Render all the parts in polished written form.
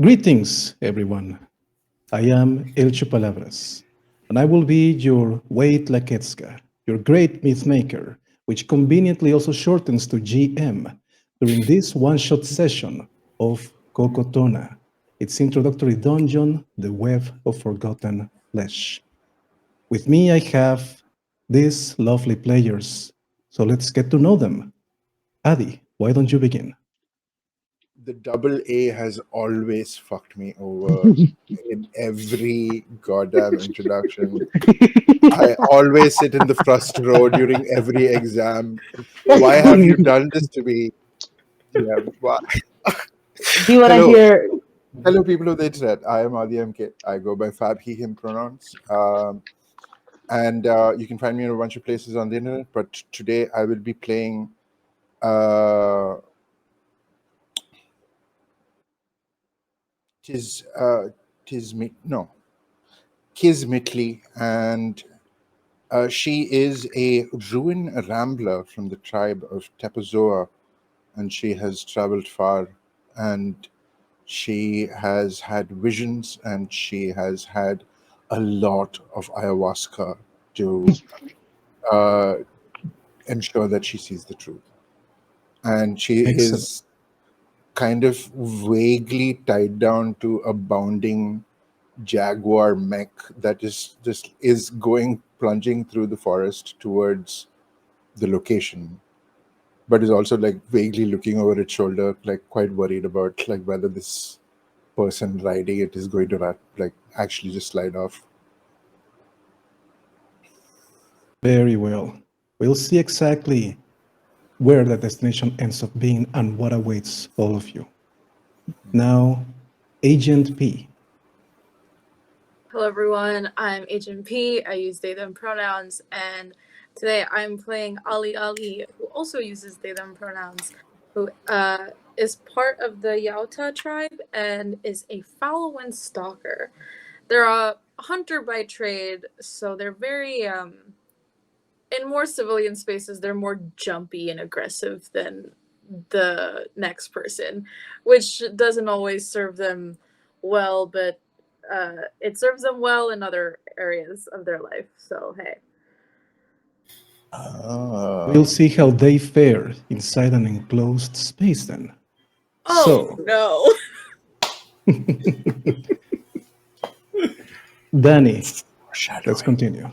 Greetings, everyone. I am El Chupalabras, and I will be your Wade Laketska, your great mythmaker, which conveniently also shortens to GM during this one-shot session of Kokotona, its introductory dungeon, The Web of Forgotten Flesh. With me, I have these lovely players, so let's get to know them. Adi, why don't you begin? The double A has always fucked me over in every goddamn introduction. I always sit in the first row during every exam. Why have you done this to me? Yeah. Why? Do you want to Hello. hear? Hello, people of the internet. I am Ayekoatemikti. I go by Fab, he, him pronouns. And you can find me in a bunch of places on the internet. But today I will be playing Kismitli, and she is a ruin rambler from the tribe of Tepozoa, and she has traveled far, and she has had visions, and she has had a lot of ayahuasca to ensure that she sees the truth. And she is kind of vaguely tied down to a bounding jaguar mech that is going plunging through the forest towards the location, but is also like vaguely looking over its shoulder, like quite worried about like whether this person riding it is going to actually just slide off. Very well. We'll see exactly where the destination ends up being and what awaits all of you. Now, Agent P. Hello everyone, I'm Agent P. I use they them pronouns, and today I'm playing Ali, who also uses they them pronouns, who is part of the Yauta tribe and is a foul wind stalker. They're a hunter by trade, so they're very in more civilian spaces, they're more jumpy and aggressive than the next person, which doesn't always serve them well, but it serves them well in other areas of their life. So, hey. We'll see how they fare inside an enclosed space then. Oh, no. Danny, let's continue.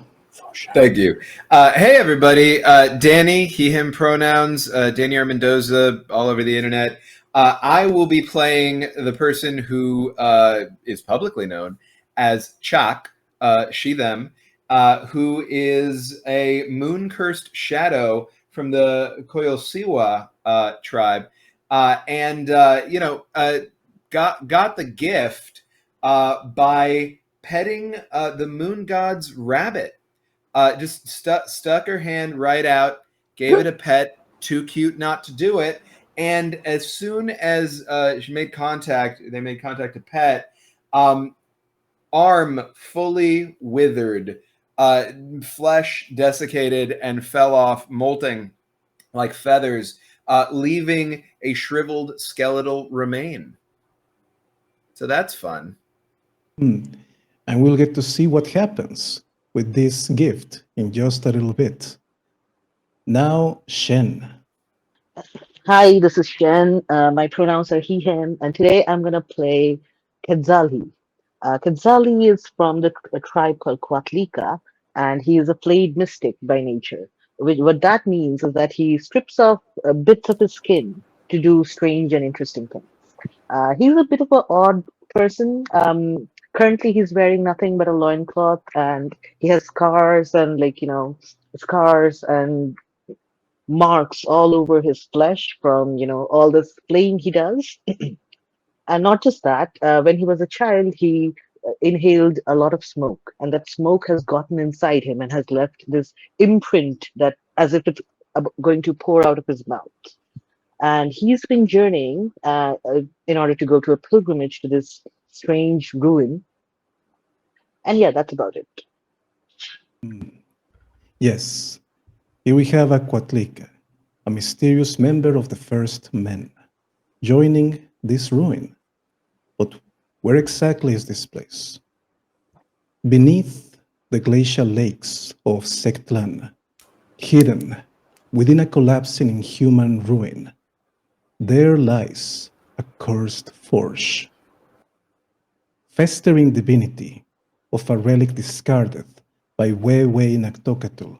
Thank you. Hey, everybody. Danny, he, him pronouns, Danny R. Mendoza, all over the internet. I will be playing the person who is publicly known as Chak, she, them, who is a moon-cursed shadow from the Koyosiwa tribe. And got the gift by petting the moon god's rabbit. Just stuck her hand right out, gave it a pet, too cute not to do it. And as soon as they made contact to pet, arm fully withered, flesh desiccated, and fell off, molting like feathers, leaving a shriveled skeletal remain. So that's fun. And we'll get to see what happens with this gift in just a little bit. Now, Shen. Hi, this is Shen. My pronouns are he, him, and today I'm going to play Quetzali. Quetzali is from a tribe called Coatlika, and he is a flayed mystic by nature. What that means is that he strips off bits of his skin to do strange and interesting things. He's a bit of an odd person. Currently, he's wearing nothing but a loincloth, and he has scars and marks all over his flesh from all this playing he does. And not just that, when he was a child, he inhaled a lot of smoke, and that smoke has gotten inside him and has left this imprint that as if it's going to pour out of his mouth. And he's been journeying in order to go to a pilgrimage to this strange ruin. And yeah, that's about it. Yes, here we have Ayekoatemikti, a mysterious member of the First Men, joining this ruin. But Where exactly is this place? Beneath the glacial lakes of Zektlan, hidden within a collapsing inhuman ruin, there lies a cursed forge. Festering divinity of a relic discarded by Naktokatl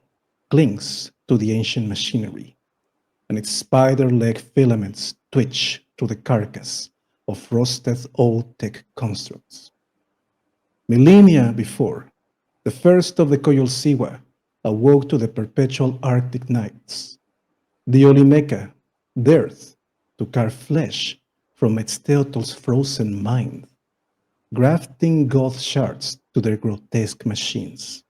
clings to the ancient machinery, and its spider leg filaments twitch through the carcass of rusted old tech constructs. Millennia before, the first of the coiled awoke to the perpetual Arctic nights. The Olimeca dared to carve flesh from Metzteotl's frozen mind, grafting god shards to their grotesque machines.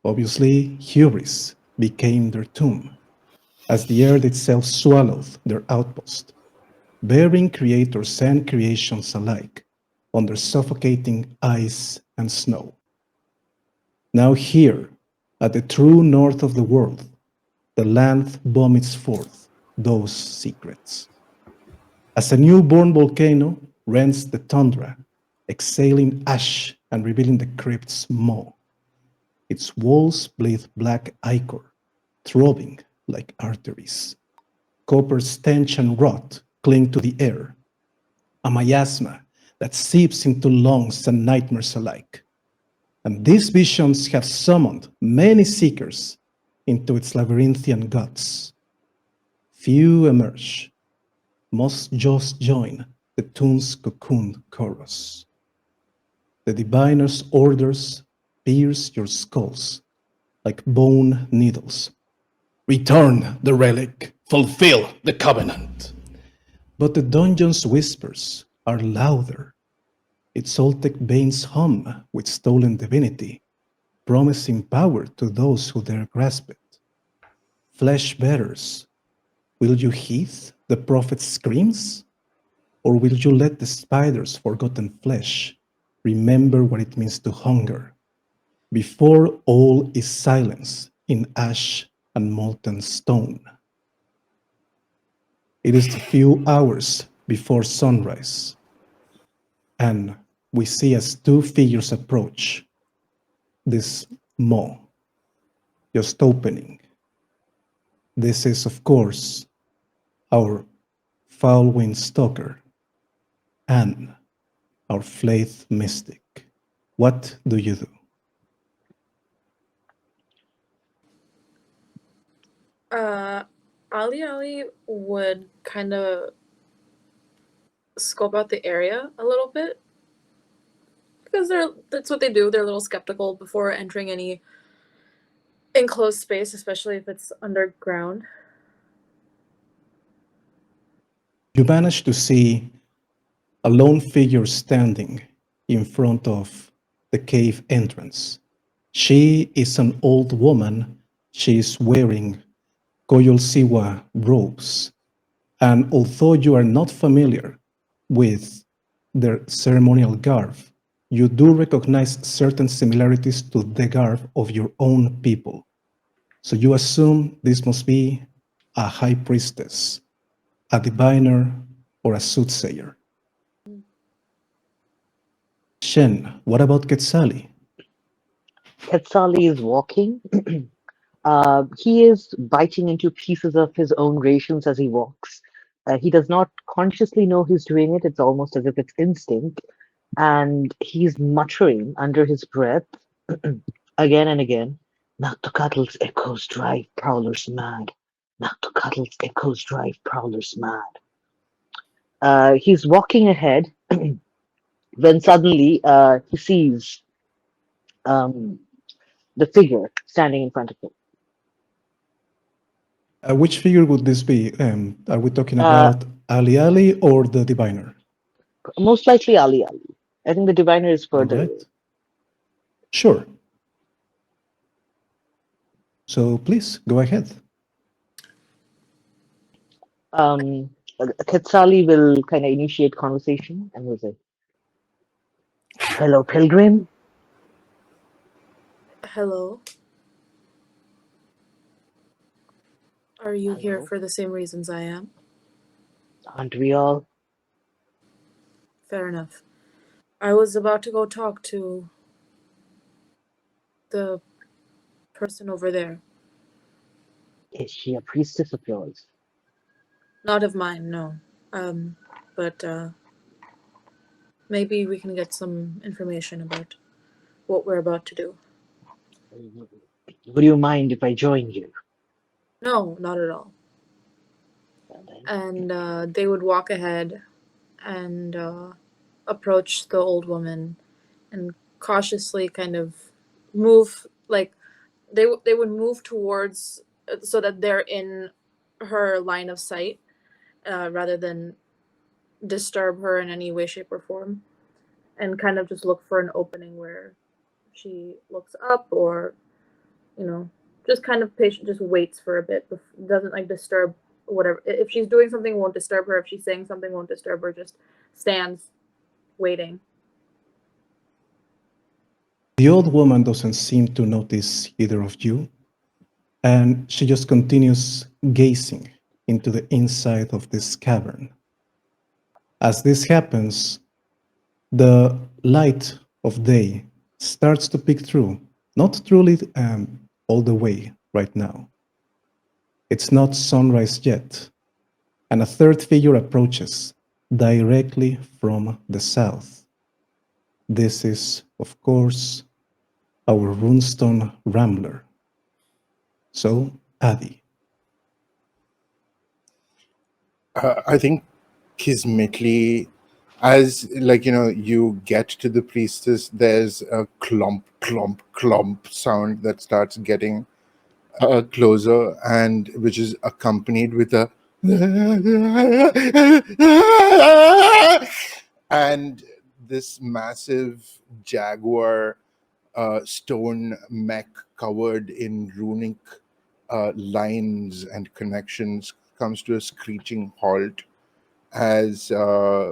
Obviously, hubris became their tomb, as the earth itself swallowed their outpost, burying creators and creations alike under suffocating ice and snow. Now here, at the true north of the world, the land vomits forth those secrets. As a newborn volcano rends the tundra, exhaling ash and revealing the crypt's maw, its walls bleed black ichor, throbbing like arteries. Copper stench and rot cling to the air, a miasma that seeps into lungs and nightmares alike. And these visions have summoned many seekers into its labyrinthian guts. Few emerge, most just join the tomb's cocooned chorus. The diviner's orders pierce your skulls like bone needles. Return the relic, fulfill the covenant. But the dungeon's whispers are louder. Its Toltec veins hum with stolen divinity, promising power to those who dare grasp it. Flesh bearers, will you heed the prophet's screams? Or will you let the spider's forgotten flesh remember what it means to hunger, before all is silence in ash and molten stone? It is a few hours before sunrise, and we see as two figures approach this maw, just opening. This is, of course, our foul-wind stalker and our flayed mystic. What do you do? Ali would kind of scope out the area a little bit, because that's what they do. They're a little skeptical before entering any enclosed space, especially if it's underground. You manage to see a lone figure standing in front of the cave entrance. She is an old woman. She is wearing Koyolsiwa robes. And although you are not familiar with their ceremonial garb, you do recognize certain similarities to the garb of your own people. So you assume this must be a high priestess, a diviner, or a soothsayer. Shen, what about Quetzali? Quetzali is walking. He is biting into pieces of his own rations as he walks. He does not consciously know he's doing it. It's almost as if it's instinct. And he's muttering under his breath again and again, Naktokatl's echoes drive prowlers mad. Naktokattl's echoes drive prowlers mad. He's walking ahead when suddenly he sees the figure standing in front of him. Which figure would this be? Are we talking Uh, about Ali or the diviner? Most likely Ali. I think the diviner is All further right. away. Sure. So please go ahead. Quetzali will kind of initiate conversation and will say, "Fellow pilgrim, Hello. Are you here Hello. for the same reasons I am? Aren't we all?" Fair enough. I was about to go talk to the person over there. Is she a priestess of yours? Not of mine, no. But maybe we can get some information about what we're about to do. Would you mind if I joined you? No, not at all. And they would walk ahead and approach the old woman and cautiously kind of move, like they would move towards so that they're in her line of sight rather than disturb her in any way, shape, or form, and kind of just look for an opening where she looks up or, just kind of patient, just waits for a bit, doesn't like disturb whatever. If she's doing something, won't disturb her. If she's saying something, won't disturb her. Just stands waiting. The old woman doesn't seem to notice either of you, and she just continues gazing into the inside of this cavern. As this happens, the light of day starts to peek through, not truly all the way right now. It's not sunrise yet, and a third figure approaches directly from the south. This is, of course, our runestone rambler. So, Adi. I think kismetly, as you get to the priestess, there's a clomp, clomp, clomp sound that starts getting closer, and which is accompanied with a and this massive jaguar stone mech covered in runic lines and connections comes to a screeching halt as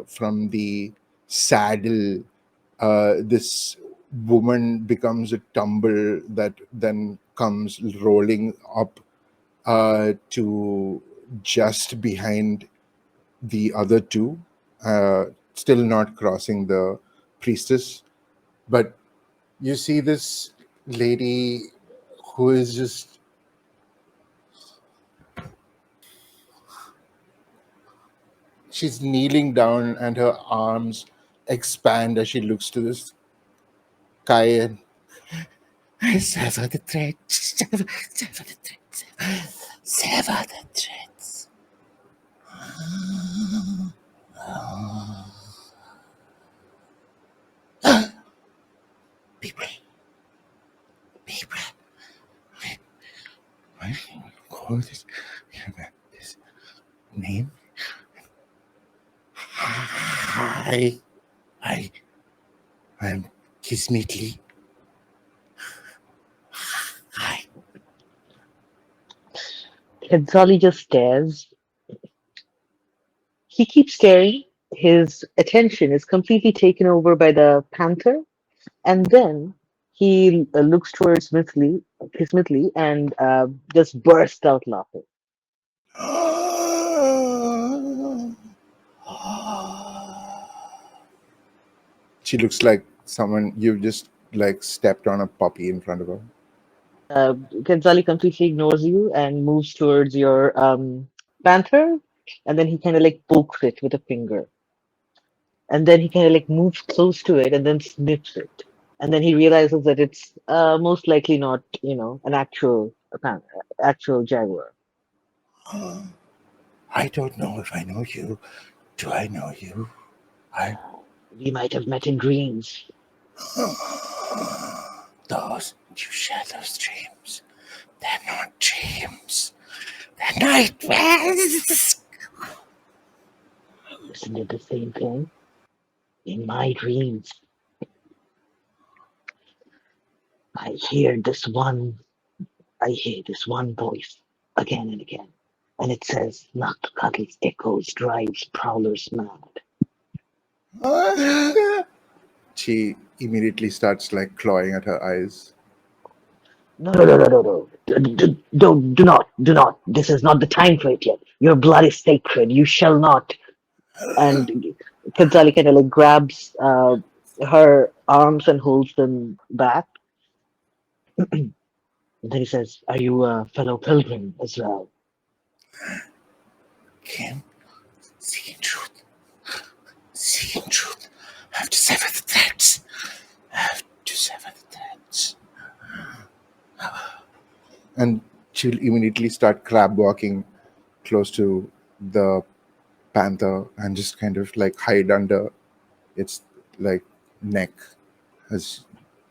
from the saddle this woman becomes a tumble that then comes rolling up to just behind the other two, still not crossing the priestess. But you see this lady who is just she's kneeling down and her arms expand as she looks to this sky and sever the threads, sever the threads, sever the threads. People, I call this name. I'm Kismetli. Hi. Kenzali just stares. He keeps staring. His attention is completely taken over by the panther, and then he looks towards Kismetli, and just bursts out laughing. She looks like someone you've just stepped on a puppy in front of her. Kenzali completely ignores you and moves towards your panther, and then he kind of pokes it with a finger. And then he kind of moves close to it and then sniffs it. And then he realizes that it's most likely not, an actual jaguar. I don't know if I know you. Do I know you? We might have met in dreams. You share those dreams. They're not dreams. They're nightmares. Isn't it the same thing? In my dreams, I hear this one voice again and again, and it says, Naktokat's echoes drives prowlers mad. She immediately starts clawing at her eyes. No. Do not. This is not the time for it yet. Your blood is sacred. You shall not. And Kenzali kind of grabs her arms and holds them back. And then he says, "Are you a fellow pilgrim as well?" Came seeking truth. Seeking truth. I have to sever the threads. I have to sever the threads. And she'll immediately start crab walking close to the panther and just kind of like hide under its like neck as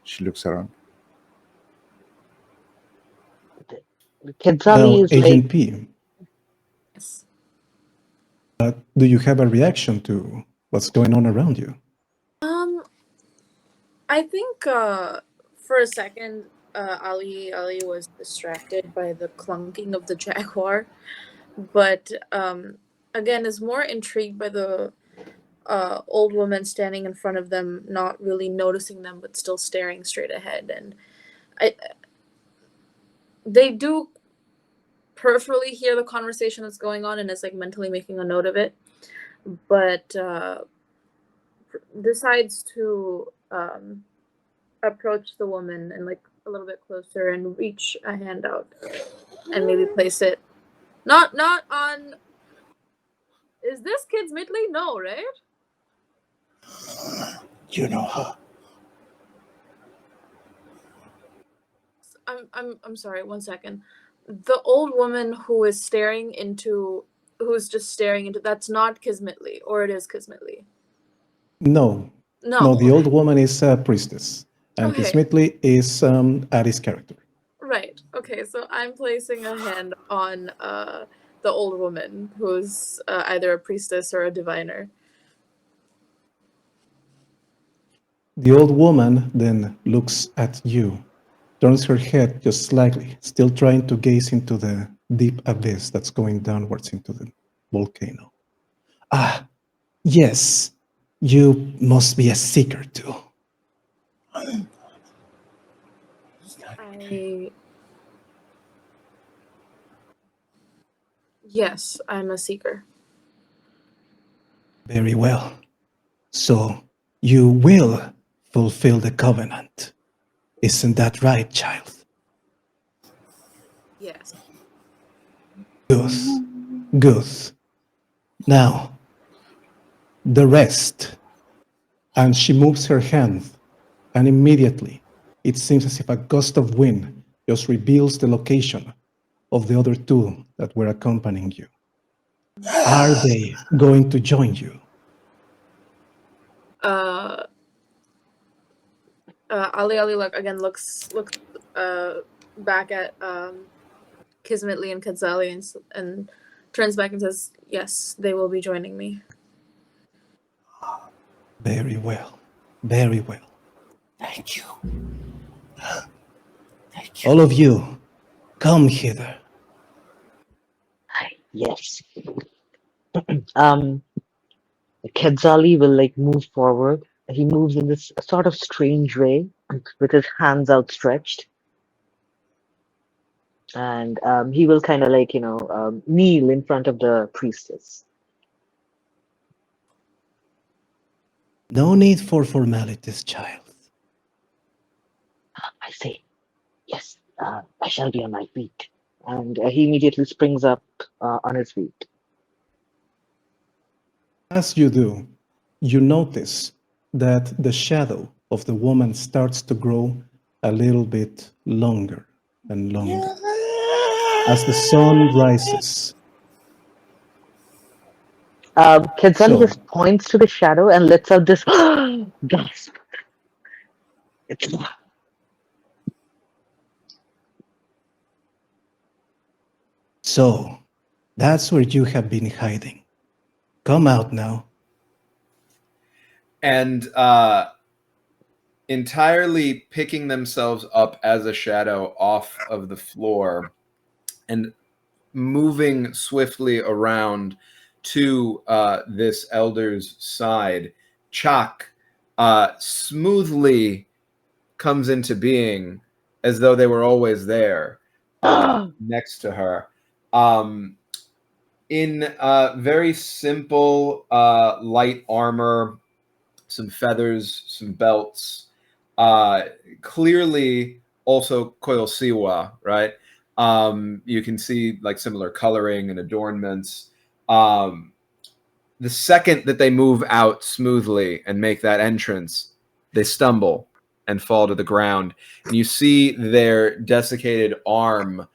she looks around. Quetzali Now, is like, Agent P, Yes. do you have a reaction to what's going on around you? I think for a second, Ali was distracted by the clunking of the jaguar, but again is more intrigued by the old woman standing in front of them, not really noticing them, but still staring straight ahead. And they do peripherally hear the conversation that's going on, and is like mentally making a note of it, but decides to approach the woman and like a little bit closer and reach a hand out and maybe place it not on. Is this kid's Midley? No, right? You know her. I'm sorry, 1 second. The old woman who's just staring into, that's not Kismetli, or it is Kismetli. No. No. No, the old woman is a priestess, and Okay. Kismetli is Ari's character. Right. Okay, so I'm placing a hand on the old woman who's either a priestess or a diviner. The old woman then looks at you, turns her head just slightly, still trying to gaze into the deep abyss that's going downwards into the volcano. Ah, yes, you must be a seeker too. Yes, I'm a seeker. Very well. So you will fulfill the covenant. Isn't that right, child? Yes. Good. Good. Now, the rest. And she moves her hand, and immediately it seems as if a gust of wind just reveals the location of the other two that were accompanying you. Are they going to join you? Ali looks back at Kismetli and Quetzali and turns back and says, "Yes, they will be joining me." Very well. Very well. Thank you. Thank you. All of you, come hither. yes. Quetzali will like move forward. He moves in this sort of strange way with his hands outstretched. And he will kind of like, kneel in front of the priestess. No need for formalities, child. I say, yes, I shall be on my feet. And he immediately springs up on his feet. As you do, you notice that the shadow of the woman starts to grow a little bit longer and longer. As the sun rises, Quetzali just points to the shadow and lets out this gasp. It's not. So, that's where you have been hiding. Come out now. And entirely picking themselves up as a shadow off of the floor and moving swiftly around to this elder's side, Chak smoothly comes into being as though they were always there next to her. In very simple light armor, some feathers, some belts, clearly also coil siwa, right? You can see like similar coloring and adornments. The second that they move out smoothly and make that entrance, they stumble and fall to the ground. And you see their desiccated arm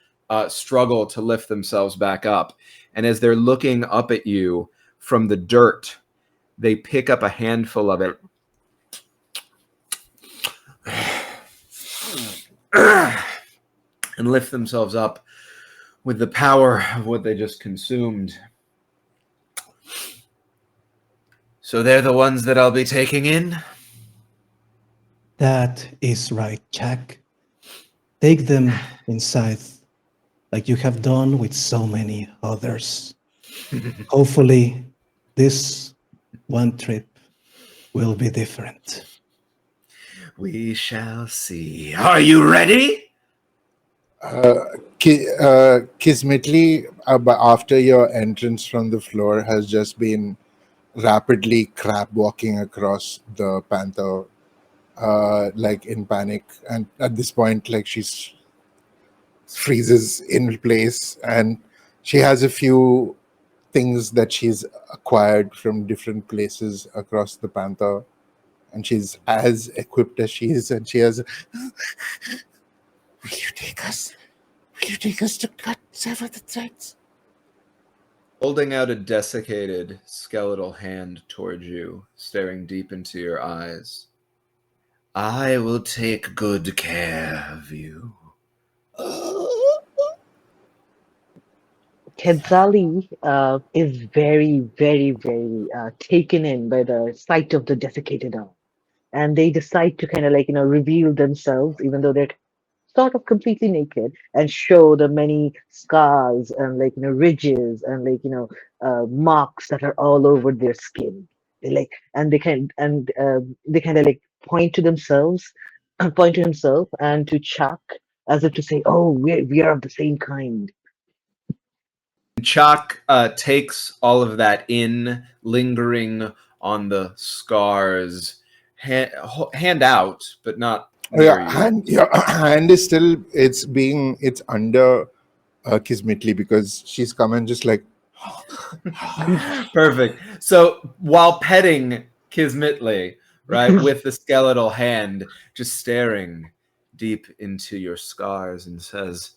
struggle to lift themselves back up. And as they're looking up at you from the dirt, they pick up a handful of it and lift themselves up with the power of what they just consumed. So they're the ones that I'll be taking in? That is right, Jack. Take them inside, like you have done with so many others. Hopefully, this one trip will be different. We shall see. Are you ready? Kismetli, after your entrance from the floor, has just been rapidly crab walking across the panther, like in panic. And at this point, like she's freezes in place, and she has a few things that she's acquired from different places across the panther, and she's as equipped as she is, and she has. Will you take us? Will you take us to sever the threads? Holding out a desiccated skeletal hand towards you, staring deep into your eyes. I will take good care of you. Quetzali is very, very, very taken in by the sight of the desiccated arm. And they decide to kind of like, reveal themselves, even though they're sort of completely naked, and show the many scars and like, ridges and like, marks that are all over their skin. They kind of like point to themselves, point to himself and to Chuck as if to say, oh, we are of the same kind. Chuck takes all of that in, lingering on the scars, hand out, but not near you. And your hand is still, it's under Kismetli, because she's come and just like. Perfect. So while petting Kismetli, right, with the skeletal hand, just staring deep into your scars, and says,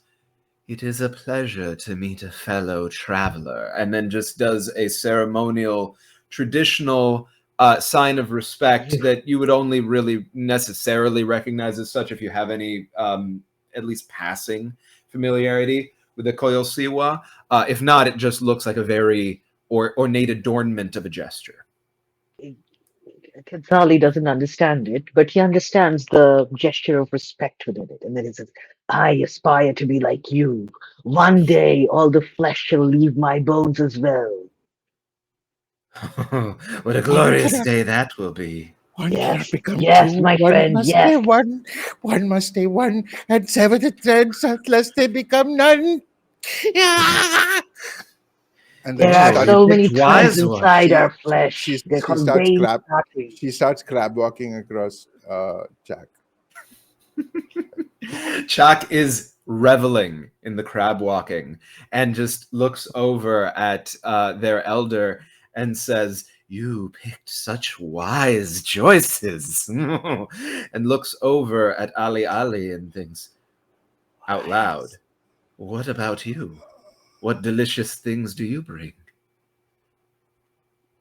"It is a pleasure to meet a fellow traveler," and then just does a ceremonial, traditional sign of respect that you would only really necessarily recognize as such if you have any, at least passing familiarity with the coil siwa. If not, it just looks like a very ornate adornment of a gesture. Quetzali doesn't understand it, but he understands the gesture of respect within it. And then he says, I aspire to be like you. One day all the flesh shall leave my bones as well. What a glorious day that will be. One Yes, cannot become yes, two. my One friend, must yes. stay one. One must stay one and sever the threads unless they become none. Yeah! And then There are so many threads wise one. inside our flesh. They're she called starts veins. she starts crab walking across Jack. Chuck is reveling in the crab walking and just looks over at their elder and says, "You picked such wise choices," and looks over at Ali and thinks out loud, "What about you? What delicious things do you bring?"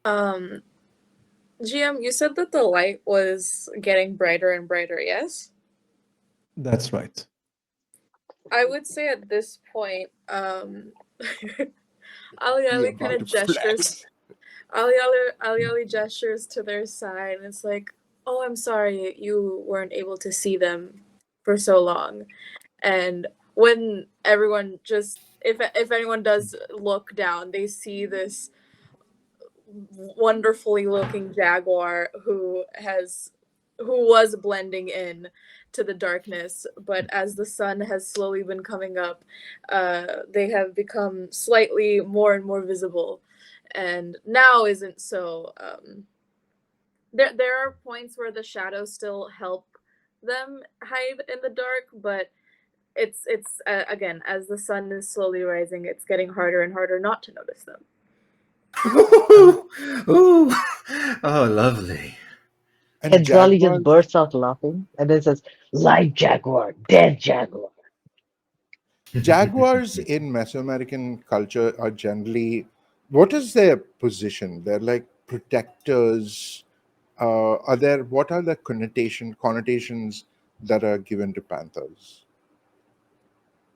GM, you said that the light was getting brighter and brighter, yes? That's right. I would say at this point, Ali kind of gestures. Ali gestures to their side, and it's like, "Oh, I'm sorry, you weren't able to see them for so long." And when everyone just, if anyone does look down, they see this wonderfully looking jaguar who was blending in to the darkness, but as the sun has slowly been coming up, they have become slightly more and more visible, and now isn't so there are points where the shadows still help them hide in the dark, but it's again, as the sun is slowly rising, it's getting harder and harder not to notice them. Ooh. Oh, lovely. And Kenzali just jaguars, bursts out laughing and then says, "Live jaguar, dead jaguar." jaguars in Mesoamerican culture are generally, what is their position? They're like protectors. What are the connotations that are given to panthers?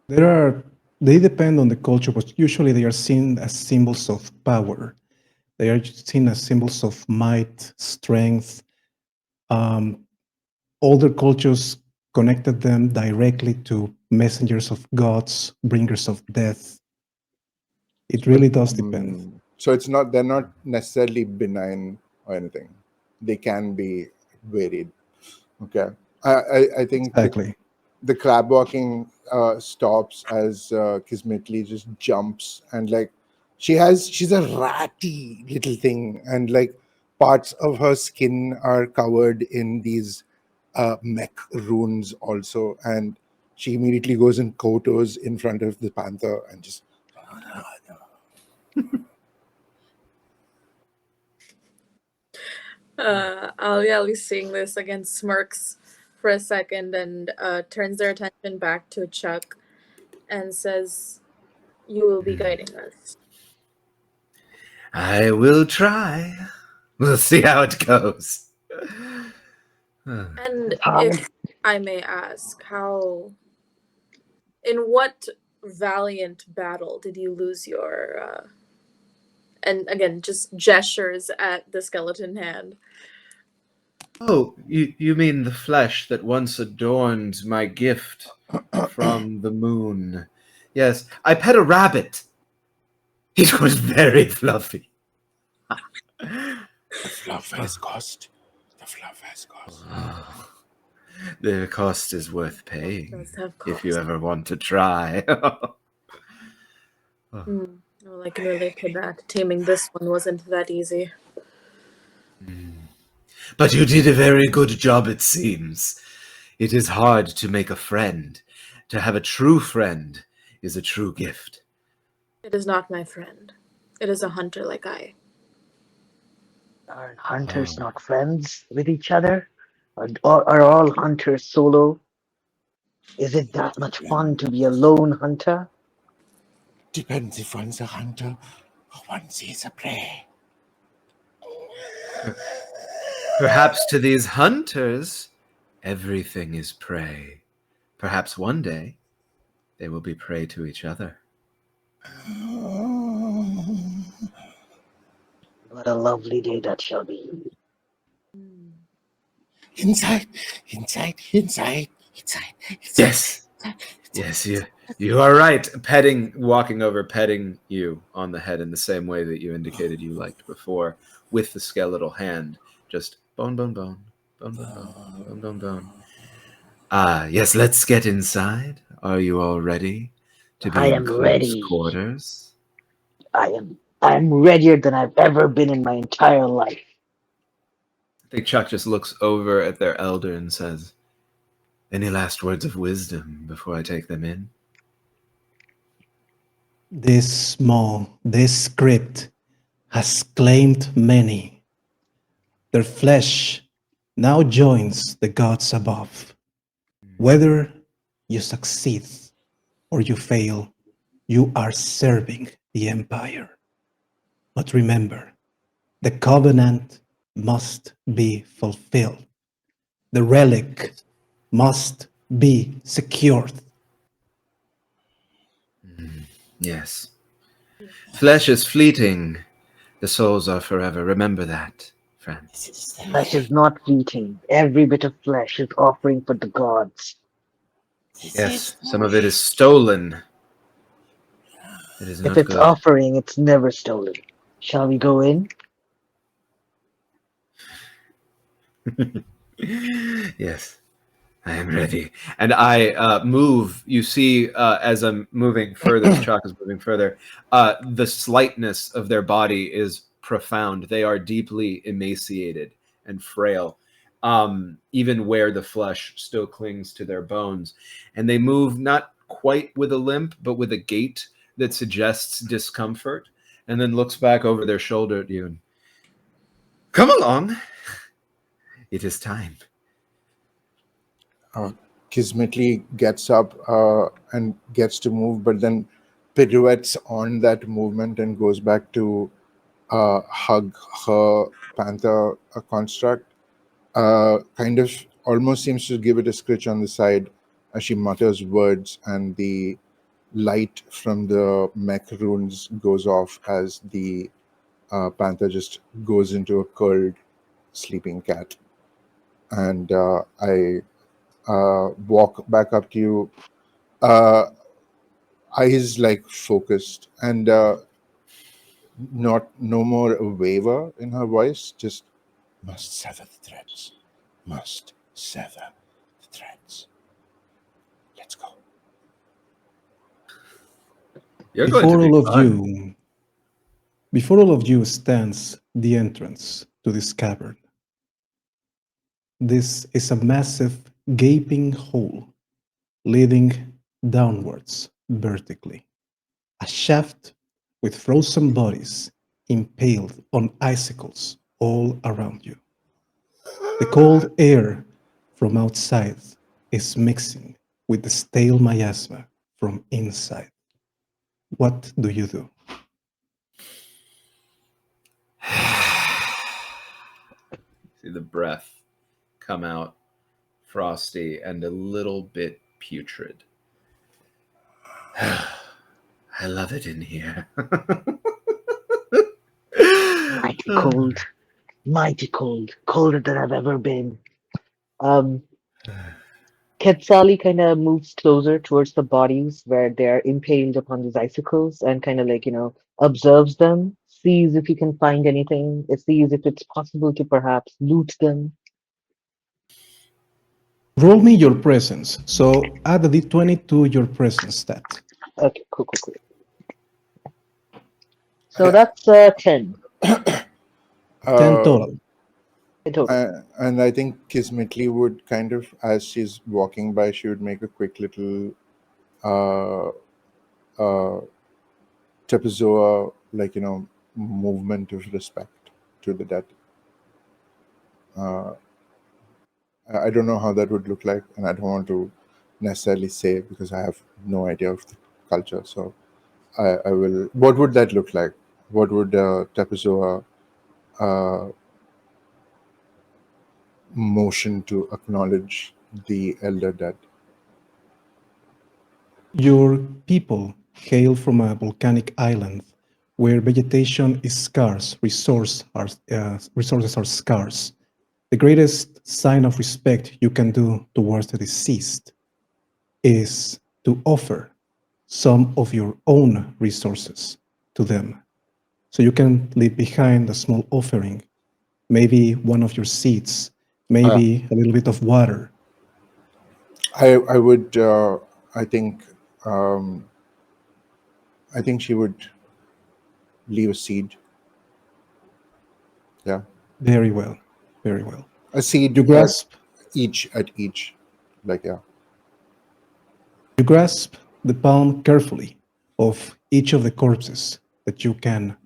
They depend on the culture, but usually they are seen as symbols of power. They are seen as symbols of might, strength. Older cultures connected them directly to messengers of gods, bringers of death. It really does depend. So they're not necessarily benign or anything. They can be varied. Okay. I think Exactly. the crab walking stops as Kismetli just jumps, and like she's a ratty little thing, and like parts of her skin are covered in these mech runes also, and she immediately goes and kotos in front of the panther and just Ali seeing this again smirks for a second and turns their attention back to Chuck and says, "You will be guiding us." I will try. We'll see how it goes. And if I may ask, in what valiant battle did you lose your, and again, just gestures at the skeleton hand. Oh, you mean the flesh that once adorned my gift from the moon? Yes, I pet a rabbit. It was very fluffy. the fluff has cost. The fluff has cost. The cost is worth paying Does have if you cost. ever want to try. Well, I can relate to that. Taming this one wasn't that easy. But you did a very good job, it seems. It is hard to make a friend. To have a true friend is a true gift. It is not my friend. It is a hunter like I. Are hunters not friends with each other? Or are all hunters solo? Is it that much fun to be a lone hunter? Depends if one's a hunter or one sees a prey. Perhaps to these hunters, everything is prey. Perhaps one day, they will be prey to each other. What a lovely day that shall be. Inside. Yes. Yes, you are right. Walking over, petting you on the head in the same way that you indicated you liked before, with the skeletal hand. Just bone, bone, bone, bone, bone, bone, bone, bone, bone. Yes, let's get inside. Are you all ready to be I in am close ready. quarters? I am readier than I've ever been in my entire life. I think Chuck just looks over at their elder and says, "Any last words of wisdom before I take them in?" This script has claimed many. Their flesh now joins the gods above. Whether you succeed or you fail, you are serving the Empire. But remember, the covenant must be fulfilled. The relic must be secured. Yes. Flesh is fleeting. The souls are forever. Remember that, friends. Flesh is not fleeting. Every bit of flesh is offering for the gods. Yes, some of it is stolen. It is If not it's good. offering, it's never stolen. Shall we go in? Yes, I am ready. And I move. You see, as I'm moving further, as Chalk is moving further, the slightness of their body is profound. They are deeply emaciated, and frail, even where the flesh still clings to their bones. And they move not quite with a limp, but with a gait that suggests discomfort, and then looks back over their shoulder at you and, come along. It is time. Kismetli gets up and gets to move, but then pirouettes on that movement and goes back to hug her panther construct. Kind of almost seems to give it a scritch on the side as she mutters words, and the light from the mech runes goes off as the panther just goes into a curled sleeping cat. And I walk back up to you, eyes like focused, and no more a waver in her voice, just must sever the threads, must sever the threads. Let's go. You're going to be fun. Before all of you stands the entrance to this cavern. This is a massive gaping hole leading downwards vertically. A shaft with frozen bodies impaled on icicles all around you. The cold air from outside is mixing with the stale miasma from inside. What do you do? See the breath come out frosty and a little bit putrid. I love it in here. Mighty cold, colder than I've ever been. Quetzali kind of moves closer towards the bodies where they're impaled upon these icicles and kind of observes them, sees if he can find anything, sees if it's possible to perhaps loot them. Roll me your presence. So add a d20 to your presence stat. Okay, cool. So that's 10. 10 total. And I think Kismetli would kind of, as she's walking by, she would make a quick little trapezoa, movement of respect to the dead. I don't know how that would look like, and I don't want to necessarily say because I have no idea of the culture. So I will. What would that look like? What would trapezoa motion to acknowledge the elder dead? Your people hail from a volcanic island where vegetation is scarce, resources are scarce. The greatest sign of respect you can do towards the deceased is to offer some of your own resources to them. So you can leave behind a small offering, maybe one of your seeds, maybe a little bit of water. I would. I think she would leave a seed. Yeah. Very well. A seed. You grasp at each. You grasp the palm carefully of each of the corpses that you can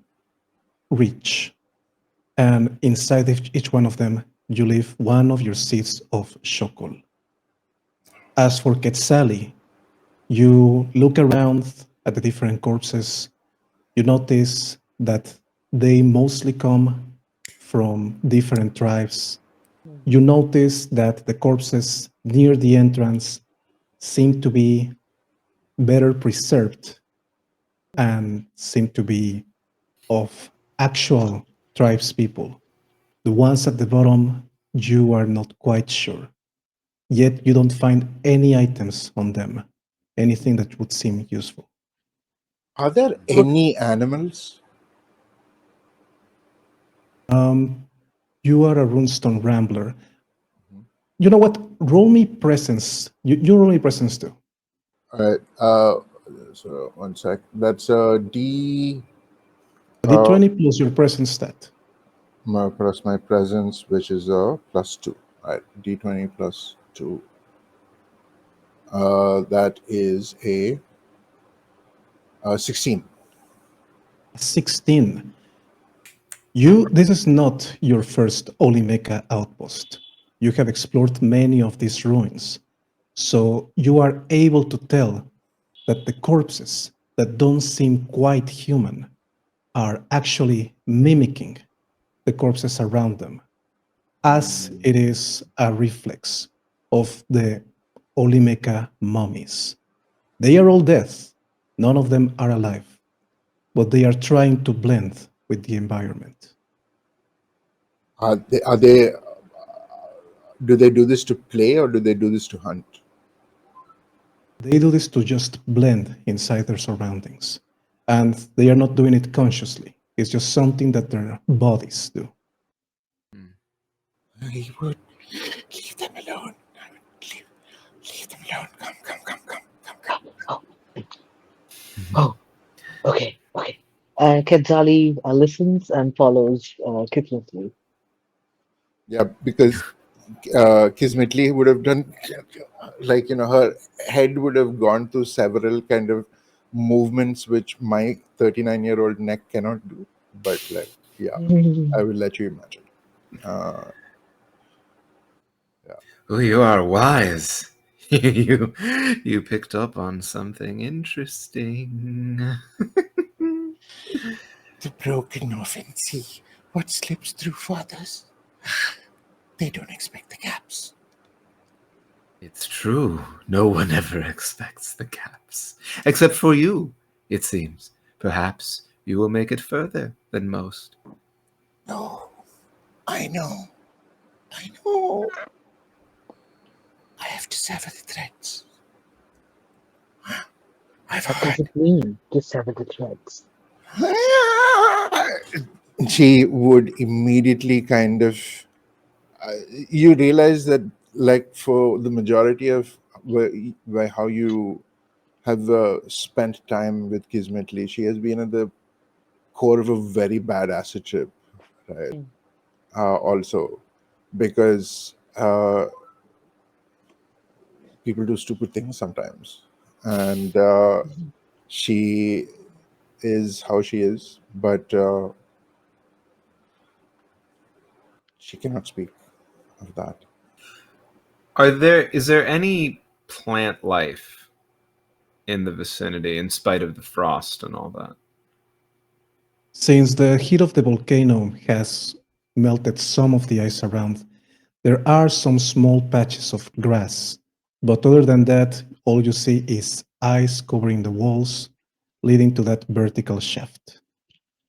reach. And inside each one of them, you leave one of your seeds of shokol. As for Quetzali, you look around at the different corpses. You notice that they mostly come from different tribes. You notice that the corpses near the entrance seem to be better preserved and seem to be of actual tribes people. The ones at the bottom, you are not quite sure. Yet you don't find any items on them, anything that would seem useful. Are there any animals? You are a runestone rambler. You know what? Roll me presence. You roll me presence too. All right. So 1 sec. That's a D. A d20 plus your presence stat. plus my presence, which is a +2. Right, d20 +2. That is a 16. 16. This is not your first Olymeka outpost. You have explored many of these ruins, so you are able to tell that the corpses that don't seem quite human are actually mimicking the corpses around them, as it is a reflex of the Olymeka mummies. They are all dead, none of them are alive, but they are trying to blend with the environment. Are they? Do they do this to play or do they do this to hunt? They do this to just blend inside their surroundings, and they are not doing it consciously. It's just something that their bodies do. I would leave them alone. I would leave them alone. Come. Oh, okay. Quetzali listens and follows Kithlessly. Yeah, because Kismetli would have done, like, her head would have gone through several kind of movements which my 39-year-old neck cannot do. But, I will let you imagine. Oh, you are wise. you picked up on something interesting. The broken often see what slips through fathers. They don't expect the gaps. It's true. No one ever expects the gaps. Except for you, it seems. Perhaps you will make it further than most. No, I know. I have to sever the threads. What does it mean to sever the threads? She would immediately kind of... you realize that, like, for the majority of where how you have spent time with Kismetli, she has been at the core of a very bad acid trip, right? Also, because people do stupid things sometimes, and she is how she is, but she cannot speak of that. Is there any plant life in the vicinity in spite of the frost and all that? Since the heat of the volcano has melted some of the ice around, there are some small patches of grass, but other than that, all you see is ice covering the walls, leading to that vertical shaft.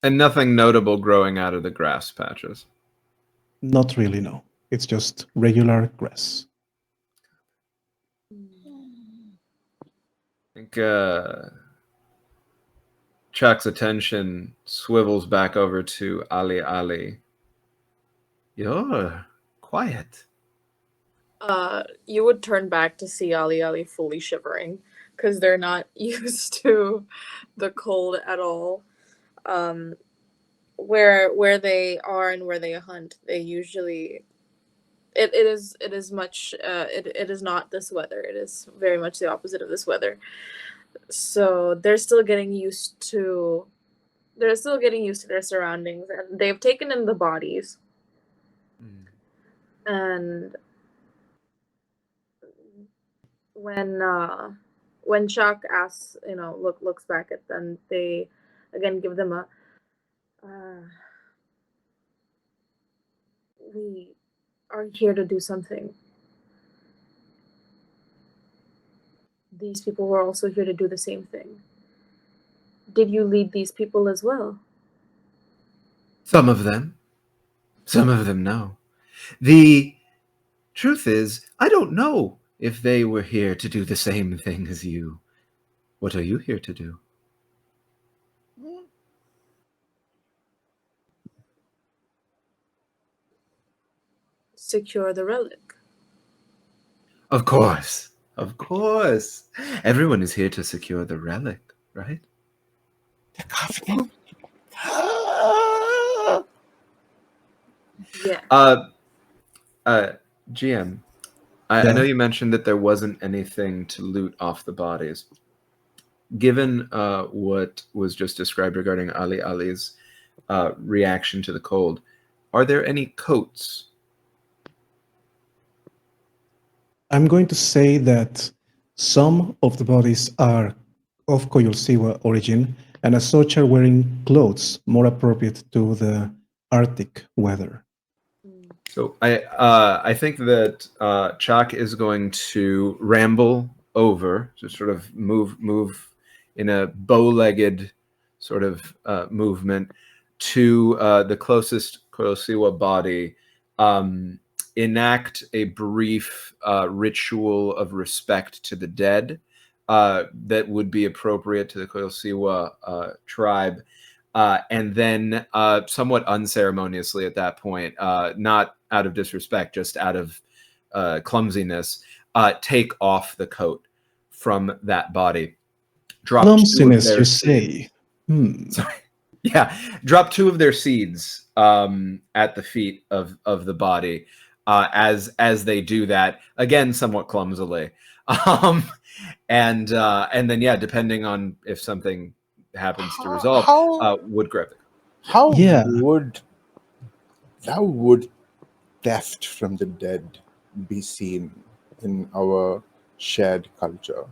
And nothing notable growing out of the grass patches? Not really, no. It's just regular grass. I think Chuck's attention swivels back over to Ali. You're quiet. You would turn back to see Ali fully shivering because they're not used to the cold at all. Where they are and where they hunt, they usually it is not this weather. It is very much the opposite of this weather. So they're still getting used to their surroundings, and they've taken in the bodies. And when Chuck asks, looks back at them, they again give them a we are here to do something. These people were also here to do the same thing. Did you lead these people as well? Some of them. Some of them no. The truth is, I don't know if they were here to do the same thing as you. What are you here to do? Secure the relic. Of course. Everyone is here to secure the relic, right? The covenant. Yeah. GM, I know you mentioned that there wasn't anything to loot off the bodies. Given what was just described regarding Ali's reaction to the cold, are there any coats? I'm going to say that some of the bodies are of Coyolsiwa origin, and as such are wearing clothes more appropriate to the Arctic weather. So I think that Chak is going to ramble over, to sort of move in a bow-legged sort of movement to the closest Coyolsiwa body, enact a brief ritual of respect to the dead that would be appropriate to the Coyolsiwa tribe. And then somewhat unceremoniously at that point, not out of disrespect, just out of clumsiness, take off the coat from that body. Drop Clumsiness, you say? Sorry. Yeah, drop 2 of their seeds at the feet of the body as they do that, again somewhat clumsily, and then depending on if something happens to resolve, would grab it. How would theft from the dead be seen in our shared culture?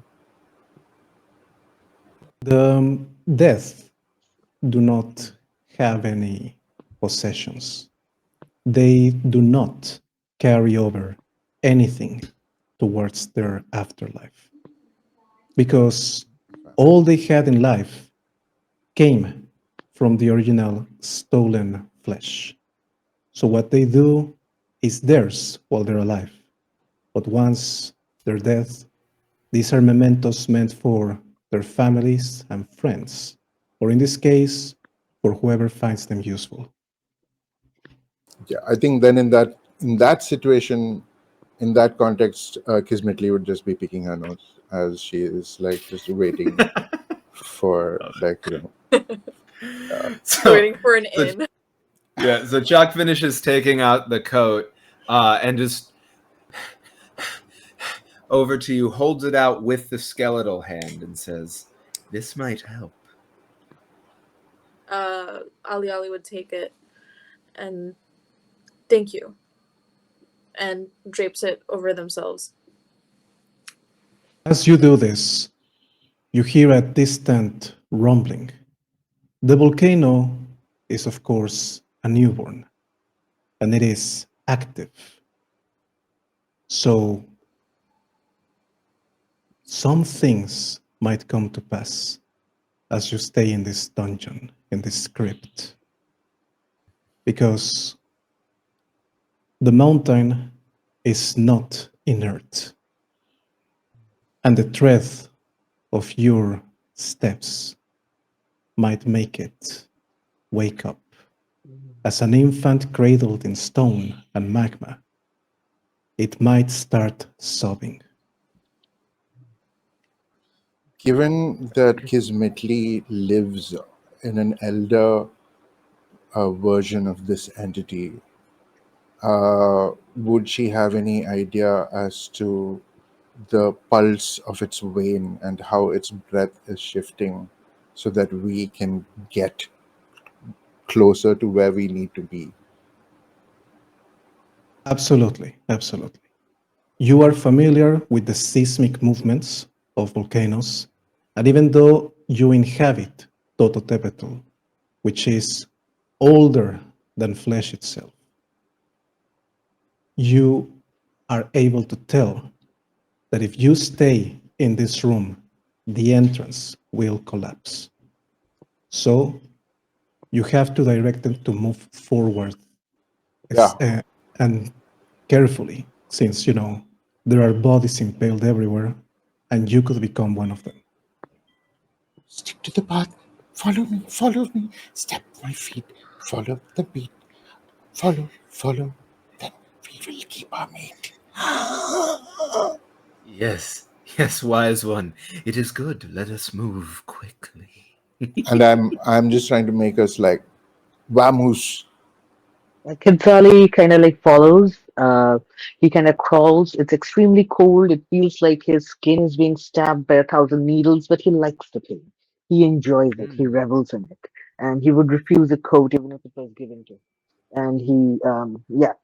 The death do not have any possessions. They do not carry over anything towards their afterlife, because all they had in life came from the original stolen flesh. So what they do is theirs while they're alive. But once they're dead, these are mementos meant for their families and friends, or in this case, for whoever finds them useful. Yeah, I think then in that situation, in that context, Kismetli would just be picking her nose as she is like just waiting for waiting for an in. Yeah, so Chuck finishes taking out the coat and just over to you, holds it out with the skeletal hand and says, "This might help." Ali would take it and thank you, and drapes it over themselves. As you do this, you hear a distant rumbling. The volcano is, of course, a newborn, and it is active. So some things might come to pass as you stay in this dungeon, in this crypt, because the mountain is not inert, and the tread of your steps might make it wake up. As an infant cradled in stone and magma, it might start sobbing. Given that Kismetli lives in an elder version of this entity, would she have any idea as to the pulse of its wane and how its breath is shifting so that we can get closer to where we need to be? Absolutely, absolutely. You are familiar with the seismic movements of volcanoes, and even though you inhabit Tototepetl, which is older than flesh itself, you are able to tell that if you stay in this room, the entrance will collapse. So you have to direct them to move forward and carefully, since, there are bodies impaled everywhere, and you could become one of them. Stick to the path. Follow me. Step my feet. Follow the beat. Follow. Then we will keep our mate. Yes, wise one. It is good. Let us move quickly. And I'm just trying to make us like, vamos. Kenzali kind of like follows. He kind of crawls. It's extremely cold. It feels like his skin is being stabbed by 1,000 needles, but he likes the pain. He enjoys it. He revels in it, and he would refuse a coat even if it was given to him. And he, yeah,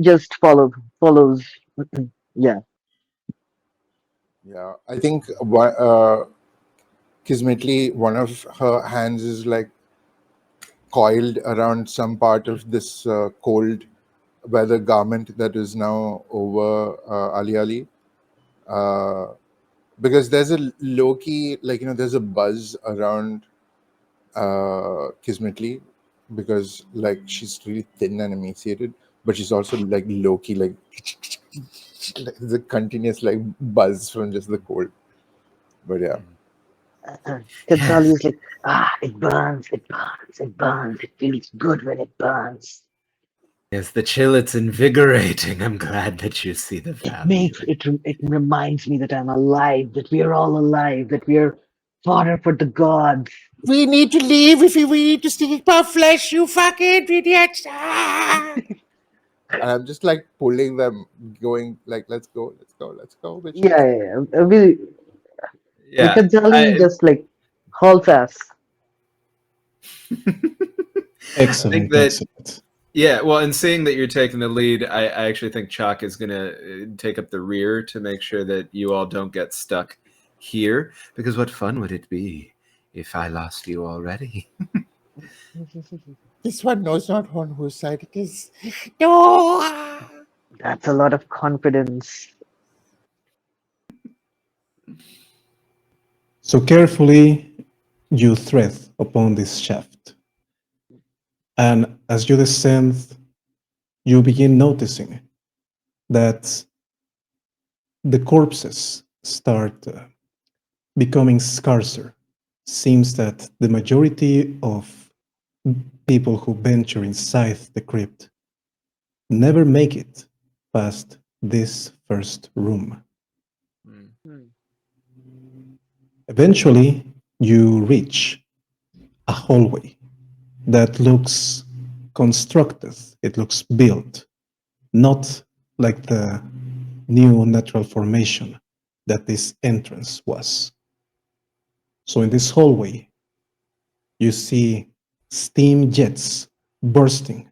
just follows. Yeah. Yeah, I think Kismetli, one of her hands is like coiled around some part of this cold weather garment that is now over Ali Ali. Because there's a low key, like, there's a buzz around Kismetli because, like, she's really thin and emaciated, but she's also like low key, like, there's a continuous like buzz from just the cold. But yeah. Kenzali is like, it burns, it burns, it burns. It feels good when it burns. Yes, the chill, it's invigorating. I'm glad that you see the value. It reminds me that I'm alive, that we are all alive, that we are fodder for the gods. We need to leave if we need to stick our flesh, you fucking idiots. And I'm just like pulling them, going like, let's go. Bitches. Yeah. Yeah, Kenzali just like hauls ass. Excellent, that- excellent. yeah. Well, and seeing that you're taking the lead, I actually think Chalk is going to take up the rear to make sure that you all don't get stuck here. Because what fun would it be if I lost you already? This one knows not on whose side it is. No. That's a lot of confidence. So carefully you tread upon this shaft. And as you descend, you begin noticing that the corpses start becoming scarcer. Seems that the majority of people who venture inside the crypt never make it past this first room. Eventually, you reach a hallway that looks constructed, it looks built, not like the new natural formation that this entrance was. So in this hallway, you see steam jets bursting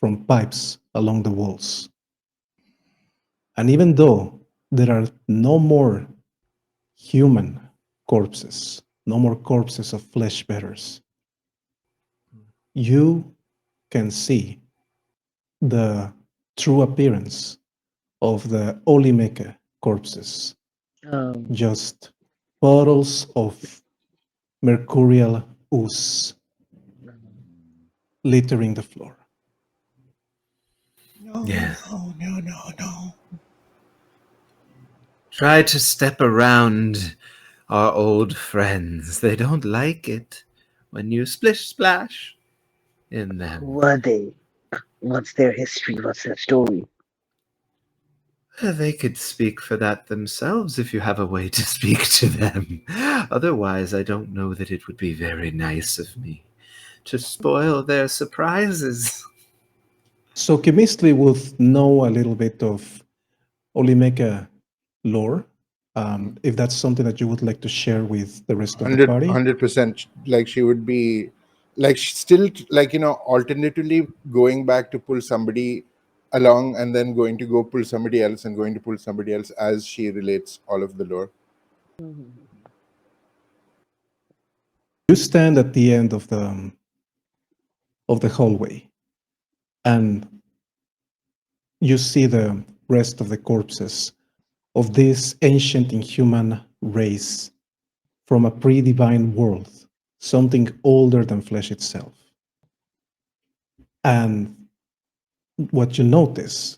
from pipes along the walls. And even though there are no more human corpses, no more corpses of flesh bearers, you can see the true appearance of the Olimeke corpses, just puddles of mercurial ooze littering the floor. No. Try to step around our old friends. They don't like it when you splish splash in them. Who are they? What's their history? What's their story? They could speak for that themselves if you have a way to speak to them. Otherwise, I don't know that it would be very nice of me to spoil their surprises. So Kimistli would know a little bit of Olimeka lore, if that's something that you would like to share with the rest of the party. 100%. Like, she would be like still like, alternatively going back to pull somebody along and then going to go pull somebody else and going to pull somebody else as she relates all of the lore. You stand at the end of the hallway, and you see the rest of the corpses of this ancient inhuman race from a pre-divine world, something older than flesh itself. And what you notice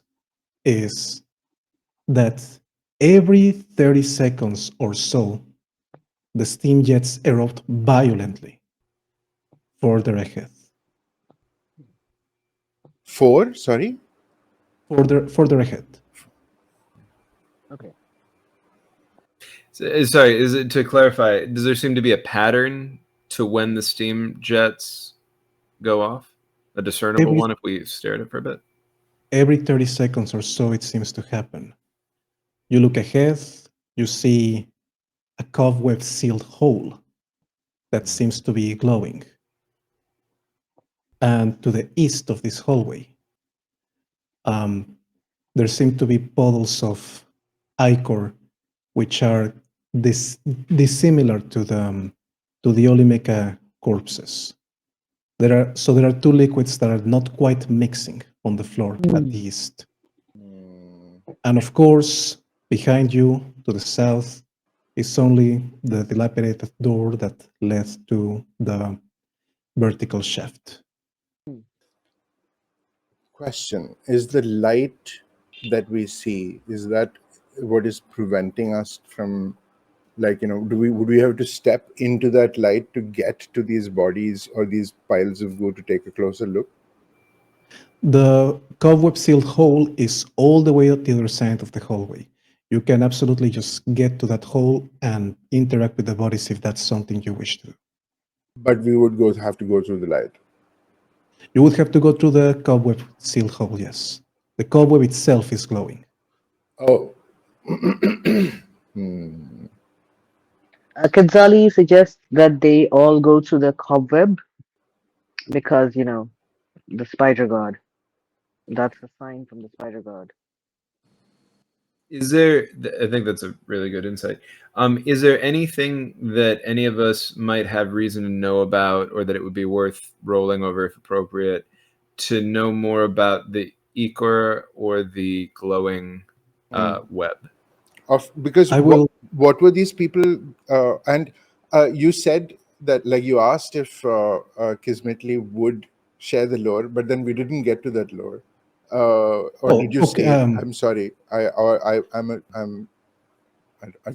is that every 30 seconds or so, the steam jets erupt violently further ahead. Sorry? Further ahead. Okay. Sorry, is it to clarify? Does there seem to be a pattern to when the steam jets go off? A discernible Every- one if we stare at it for a bit? Every 30 seconds or so, it seems to happen. You look ahead, you see a cobweb-sealed hole that seems to be glowing. And to the east of this hallway, there seem to be puddles of ichor, which are dissimilar to the Olmeca corpses. There are two liquids that are not quite mixing on the floor at the east. And of course, behind you, to the south, is only the dilapidated door that led to the vertical shaft. Question: is the light that we see, is that what is preventing us from, like, would we have to step into that light to get to these bodies or these piles of goo to take a closer look? The cobweb-sealed hole is all the way at the other side of the hallway. You can absolutely just get to that hole and interact with the bodies if that's something you wish to. But we would have to go through the light. You would have to go through the cobweb-sealed hole, yes. The cobweb itself is glowing. Oh. Kadzali suggests that they all go through the cobweb because, the spider god. That's a sign from the spider god. Is there, I think that's a really good insight. Is there anything that any of us might have reason to know about, or that it would be worth rolling over if appropriate, to know more about the ichor or the glowing web? Because what were these people? And you said that, like, you asked if Kismetli would share the lore, but then we didn't get to that lore. Did you say? I'm sorry. I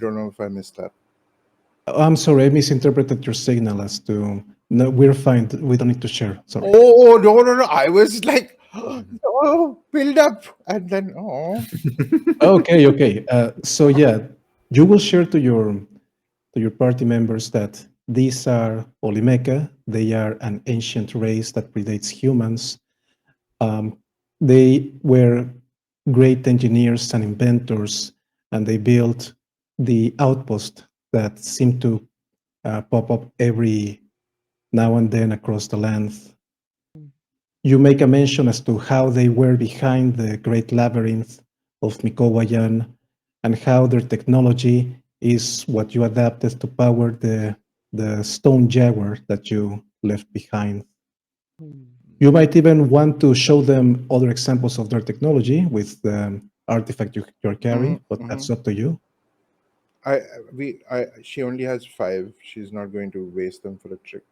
don't know if I missed that. I'm sorry, I misinterpreted your signal as to, no, we're fine. We don't need to share. Sorry. Oh, no. I was like, oh, build up. And then, oh. Okay. So yeah, you will share to your party members that these are Olmeca. They are an ancient race that predates humans. They were great engineers and inventors, and they built the outpost that seemed to pop up every now and then across the land. You make a mention as to how they were behind the great labyrinth of Mikohuayan, and how their technology is what you adapted to power the stone jaguar that you left behind. You might even want to show them other examples of their technology with the artifact you're carrying, but that's up to you. She only has 5. She's not going to waste them for a trick.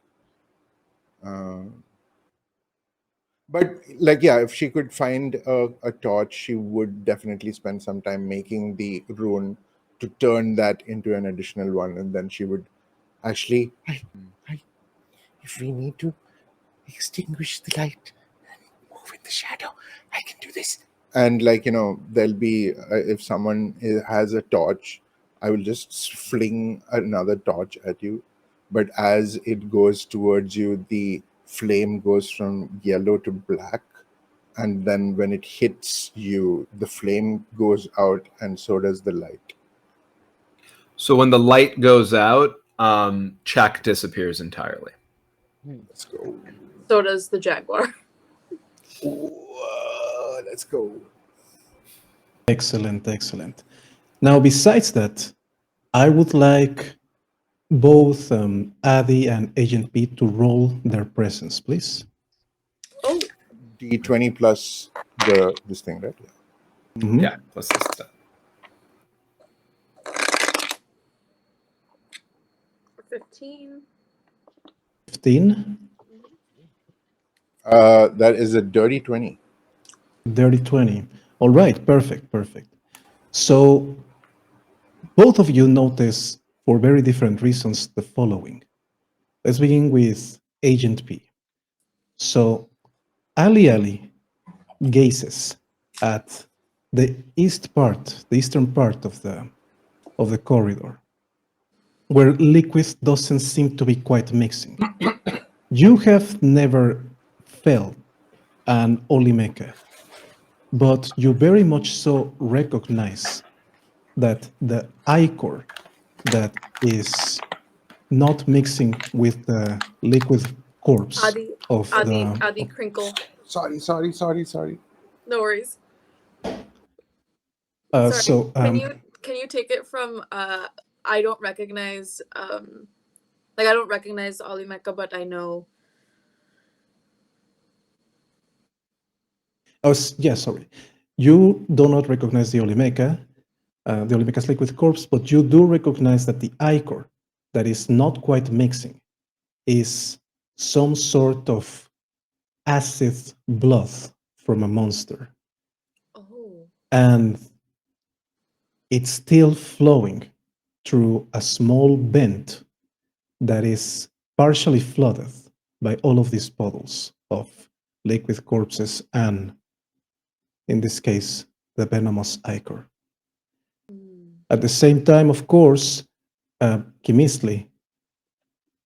But, like, yeah, if she could find a torch, she would definitely spend some time making the rune to turn that into an additional one, and then she would actually, if we need to extinguish the light and move in the shadow, I can do this. And, like, there'll be, if someone has a torch, I will just fling another torch at you. But as it goes towards you, the flame goes from yellow to black. And then when it hits you, the flame goes out, and so does the light. So when the light goes out, Chak disappears entirely. Let's go. So does the jaguar. Let's go. Excellent. Now, besides that, I would like both Adi and Agent P to roll their presence, please. Oh. D20 plus this thing, right? Mm-hmm. Yeah, plus this stuff. 15. 15. That is a dirty 20. Dirty 20. All right, perfect. So both of you notice, for very different reasons, the following. Let's begin with Agent P. So Ali gazes at the eastern part of the corridor, where liquid doesn't seem to be quite mixing. You have never felt an Olymeka. But you very much so recognize that the ichor that is not mixing with the liquid corpse of Adi crinkle. Sorry. No worries. so Sorry, can you take it from I don't recognize like I don't recognize Ayekoatemikti, but I know. sorry. You do not recognize the Olymeka's liquid corpse, but you do recognize that the ichor that is not quite mixing is some sort of acid blood from a monster. Oh. And it's still flowing through a small vent that is partially flooded by all of these puddles of liquid corpses and, in this case, the venomous ichor. At the same time, of course, Kimisli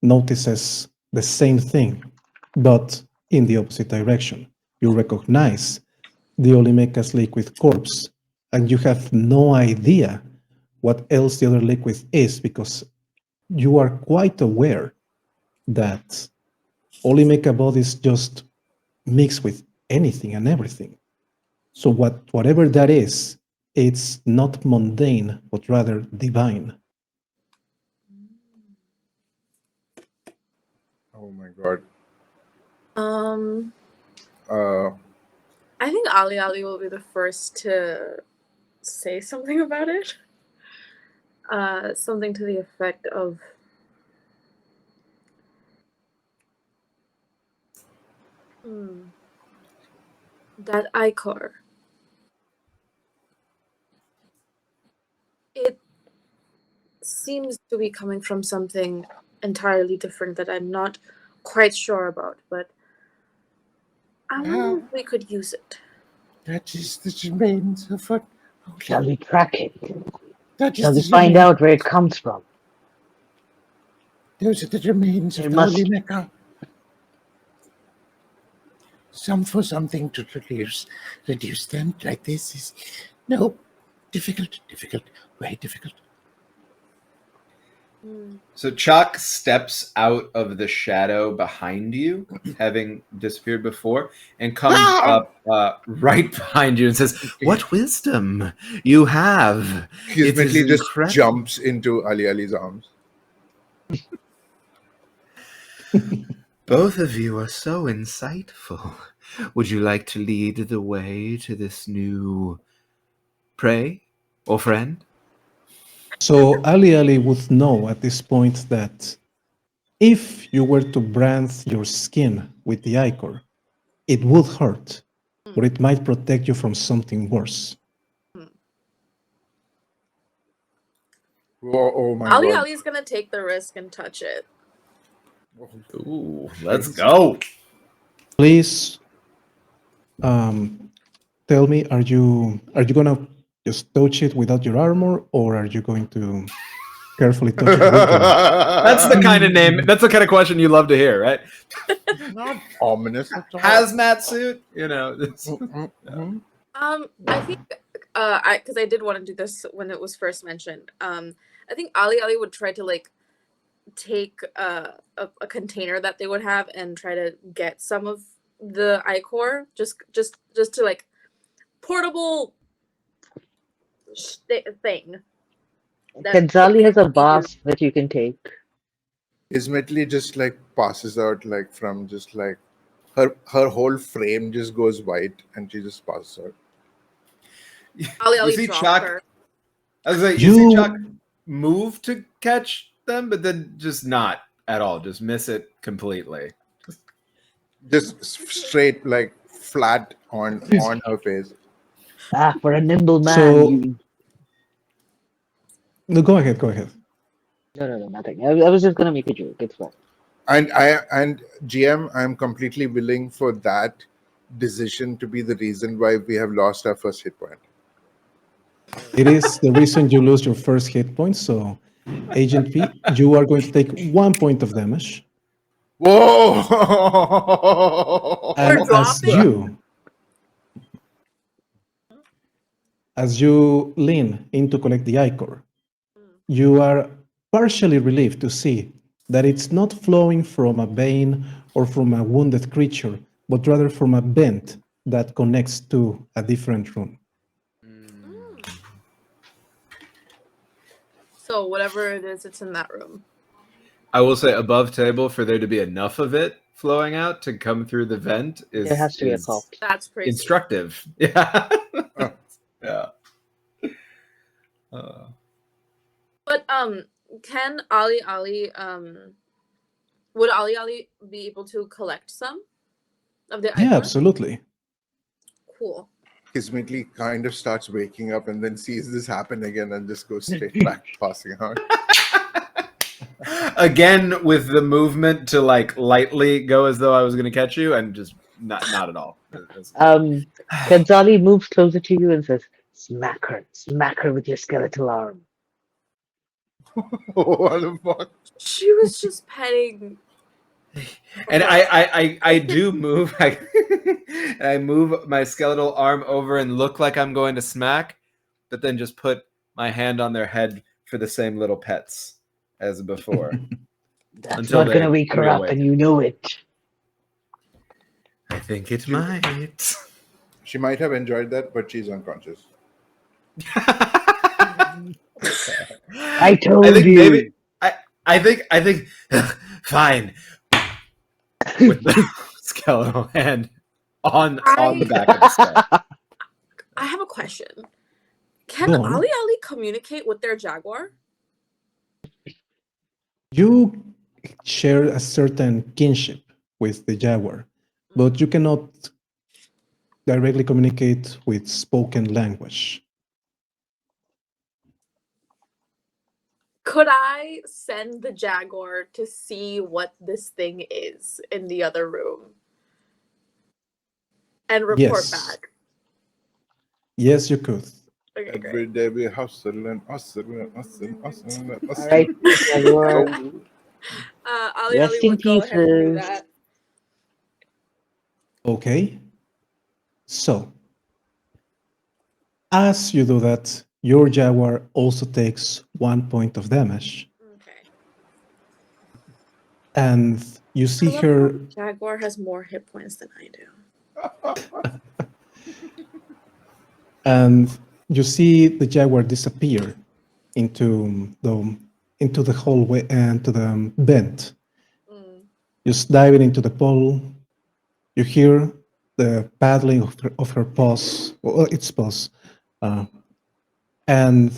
notices the same thing, but in the opposite direction. You recognize the Olymeka's liquid corpse, and you have no idea what else the other liquid is, because you are quite aware that Olymeka bodies just mix with anything and everything. So whatever that is, it's not mundane, but rather divine. Oh my god. I think Ali will be the first to say something about it. Something to the effect of that ichor. It seems to be coming from something entirely different that I'm not quite sure about, but I wonder if we could use it. That is the remains of what? Shall we track it? That Shall we is the find remains. out where it comes from? Those are the remains There of the must- Olymeka. Some for something to reduce them like this is difficult, very difficult. So Chalk steps out of the shadow behind you, having disappeared before, and comes up right behind you and says, What wisdom you have! He It is immediately just incredible. jumps into Ali's arms. Both of you are so insightful. Would you like to lead the way to this new prey or friend? So Ali would know at this point that if you were to brand your skin with the ichor, it would hurt, but it might protect you from something worse. Oh my Ali god. is gonna take the risk and touch it. "Ooh, let's go." Please tell me, are you gonna just touch it without your armor, or are you going to carefully touch it with your armor? That's the kind of name. That's the kind of question you love to hear, right? Not ominous at all. Hazmat suit, you know. I think because I did want to do this when it was first mentioned. I think Ali would try to like take a container that they would have and try to get some of the ichor, just to like portable thing. Kenzali has a vase that you can take. Ismetli just like passes out like from just like her whole frame just goes white and she just passes out. Ali see dropped Chuck? her. I was like, you see Chuck move to catch them, but then just not at all. Just miss it completely. Just straight like flat on her face. For a nimble man. So, no, go ahead. No, nothing. I was just gonna make a joke. It's fine. And GM, I'm completely willing for that decision to be the reason why we have lost our first hit point. It is the reason you lose your first hit point. So, Agent P, you are going to take 1 point of damage. Whoa! And dropping? as you lean in to collect the ichor, you are partially relieved to see that it's not flowing from a vein or from a wounded creature, but rather from a vent that connects to a different room. So whatever it is, it's in that room. I will say above table for there to be enough of it flowing out to come through the vent is There has to be a cup. That's crazy. instructive. Yeah. Oh. Yeah. But can Ali would Ali be able to collect some of the ichor? Yeah, absolutely. Cool. Kismetli kind of starts waking up and then sees this happen again and just goes straight back to passing out. Again, with the movement to like lightly go as though I was going to catch you, and just not at all. Kenzali moves closer to you and says, smack her with your skeletal arm. What the fuck? She was just petting. And I do move. I move my skeletal arm over and look like I'm going to smack, but then just put my hand on their head for the same little pets as before. That's Until not going to they wake her up, reawake. and you know it. I think it might. She might have enjoyed that, but she's unconscious. I told think you. maybe I think fine. With the skeletal hand on the back of the skull. I have a question. Can Go on. Ali communicate with their jaguar? You share a certain kinship with the jaguar, but you cannot directly communicate with spoken language. Could I send the jaguar to see what this thing is in the other room and report Yes. back? Yes, you could. Okay, Every great. day we hustle and hustle and hustle and hustle and hustle. All right, Jaguar. Ali Rest in would go ahead and do pieces. that. Okay. So, as you do that, your jaguar also takes 1 point of damage, Okay. and you see I love her. how jaguar has more hit points than I do. And you see the jaguar disappear into the hallway and to the vent. Just diving into the pool. You hear the paddling of her paws, well, its paws, and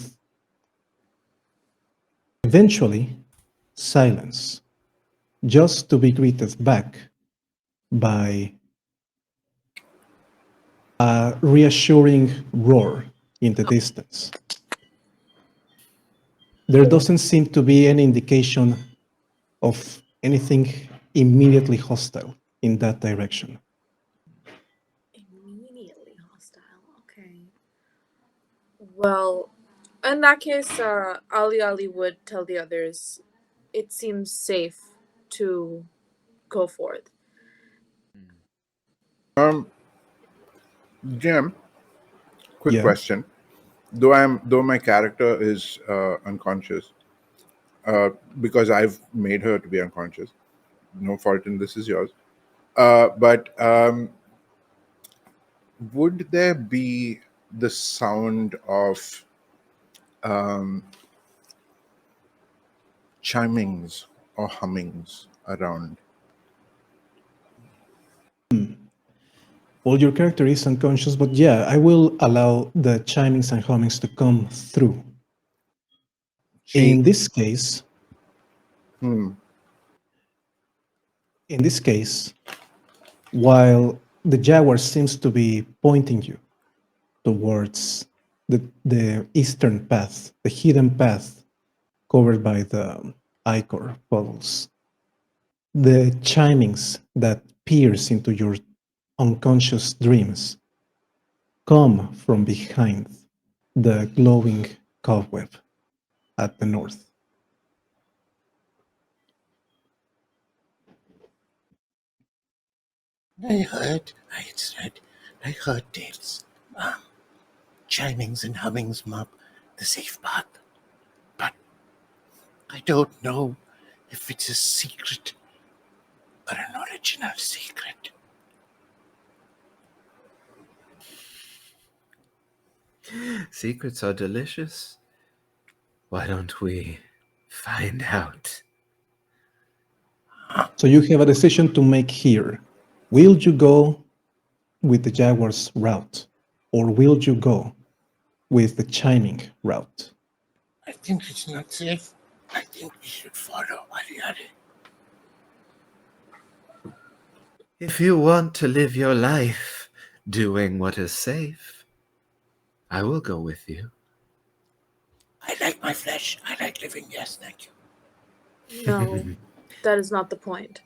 eventually silence, just to be greeted back by a reassuring roar in the distance. There doesn't seem to be any indication of anything immediately hostile in that direction. Immediately hostile. Okay. Well, in that case, Ali would tell the others it seems safe to go forth. Jim, quick Yeah. question. Though my character is unconscious, because I've made her to be unconscious. No fault in this is yours. But would there be the sound of chimings or hummings around? Well, your character is unconscious, but yeah, I will allow the chimings and hummings to come through. In this case, while the jaguar seems to be pointing you towards the eastern path, the hidden path covered by the ichor puddles, the chimings that pierce into your unconscious dreams come from behind the glowing cobweb at the north. I heard tales. Chimings and hummings mark the safe path. But I don't know if it's a secret or an original secret. Secrets are delicious. Why don't we find out? So you have a decision to make here. Will you go with the Jaguar's route, or will you go with the chiming route? I think it's not safe. I think we should follow Ariari. If you want to live your life doing what is safe, I will go with you. I like my flesh. I like living. Yes, thank you. No, that is not the point.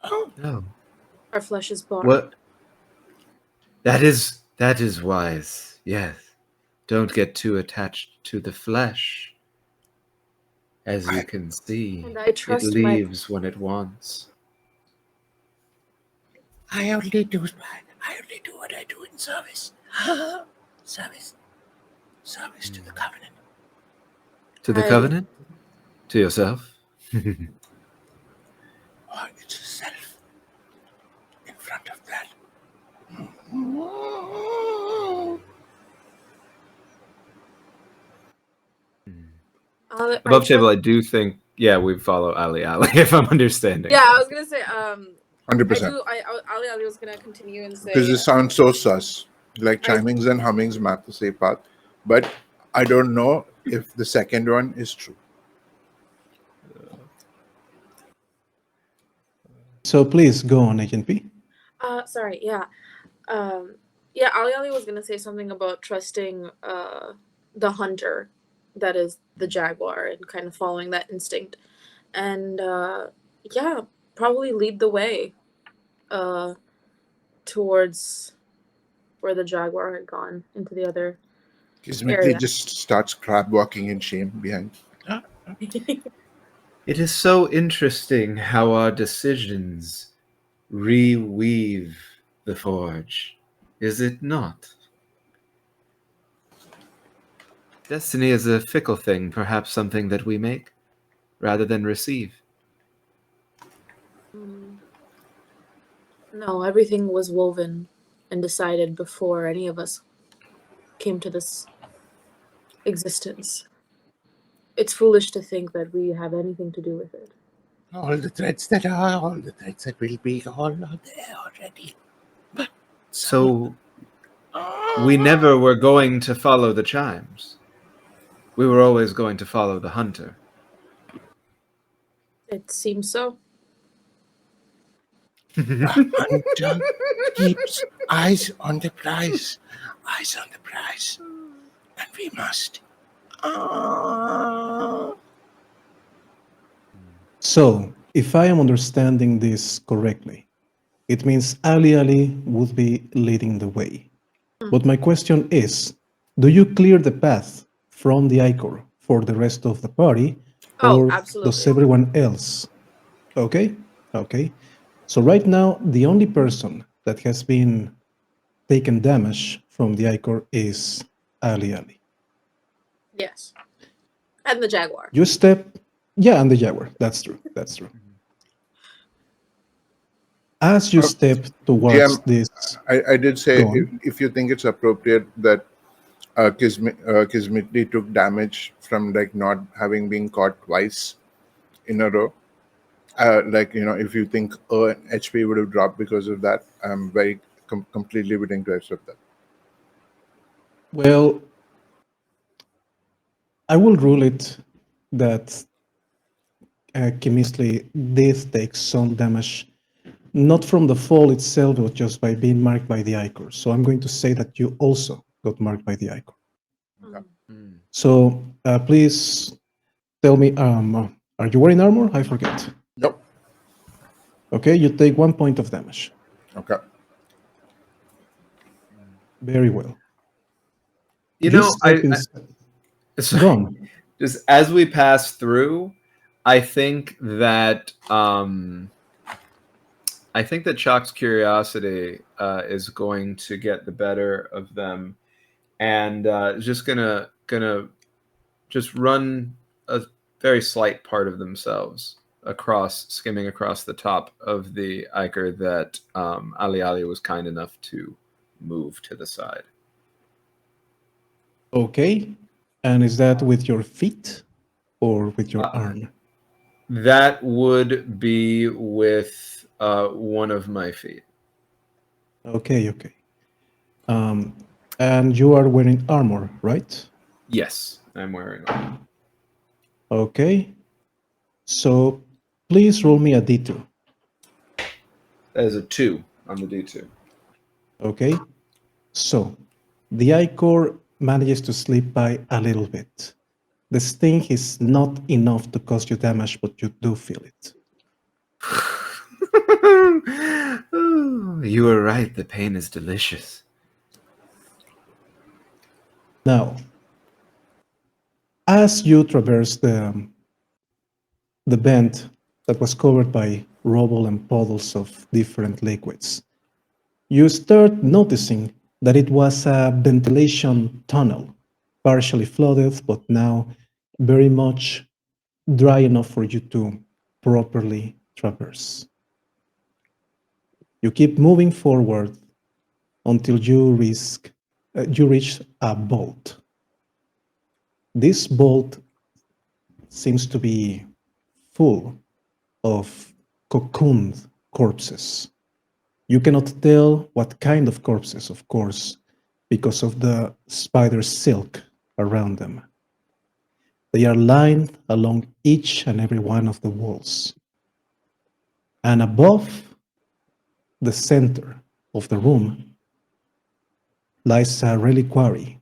Oh, No. Our flesh is borrowed. What? That is wise. Yes. Don't get too attached to the flesh. As you can see, And I it trust leaves when it wants. I only do what I do in service. Service to the covenant. To the covenant? To yourself? Or it's a self in front of that. Above table, I do think, we follow Ali, if I'm understanding. Yeah, I was gonna say, 100%. Ali was gonna continue and say, Because it sounds so sus. Like chimings and hummings map the same path. But I don't know if the second one is true. So please go on, Agent P. Sorry, yeah. Ali was gonna say something about trusting the hunter, that is the jaguar, and kind of following that instinct. And probably lead the way towards where the jaguar had gone into the other Kismetli just starts crab walking in shame behind. It is so interesting how our decisions reweave the forge, is it not? Destiny is a fickle thing, perhaps something that we make rather than receive. No, everything was woven and decided before any of us came to this existence. It's foolish to think that we have anything to do with it. All the threads that will be, all are there already. But So we never were going to follow the chimes. We were always going to follow the hunter. It seems so. the hunter keeps eyes on the prize. Eyes on the prize. And we must. So, if I am understanding this correctly, it means Ali would be leading the way. But my question is, do you clear the path from the Icor for the rest of the party? Oh, or absolutely. does everyone else? Okay. So right now, the only person that has been taken damage from the Icor is Ali. Yes. And the jaguar. You step, and the jaguar. That's true. As you step towards this, I did say if you think it's appropriate that Kismetli took damage from not having been caught twice in a row. If you think HP would have dropped because of that, I'm very completely willing to accept that. Well, I will rule it that Kismetli did take some damage, not from the fall itself, but just by being marked by the Icor. So I'm going to say that you also got marked by the Icor. So please tell me, are you wearing armor? I forget. Nope. Okay, you take 1 point of damage. Okay. Very well. Just as we pass through, I think that I think that Chalk's curiosity is going to get the better of them, and just gonna just run a very slight part of themselves skimming across the top of the ichor that Ali was kind enough to move to the side. Okay. And is that with your feet or with your arm? That would be with one of my feet. Okay. And you are wearing armor, right? Yes, I'm wearing armor. Okay. So please roll me a d2. That is a 2 on the D2. Okay. So the ichor manages to slip by a little bit. The sting is not enough to cause you damage, but you do feel it. Oh, you were right. The pain is delicious. Now, as you traverse the bend that was covered by rubble and puddles of different liquids, you start noticing that it was a ventilation tunnel, partially flooded, but now very much dry enough for you to properly traverse. You keep moving forward until you reach a vault. This vault seems to be full of cocooned corpses. You cannot tell what kind of corpses, of course, because of the spider silk around them. They are lined along each and every one of the walls. And above the center of the room lies a reliquary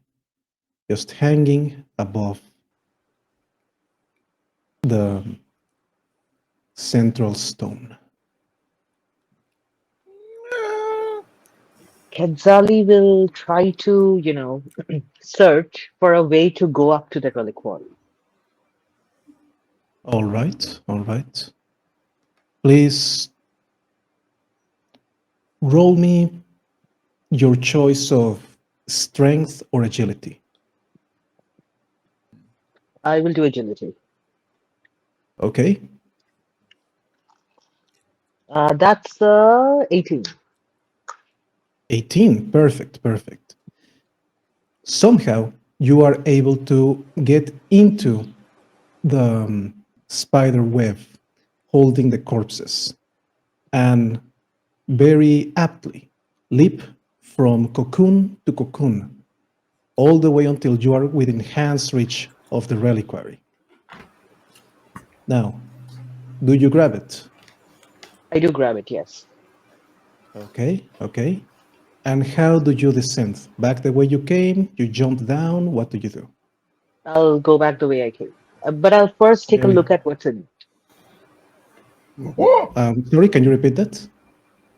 just hanging above the central stone. Quetzali will try to, search for a way to go up to the reliquary. All right. Please roll me your choice of strength or agility. I will do agility. Okay. That's 18. 18. Perfect. Somehow you are able to get into the spider web holding the corpses and very aptly leap from cocoon to cocoon all the way until you are within hand's reach of the reliquary. Now, do you grab it? I do grab it, yes. Okay. And how do you descend? Back the way you came? You jump down? What do you do? I'll go back the way I came. But I'll first take a Very- look at what's in it. Sorry, can you repeat that?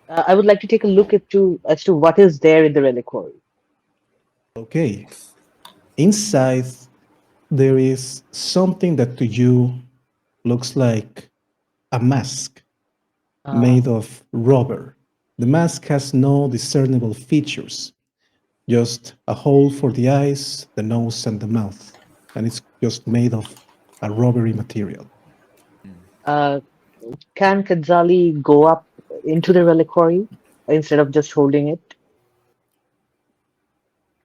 I would like to take a look as to what is there in the reliquary. Okay. Inside, there is something that to you looks like a mask made of rubber. The mask has no discernible features, just a hole for the eyes, the nose, and the mouth. And it's just made of a rubbery material. Can Quetzali go up into the reliquary instead of just holding it?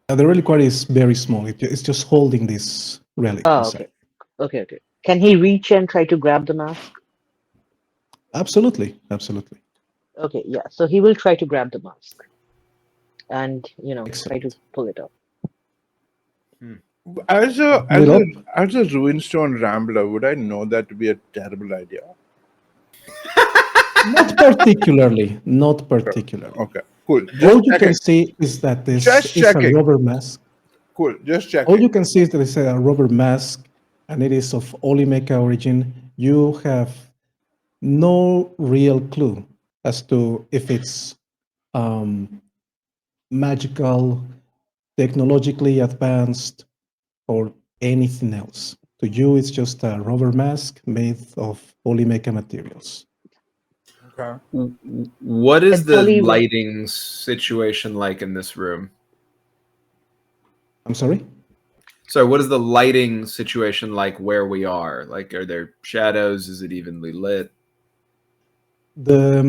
The reliquary is very small. It's just holding this relic inside. Okay. Can he reach and try to grab the mask? Absolutely. Okay, yeah. So he will try to grab the mask and, try Excellent. to pull it up. As a Well, Ruinstone Rambler, would I know that to be a terrible idea? Not particularly. Okay, cool. All you can see is that this Just is a checking. rubber mask. Cool, just checking. All you can see is that it's a rubber mask, and it is of Olmeca origin. You have no real clue as to if it's magical, technologically advanced, or anything else. To you, it's just a rubber mask made of Olmeca materials. Okay. What is the Quetzali- lighting situation like in this room? I'm sorry? So what is the lighting situation like where we are? Like, are there shadows? Is it evenly lit? The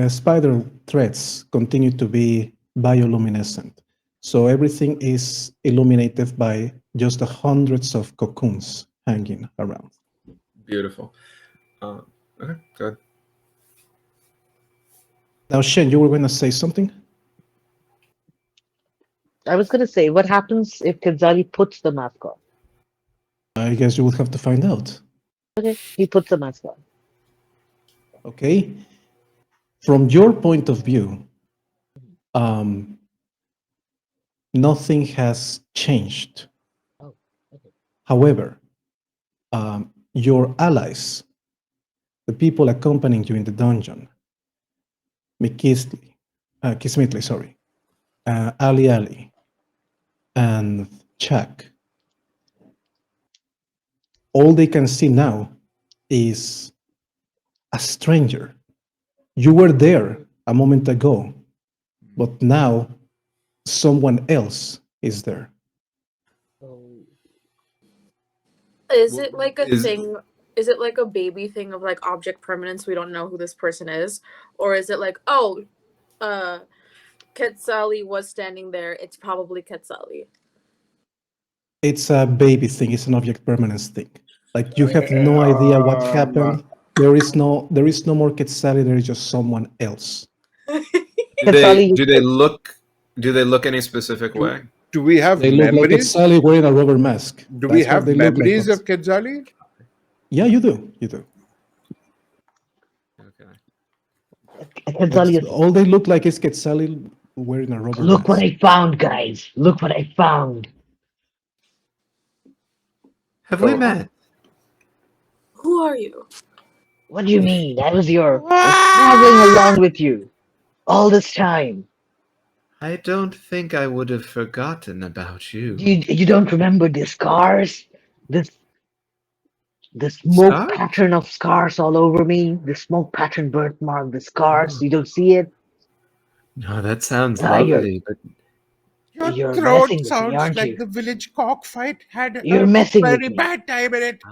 spider threads continue to be bioluminescent. So everything is illuminated by just the hundreds of cocoons hanging around. Beautiful. Okay, go ahead. Now, Shen, you were going to say something? I was gonna say, what happens if Quetzali puts the mask on? I guess you would have to find out. Okay, he puts the mask on. Okay? From your point of view, nothing has changed. Oh, okay. However, your allies, the people accompanying you in the dungeon, Kismitli, sorry, Ali, and Chuck, all they can see now is a stranger. You were there a moment ago, but now someone else is there. Is it like a Is- thing? Is it like a baby thing of like object permanence? We don't know who this person is, or is it like, oh, Quetzali was standing there. It's probably Quetzali. It's a baby thing. It's an object permanence thing. Like you have no idea what happened. There is no more Quetzali. There is just someone else. Do they look any specific way? Do we have They look like memories? Quetzali wearing a rubber mask. Do we That's what have they look memories like. of Quetzali? Yeah, you do. You do. Okay. Quetzali is, All they look like is Quetzali wearing a rubber look mask. what I found, guys. Look what I found. Have we met? Who are you? What do you mean? I was traveling along with you all this time. I don't think I would have forgotten about you. You don't remember the scars? The smoke Scars? pattern of scars all over me? The smoke pattern birthmark, the scars. Oh. You don't see it? No, that sounds Tired. lovely, but You're Your throat messing with me, sounds aren't like you? the village cockfight had You're a messing with very me. bad time in it.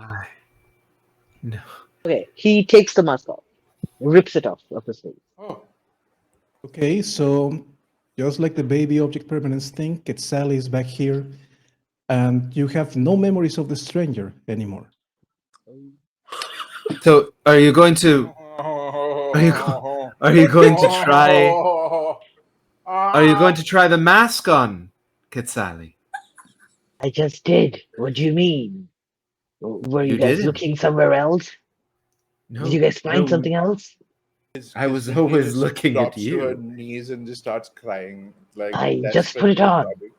no. Okay, he takes the mask off, rips it off of his face. Oh, Okay, so just like the baby object permanence thing, Quetzali is back here, and you have no memories of the stranger anymore. So, are you going to try? Are you going to try the mask on, Quetzali? I just did. What do you mean? Were you You guys didn't. looking somewhere else? No. Did you guys find no. something else? I was He always just looking at drops to her you. knees and just starts crying. Like I just put it desperately on. sobbing.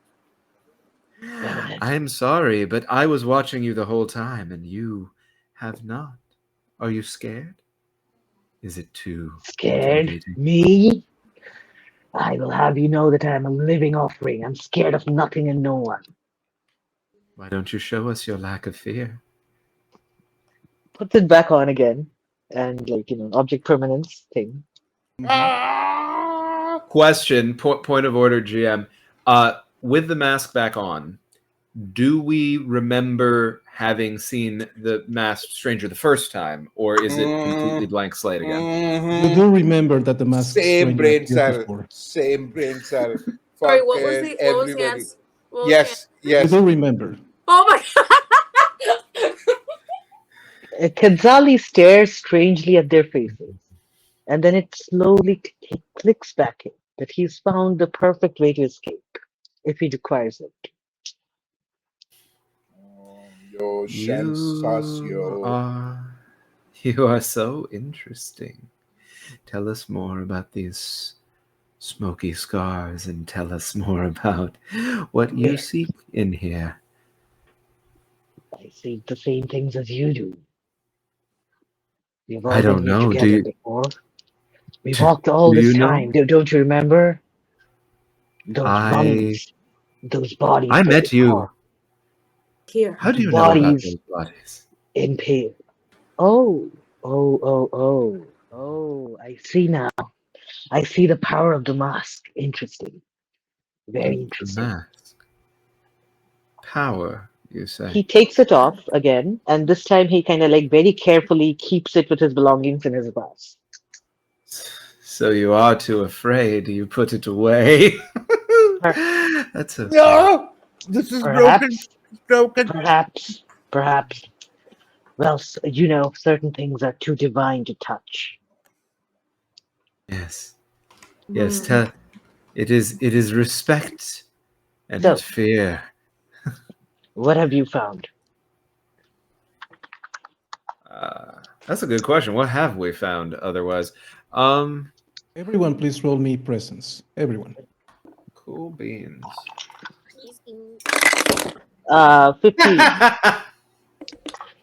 I'm sorry, but I was watching you the whole time, and you have not. Are you scared? Is it too Scared? intimidating? Me? I will have you know that I am a living offering. I'm scared of nothing and no one. Why don't you show us your lack of fear? Puts it back on again. And object permanence thing. Question, point of order, GM. With the mask back on, do we remember having seen the masked stranger the first time, or is it completely blank slate again? You do remember that the mask Same brain appeared cell. before. Same brain cell. Sorry, what was Fucking the everybody. answer? What was the Yes, You yes. do remember. Oh my god! Quetzali stares strangely at their faces. And then it slowly clicks back in that he's found the perfect way to escape, if he requires it. Yo, Shen sus, You are so interesting. Tell us more about these smoky scars, and tell us more about what you seek in here. I see the same things as you do. We've all I don't been here know. together before. We walked all do this you know? time. Don't you remember? Those mummies, those bodies. I that met we you. saw How do you know about bodies those bodies? impaled. Oh. Oh, I see now. I see the power of the mask. Interesting. Very The interesting. mask. Power, you say? He takes it off again, and this time he kind of like very carefully keeps it with his belongings in his blouse. So you are too afraid. You put it away. Per- That's okay. No, this is broken. Perhaps, Broken. perhaps. Well, you know, certain things are too divine to touch. Yes. Hmm. Yes. It is respect and So- fear. What have you found? That's a good question. What have we found otherwise? Everyone, please roll me presence. Everyone. Cool beans. 15.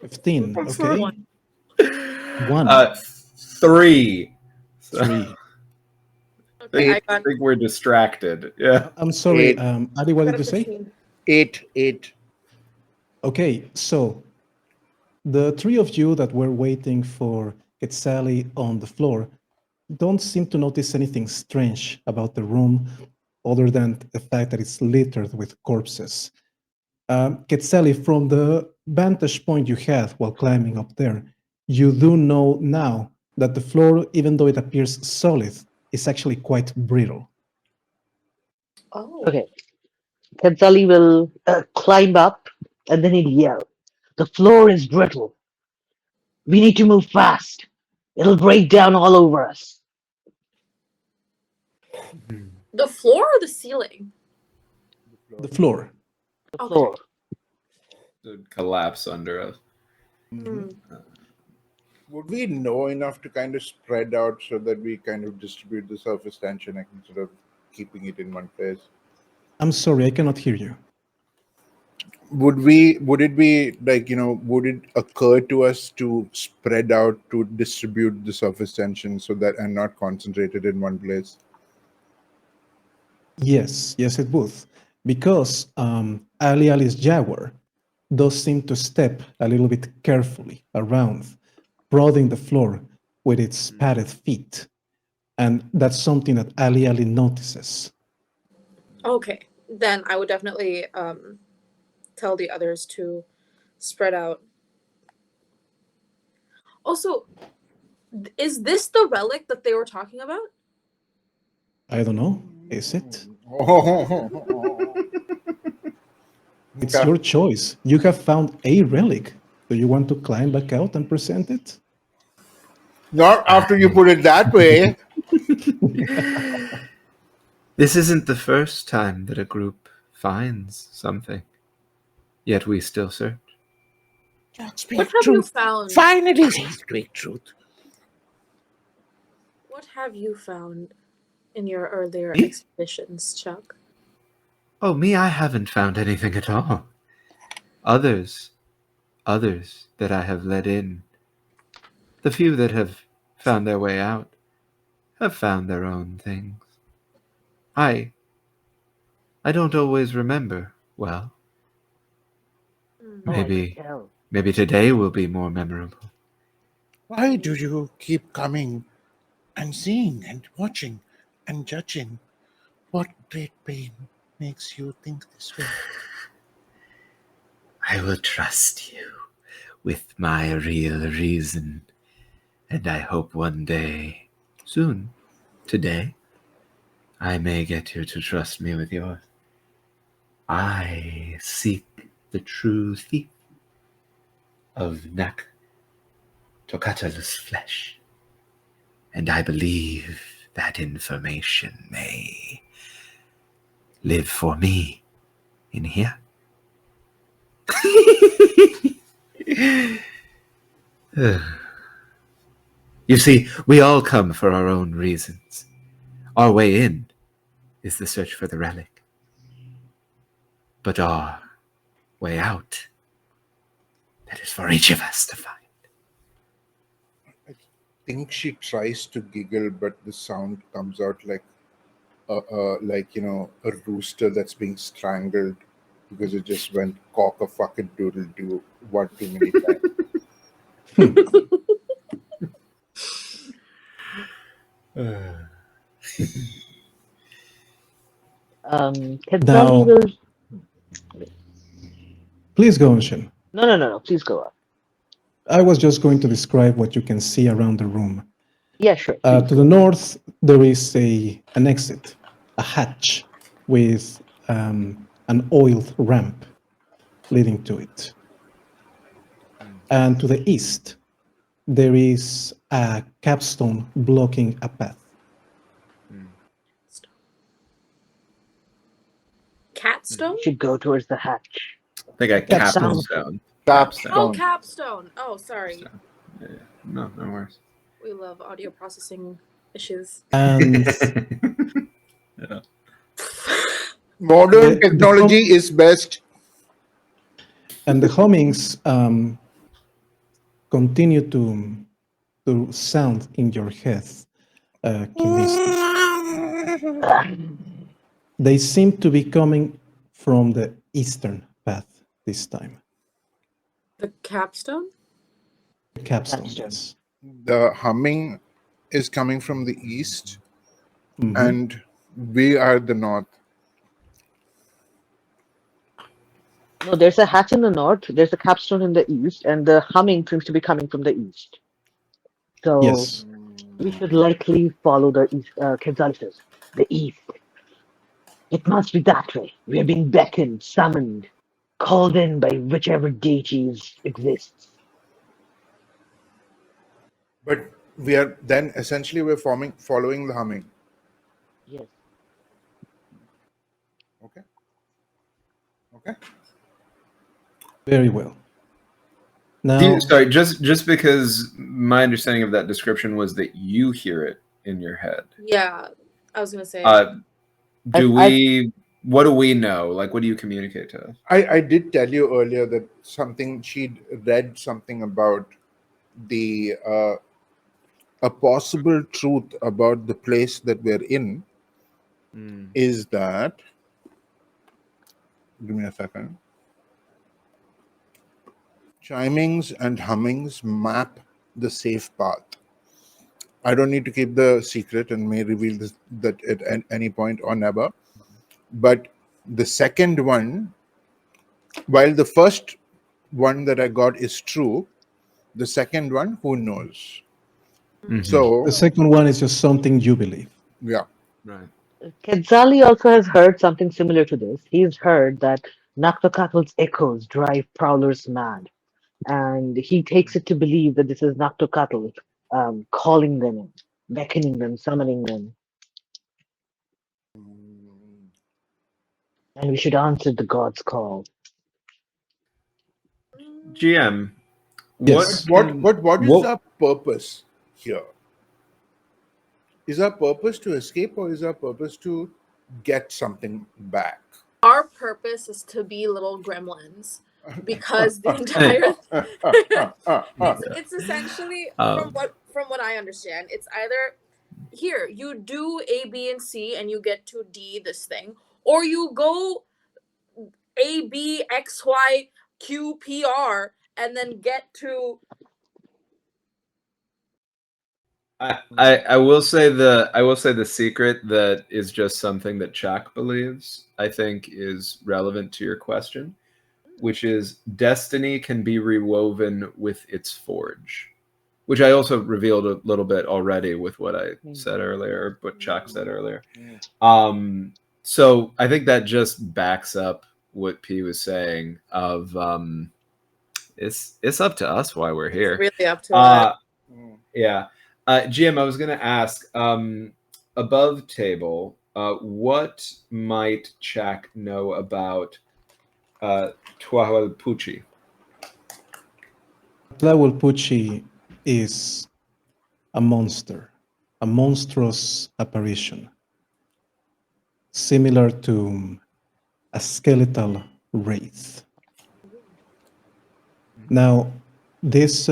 15. What's Okay. one? 1. 3. So 3. Okay, I I got think we're distracted. Yeah. I'm sorry, 8. Ali, what I did got you a say? 15. 8. Okay, so the three of you that were waiting for Quetzali on the floor don't seem to notice anything strange about the room other than the fact that it's littered with corpses. Quetzali, from the vantage point you had while climbing up there, you do know now that the floor, even though it appears solid, is actually quite brittle. Oh. Okay. Kenzali will climb up and then he'll yell. The floor is brittle. We need to move fast. It'll break down all over us. The floor or the ceiling? The floor. The Okay. floor. Would collapse under us. Hmm. Would we know enough to kind of spread out so that we kind of distribute the surface tension instead of keeping it in one place? I'm sorry, I cannot hear you. Would it be like, would it occur to us to spread out to distribute the surface tension so that and not concentrated in one place? Yes, it would. Because Ali's jaguar does seem to step a little bit carefully around, prodding the floor with its padded feet. And that's something that Ali notices. Okay. Then I would definitely tell the others to spread out. Also, is this the relic that they were talking about? I don't know, is it? It's Okay. your choice. You have found a relic. Do you want to climb back out and present it? Not after you put it that way. This isn't the first time that a group finds something, yet we still search. What have you found? Finally, speak truth. What have you found in your earlier Me? expeditions, Chuck? Oh, me, I haven't found anything at all. Others that I have let in, the few that have found their way out, have found their own things. I don't always remember well. Oh, I can Maybe tell. today will be more memorable. Why do you keep coming and seeing and watching and judging? What great pain makes you think this way? I will trust you with my real reason, and I hope one day, soon, today, I may get you to trust me with yours. I seek the true thief of Naktokattl's flesh, and I believe that information may live for me in here. You see, we all come for our own reasons. Our way in is the search for the relic. But our way out, that is for each of us to find. I think she tries to giggle, but the sound comes out like a rooster that's being strangled because it just went cock-a-fucking-doodle-doo one too many times. Kedzali will. Please go on, Shin. No. Please go on. I was just going to describe what you can see around the room. Yeah, sure. To the north, there is an exit, a hatch with an oiled ramp leading to it. And to the east, there is a capstone blocking a path. Catstone? You should go towards the hatch. I think I Capstone. capstone. Oh, capstone. Oh, sorry. Yeah. No worries. We love audio processing issues. And Yeah. Modern The- technology is best. and the hummings continue to sound in your head, Kimisti. They seem to be coming from the eastern path this time. The capstone? The capstone, Capstone. yes. The humming is coming from the east, Mhm. and we are the north. No, there's a hatch in the north, there's a capstone in the east, and the humming seems to be coming from the east. So Yes. we should likely follow the east. Kedzali says, the east. It must be that way. We are being beckoned, summoned, called in by whichever deities exists. But we are then essentially we're following the humming. Yes. Okay. Very well. Now, Sorry, just because my understanding of that description was that you hear it in your head. Yeah, I was gonna say. What do we know? Like, what do you communicate to us? I did tell you earlier that she'd read something about the a possible truth about the place that we're in is that, give me a second, chimings and hummings map the safe path. I don't need to keep the secret and may reveal that at any point or never. But the second one, while the first one that I got is true, the second one, who knows? Mhm. So, the second one is just something you believe. yeah. Right. Kedzali also has heard something similar to this. He's heard that Naktokatl's echoes drive prowlers mad. And he takes it to believe that this is Naktokatl calling them in, beckoning them, summoning them. And we should answer the god's call. GM. Yes. What is what- our purpose here? Is our purpose to escape, or is our purpose to get something back? Our purpose is to be little gremlins because the entire it's essentially from what I understand, it's either here you do A, B, and C and you get to D this thing, or you go A, B, X, Y, Q, P, R, and then get to. I will say the secret that is just something that Chak believes, I think, is relevant to your question, which is destiny can be rewoven with its forge, which I also revealed a little bit already with what I said earlier, what Chak said earlier. So I think that just backs up what P was saying of it's up to us why we're here. It's really up to us. Yeah. GM, I was going to ask, above table, what might Chak know about Twahalpuchi? Tlawelpuchi is a monster, a monstrous apparition, similar to a skeletal wraith. Now, these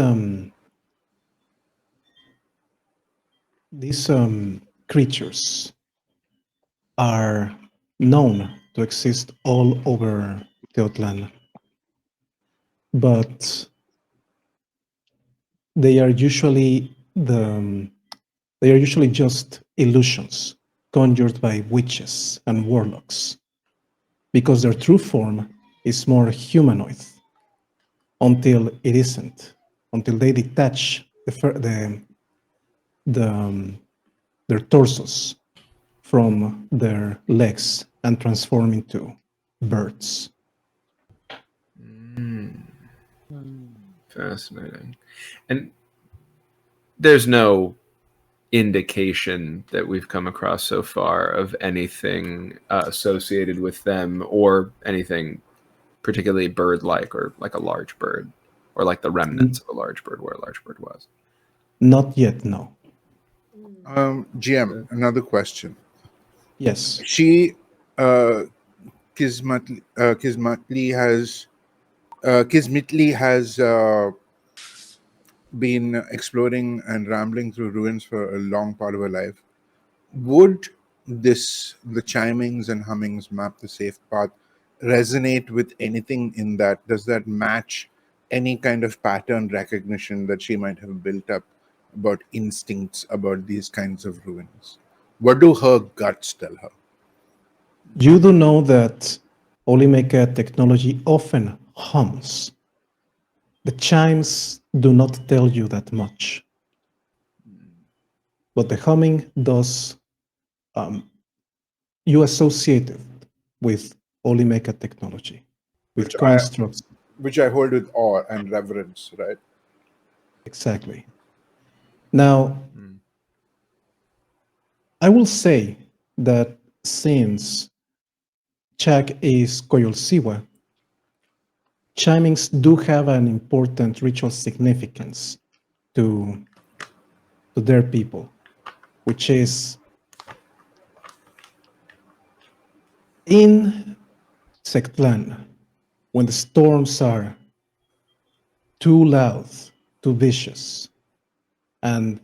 creatures are known to exist all over Teotlan, but they are usually the They are usually just illusions conjured by witches and warlocks, because their true form is more humanoid until it isn't, until they detach their torsos from their legs and transform into birds. Fascinating. And there's no indication that we've come across so far of anything associated with them or anything particularly bird-like or like a large bird or like the remnants of a large bird where a large bird was. Not yet, no. GM, another question. Yes. She, Kismatli has been exploring and rambling through ruins for a long part of her life. Would the chimings and hummings map the safe path resonate with anything in that? Does that match any kind of pattern recognition that she might have built up about instincts about these kinds of ruins? What do her guts tell her? You do know that Olymeka technology often hums. The chimes do not tell you that much. But the humming does, you associate it with Olymeka technology, with constructs. Which I hold with awe and reverence, right? Exactly. Now, I will say that since Chak is Koyolsiwa, chimings do have an important ritual significance to their people, which is in Zektlan, when the storms are too loud, too vicious, and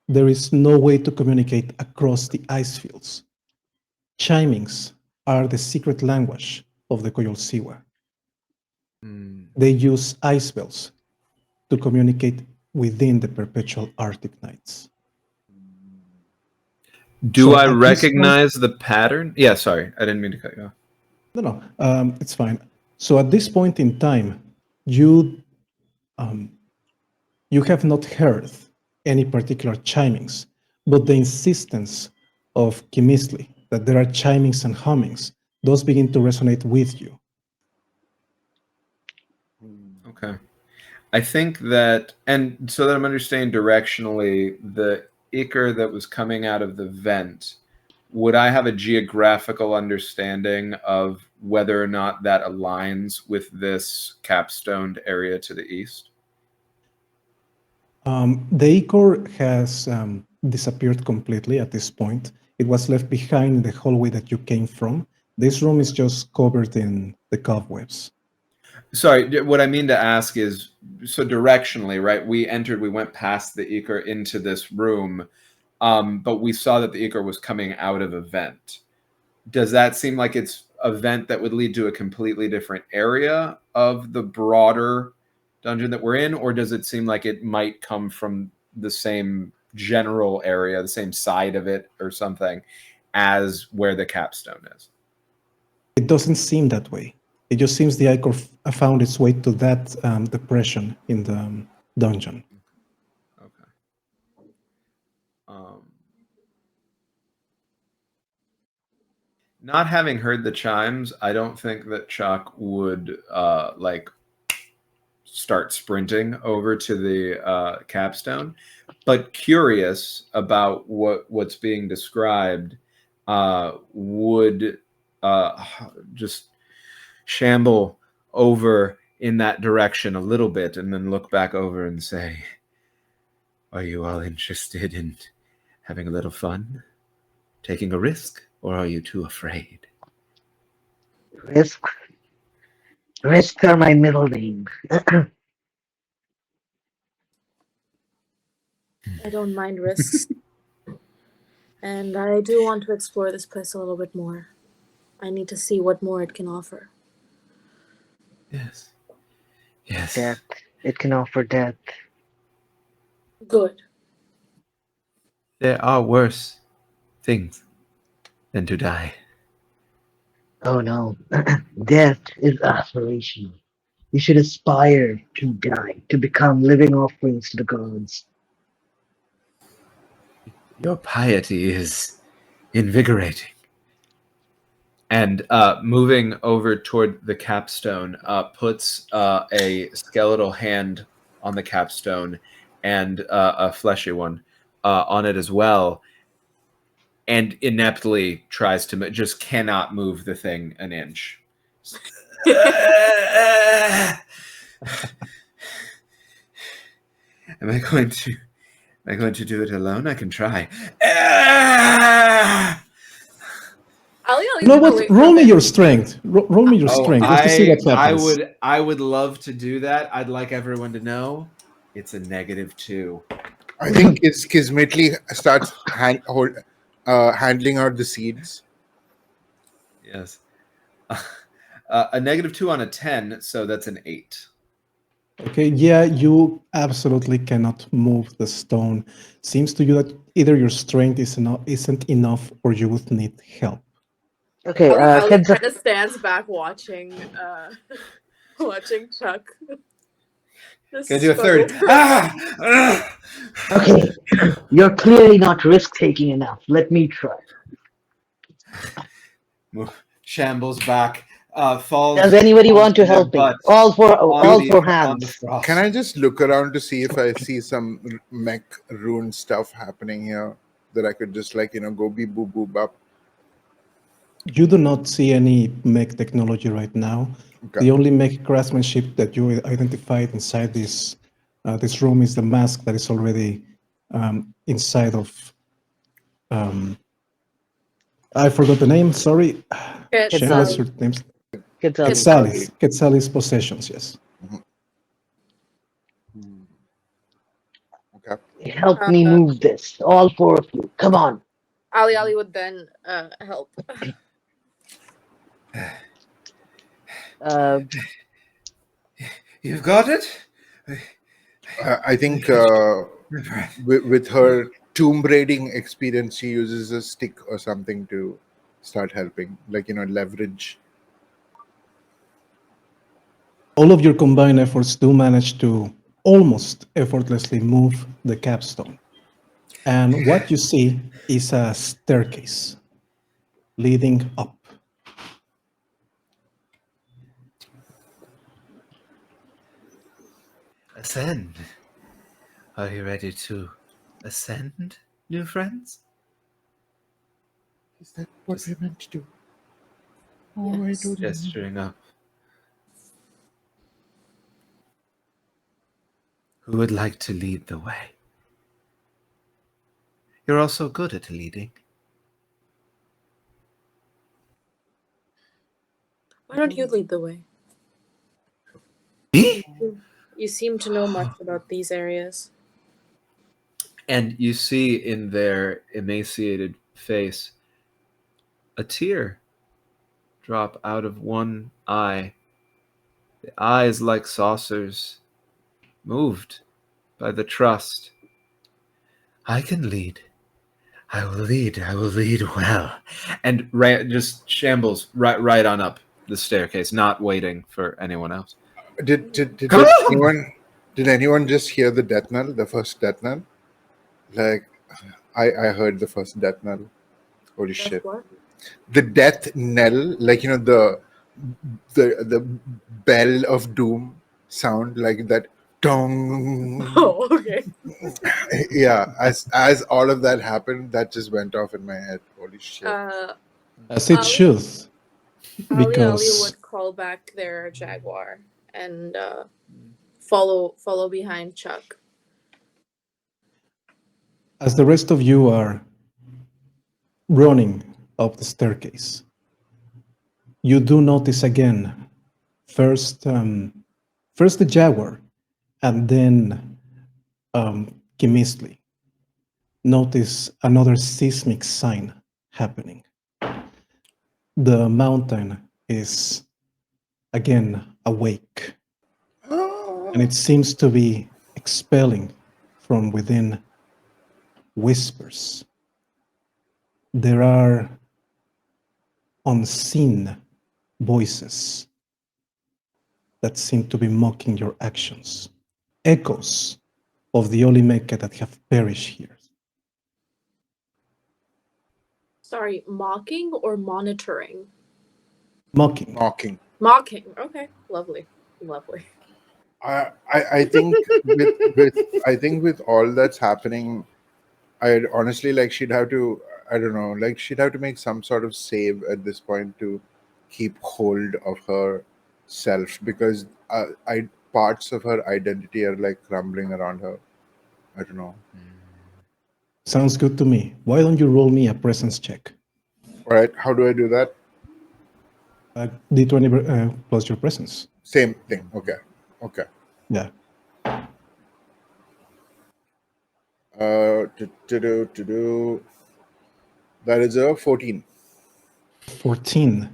there is no way to communicate across the ice fields, chimings are the secret language of the Koyolsiwa. They use ice bells to communicate within the perpetual Arctic nights. Do I recognize the pattern? Yeah, sorry, I didn't mean to cut you off. No, it's fine. So at this point in time, you have not heard any particular chimings, but the insistence of Kimisli that there are chimings and hummings, those begin to resonate with you. Okay. I think that, and so that I'm understanding directionally, the ichor that was coming out of the vent, would I have a geographical understanding of whether or not that aligns with this capstoned area to the east? The ichor has disappeared completely at this point. It was left behind in the hallway that you came from. This room is just covered in the cobwebs. Sorry, what I mean to ask is, so directionally, right? We went past the ichor into this room, but we saw that the ichor was coming out of a vent. Does that seem like it's a vent that would lead to a completely different area of the broader dungeon that we're in, or does it seem like it might come from the same general area, the same side of it or something as where the capstone is? It doesn't seem that way. It just seems the ichor found its way to that depression in the dungeon. Okay. Not having heard the chimes, I don't think that Chuck would start sprinting over to the capstone, but curious about what's being described, would just shamble over in that direction a little bit and then look back over and say, "Are you all interested in having a little fun, taking a risk, or are you too afraid?" Risk are my middle name. I don't mind risks. And I do want to explore this place a little bit more. I need to see what more it can offer. Yes. Yes. Death. It can offer death. Good. There are worse things than to die. Oh no, death is aspirational. You should aspire to die, to become living offerings to the gods. Your piety is invigorating. And moving over toward the capstone, puts a skeletal hand on the capstone and a fleshy one on it as well, and ineptly tries to just cannot move the thing an inch. Am I going to do it alone? I can try. Ali You know what? Roll me your strength. Roll me your strength just to see what happens. I would love to do that. I'd like everyone to know it's a -2. I think Kismetli starts handling out the seeds. Yes. A -2 on a 10, so that's an 8. Okay, yeah, you absolutely cannot move the stone. Seems to you that either your strength isn't enough or you would need help. Okay, Ali Kedza, kind of stands back watching watching Chuck. Can I do a third? okay, you're clearly not risk-taking enough. Let me try. Shambles back. Falls. Does anybody want to onto their help me? butt All four on the hands. frost. Can I just look around to see if I see some mech rune stuff happening here that I could just go beep boop boop up? You do not see any mech technology right now. Okay. The only mech craftsmanship that you identified inside this room is the mask that is already inside of. I forgot the name. Sorry. Shem, what's your name? Quetzali's possessions. Yes. Okay. Help me move this. All four of you. Come on. Ali would then help. You've got it? I think with her tomb raiding experience, she uses a stick or something to start helping, leverage. All of your combined efforts do manage to almost effortlessly move the capstone. And what you see is a staircase leading up. Ascend. Are you ready to ascend, new friends? Is that what we're meant to do? Yes. Gesturing up. Who would like to lead the way? You're also good at leading. Why don't you lead the way? Me? You seem to know much about these areas. And you see in their emaciated face a tear drop out of one eye. The eyes, like saucers, moved by the trust. I can lead. I will lead. I will lead well. And just shambles right on up the staircase, not waiting for anyone else. Did anyone just hear the death knell, the first death knell? I heard the first death knell. Holy shit! What? The death knell, the bell of doom sound, like that. Dong. Oh, okay. Yeah, as all of that happened, that just went off in my head. Holy shit! As it should. Ali Because would call back their jaguar and follow behind Chuck. as the rest of you are running up the staircase, you do notice again, first the jaguar, and then Kimistli. Notice another seismic sign happening. The mountain is again awake, and it seems to be expelling from within whispers. There are unseen voices that seem to be mocking your actions. Echoes of the Olimeka that have perished here. Sorry, mocking or monitoring? Mocking. Mocking. Mocking. Okay, lovely, lovely. I think with all that's happening, I'd honestly she'd have to, I don't know, she'd have to make some sort of save at this point to keep hold of her self, because parts of her identity are crumbling around her. I don't know. Sounds good to me. Why don't you roll me a presence check? All right, how do I do that? D20 plus your presence. Same thing. Okay. Yeah. That is a 14. 14.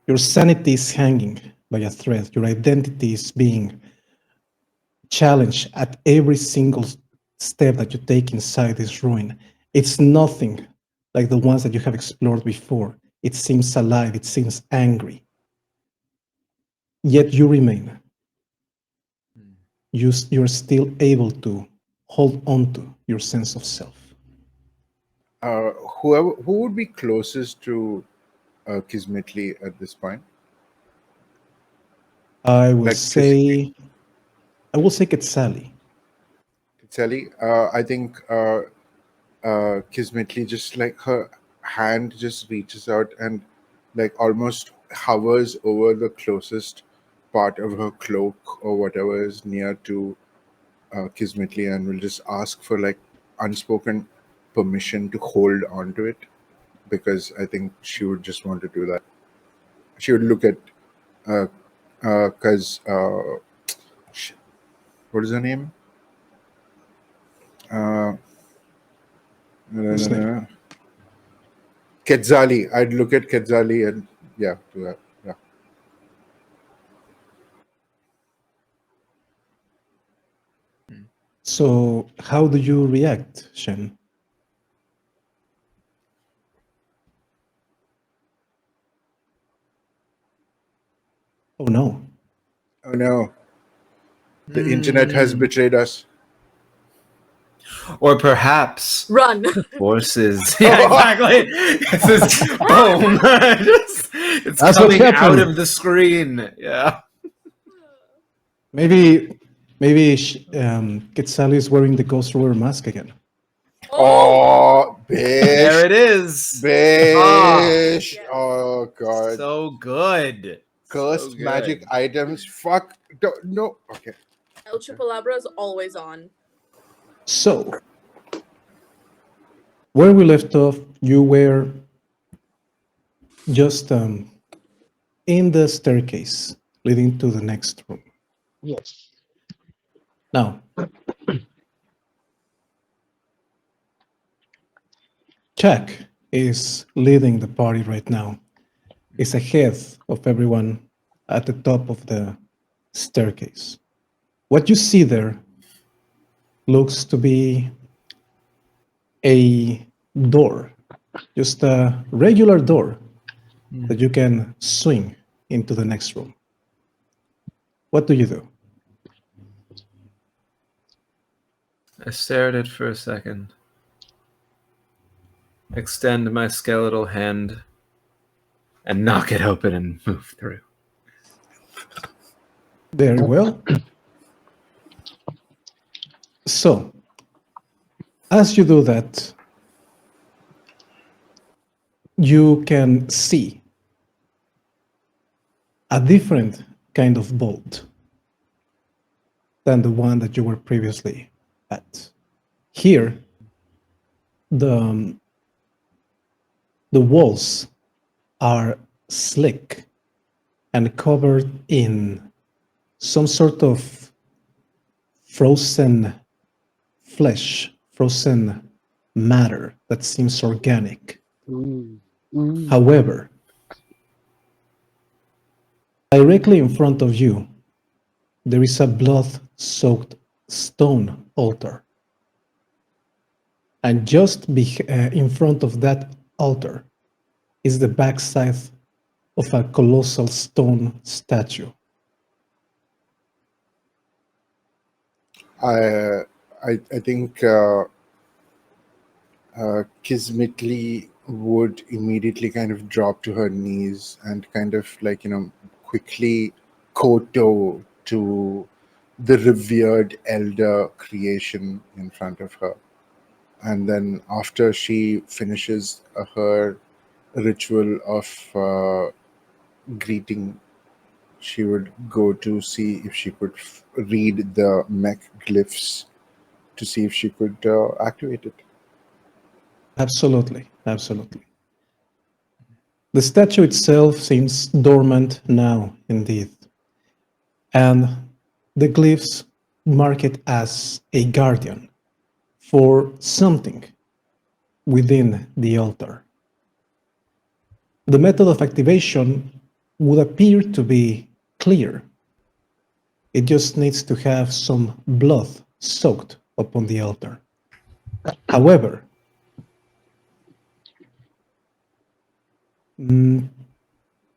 Your sanity is hanging by a thread. Your identity is being challenged at every single step that you take inside this ruin. It's nothing like the ones that you have explored before. It seems alive. It seems angry. Yet you remain. You're still able to hold on to your sense of self. Who would be closest to Kismetli at this point? I will say Quetzali. Quetzali, I think Kismetli, just her hand just reaches out and almost hovers over the closest part of her cloak or whatever is near to Kismetli, and will just ask for unspoken permission to hold on to it, because I think she would just want to do that. She would look at because what is her name? Quetzali. I'd look at Quetzali and do that. Yeah. So how do you react, Shen? Oh no. Oh no. The internet has betrayed us. Or perhaps Run. forces. Yeah, exactly. It's just boom. It's That's what coming out happened. of the screen. Yeah. Maybe Quetzali is wearing the Ghost Ruler mask again. Oh, bish. There it is. Bish. Yes. Oh, God. So good. Cursed So good. magic items. Fuck. No. Okay. El Chupalabras is always on. So, where we left off, you were just in the staircase leading to the next room. Yes. Now, Chuck is leading the party right now. Is ahead of everyone at the top of the staircase. What you see there looks to be a door, just a regular door that you can swing into the next room. What do you do? I stare at it for a second. Extend my skeletal hand and knock it open and move through. Very well. So, as you do that, you can see a different kind of bolt than the one that you were previously at. Here, the walls are slick and covered in some sort of frozen flesh, frozen matter that seems organic. However, directly in front of you, there is a blood-soaked stone altar. And just in front of that altar is the backside of a colossal stone statue. I think Kismetli would immediately kind of drop to her knees and kind of quickly kowtow to the revered elder creation in front of her. And then after she finishes her ritual of greeting, she would go to see if she could read the mech glyphs to see if she could activate it. Absolutely, absolutely. The statue itself seems dormant now, indeed. And the glyphs mark it as a guardian for something within the altar. The method of activation would appear to be clear. It just needs to have some blood soaked upon the altar. However,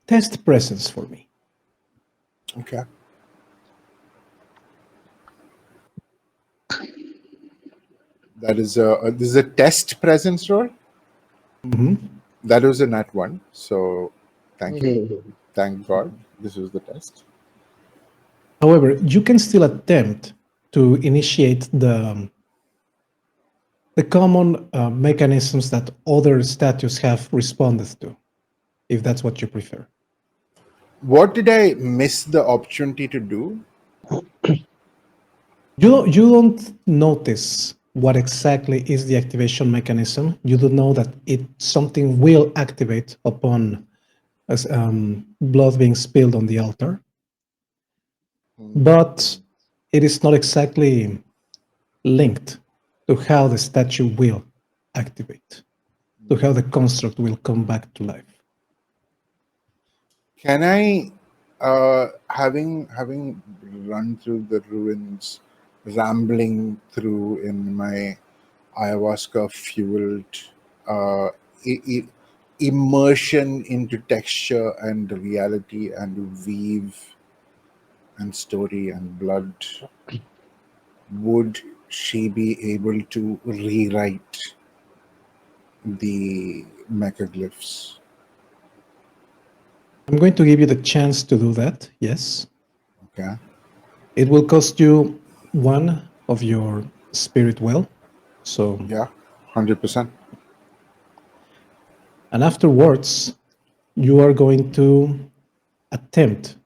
test presence for me. Okay. That is this is a test presence roll. That was a nat 1. So thank you. Thank God this was the test. However, you can still attempt to initiate the common mechanisms that other statues have responded to, if that's what you prefer. What did I miss the opportunity to do? You don't notice what exactly is the activation mechanism. You do know that something will activate upon blood being spilled on the altar. But it is not exactly linked to how the statue will activate, to how the construct will come back to life. Can I, having run through the ruins, rambling through in my ayahuasca-fueled immersion into texture and reality and weave and story and blood, would she be able to rewrite the mechaglyphs? I'm going to give you the chance to do that, yes. Okay. It will cost you 1 of your spirit well. So yeah, 100%. And afterwards, you are going to attempt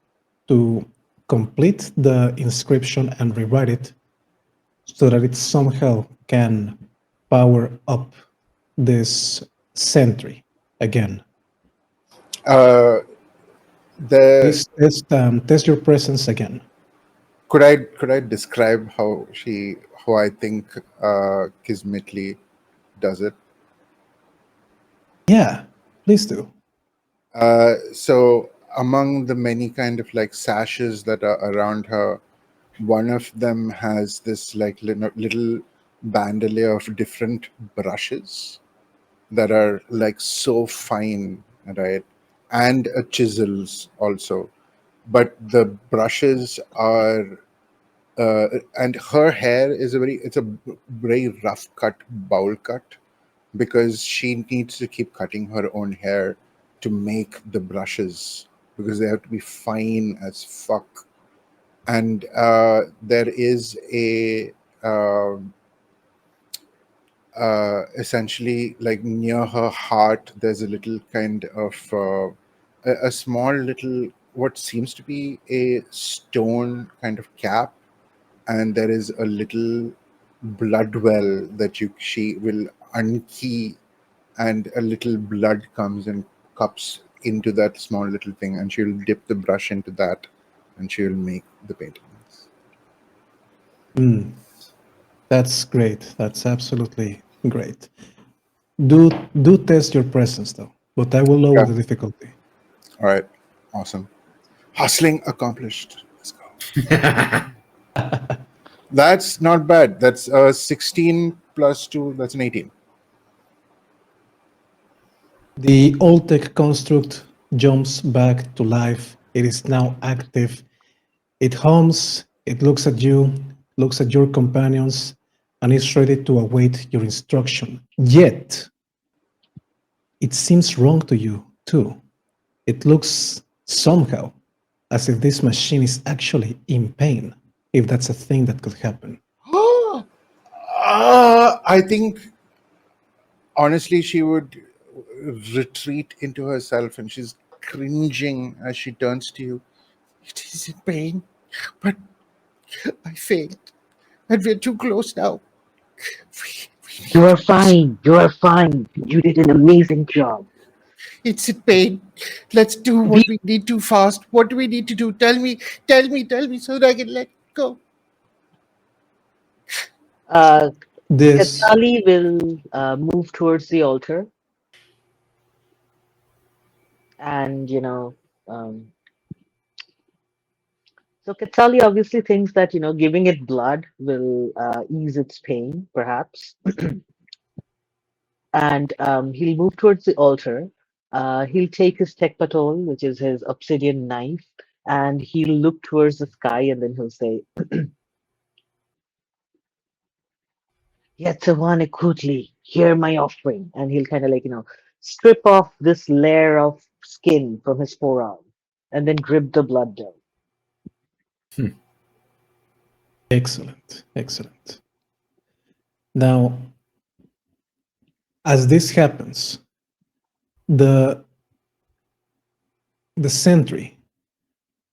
to complete the inscription and rewrite it so that it somehow can power up this sentry again. Please test your presence again. Could I describe how I think Kismetli does it? Yeah, please do. So among the many kind of like sashes that are around her, one of them has this like little bandolier of different brushes that are like so fine, right? And chisels also. But the brushes are, and her hair is it's a very rough cut, bowl cut, because she needs to keep cutting her own hair to make the brushes, because they have to be fine as fuck. And there is a essentially like near her heart, there's a little kind of a small little what seems to be a stone kind of cap, and there is a little blood well that she will unkey, and a little blood comes and cups into that small little thing, and she'll dip the brush into that, and she'll make the paintings. That's great. That's absolutely great. Do test your presence though, but I will lower the difficulty. All right, awesome. Hustling accomplished. Let's go. That's not bad. That's 16 plus 2, that's an 18. The old-tech construct jumps back to life. It is now active. It hums, it looks at you, looks at your companions, and is ready to await your instruction. Yet, it seems wrong to you, too. It looks somehow as if this machine is actually in pain, if that's a thing that could happen. I think, honestly, she would retreat into herself and she's cringing as she turns to you. It is in pain, but I failed. And we're too close now. You are fine. You are fine. You did an amazing job. It's in pain. Let's do what we need to fast. What do we need to do? Tell me, so that I can let go. Katsali will move towards the altar. And, so Katsali obviously thinks that, giving it blood will ease its pain, perhaps. And he'll move towards the altar. He'll take his tekpatol, which is his obsidian knife, and he'll look towards the sky, and then he'll say, Yetsawanekutli, hear my offering. And he'll kind of strip off this layer of skin from his forearm and then drip the blood down. Excellent, excellent. Now, as this happens, the sentry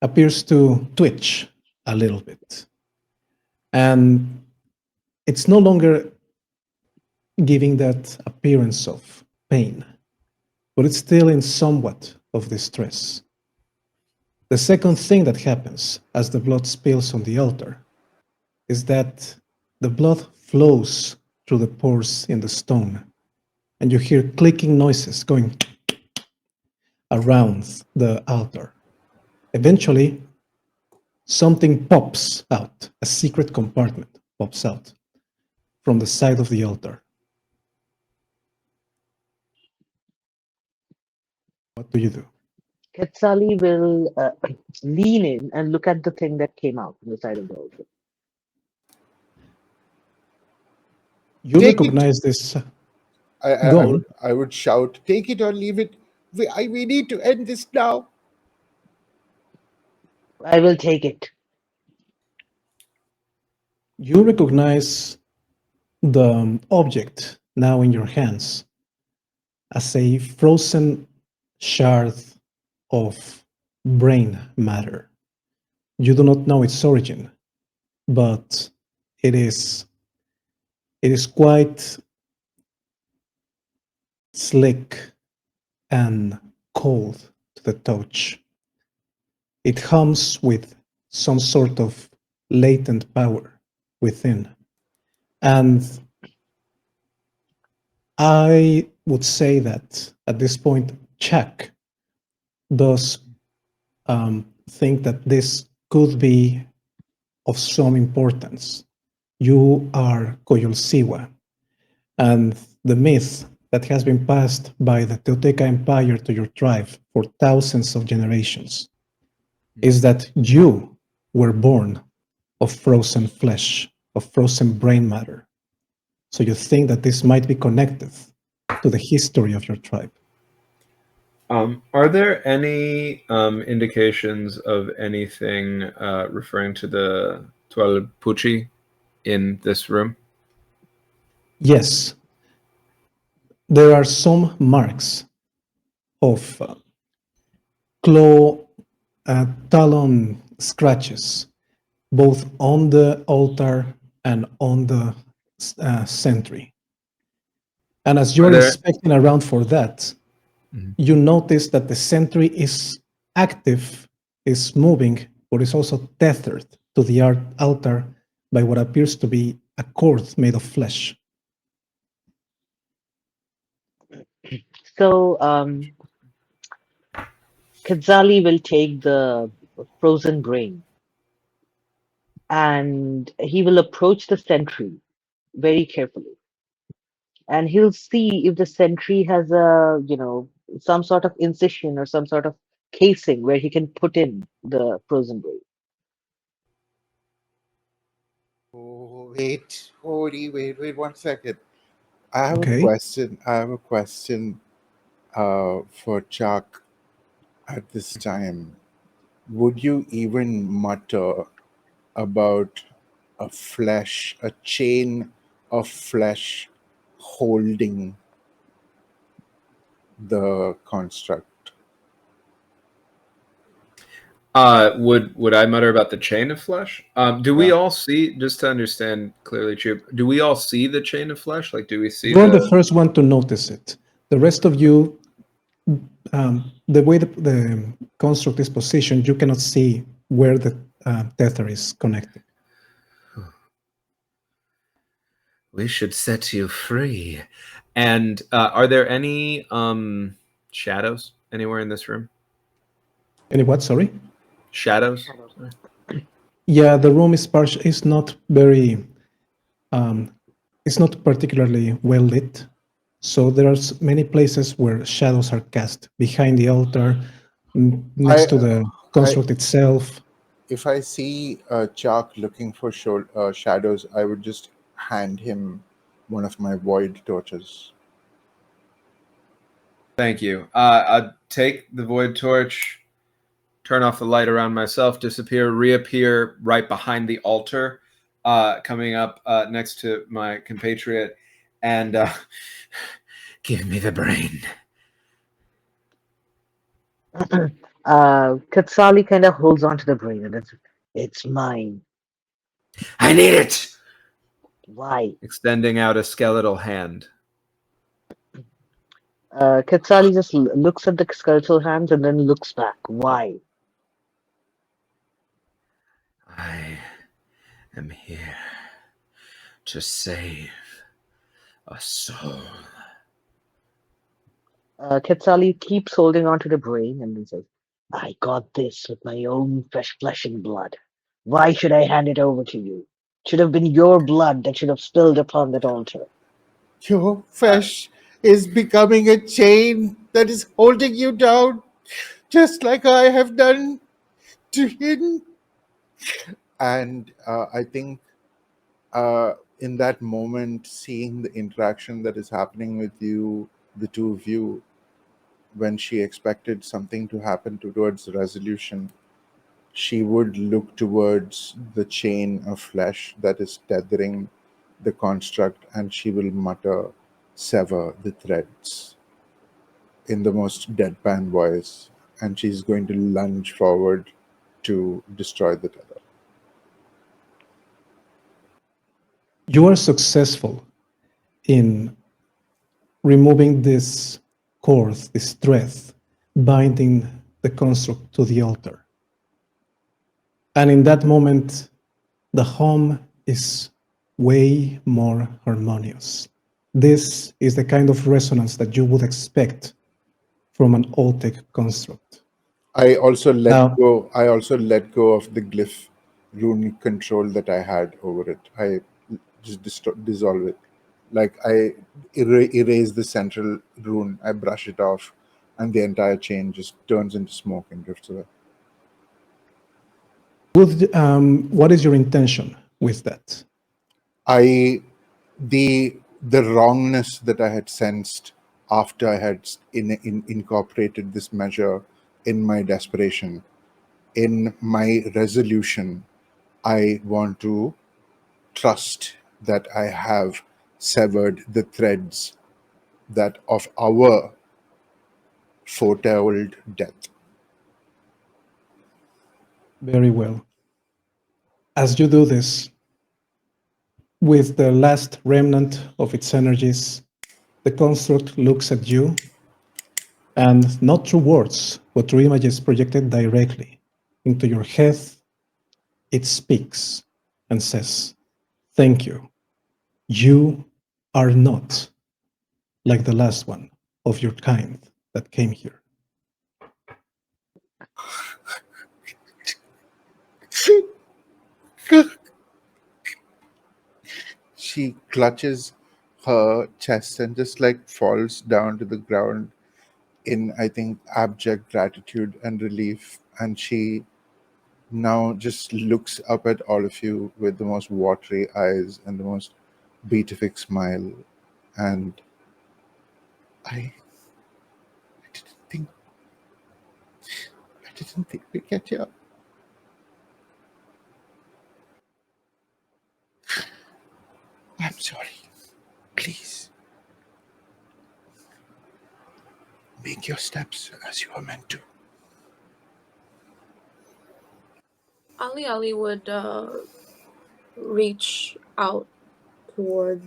appears to twitch a little bit. And it's no longer giving that appearance of pain, but it's still in somewhat of distress. The second thing that happens as the blood spills on the altar is that the blood flows through the pores in the stone, and you hear clicking noises going around the altar. Eventually, something pops out, a secret compartment pops out from the side of the altar. What do you do? Katsali will lean in and look at the thing that came out from the side of the altar. You recognize this. I would shout, take it or leave it. We need to end this now. I will take it. You recognize the object now in your hands as a frozen shard of brain matter. You do not know its origin, but it is quite slick and cold to the touch. It hums with some sort of latent power within. And I would say that at this point, Chuck does think that this could be of some importance. You are Coyolsiwa, and the myth that has been passed by the Teotekah Empire to your tribe for thousands of generations is that you were born of frozen flesh, of frozen brain matter. So you think that this might be connected to the history of your tribe. Are there any indications of anything referring to the Tualpuchi in this room? Yes. There are some marks of claw, talon scratches, both on the altar and on the sentry. And as you're inspecting around for that, you notice that the sentry is active, is moving, but is also tethered to the altar by what appears to be a cord made of flesh. So Katsali will take the frozen brain and he will approach the sentry very carefully. and he'll see if the sentry has a, some sort of incision or some sort of casing where he can put in the frozen blade. Oh, wait, Hody, wait 1 second. I have a Okay. question for Chuck at this time. Would you even mutter about a chain of flesh holding the construct? Would I mutter about the chain of flesh? Do we Yeah. all see, just to understand clearly, Chup, do we all see the chain of flesh? Like, do we see You're the first one to notice it. The rest of you, the way the construct is positioned, you cannot see where the tether is connected. We should set you free. And are there any shadows anywhere in this room? Any what? Sorry. Shadows? Yeah, the room is not very. It's not particularly well lit, so there are many places where shadows are cast behind the altar, next to the construct itself. If I see Chuck looking for shadows, I would just hand him one of my void torches. Thank you. I'd take the void torch, turn off the light around myself, disappear, reappear right behind the altar, coming up next to my compatriot, and give me the brain. Katsali kind of holds on to the brain and it's mine. I need it! Why? Extending out a skeletal hand. Katsali just looks at the skeletal hands and then looks back. Why? I am here to save a soul. Katsali keeps holding on to the brain and then says, I got this with my own fresh flesh and blood. Why should I hand it over to you? It should have been your blood that should have spilled upon that altar. Your flesh is becoming a chain that is holding you down, just like I have done to him. And I think in that moment, seeing the interaction that is happening with you, the two of you, when she expected something to happen towards resolution, she would look towards the chain of flesh that is tethering the construct, and she will mutter, sever the threads, in the most deadpan voice, and she's going to lunge forward to destroy the tether. You are successful in removing this cord, this thread, binding the construct to the altar. And in that moment, the home is way more harmonious. This is the kind of resonance that you would expect from an Oltec construct. I also let go of the glyph rune control that I had over it. I just dissolve it. Like I erase the central rune, I brush it off, and the entire chain just turns into smoke and drifts away. What is your intention with that? The wrongness that I had sensed after I had incorporated this measure in my desperation, in my resolution, I want to trust that I have severed the threads that of our foretold death. Very well. As you do this, with the last remnant of its energies, the construct looks at you, and not through words, but through images projected directly into your head, it speaks and says, thank you. You are not like the last one of your kind that came here. She clutches her chest and just like falls down to the ground in, I think, abject gratitude and relief. And she now just looks up at all of you with the most watery eyes and the most beatific smile. And I didn't think we'd get here. I'm sorry. Please. Make your steps as you are meant to. Ali would reach out towards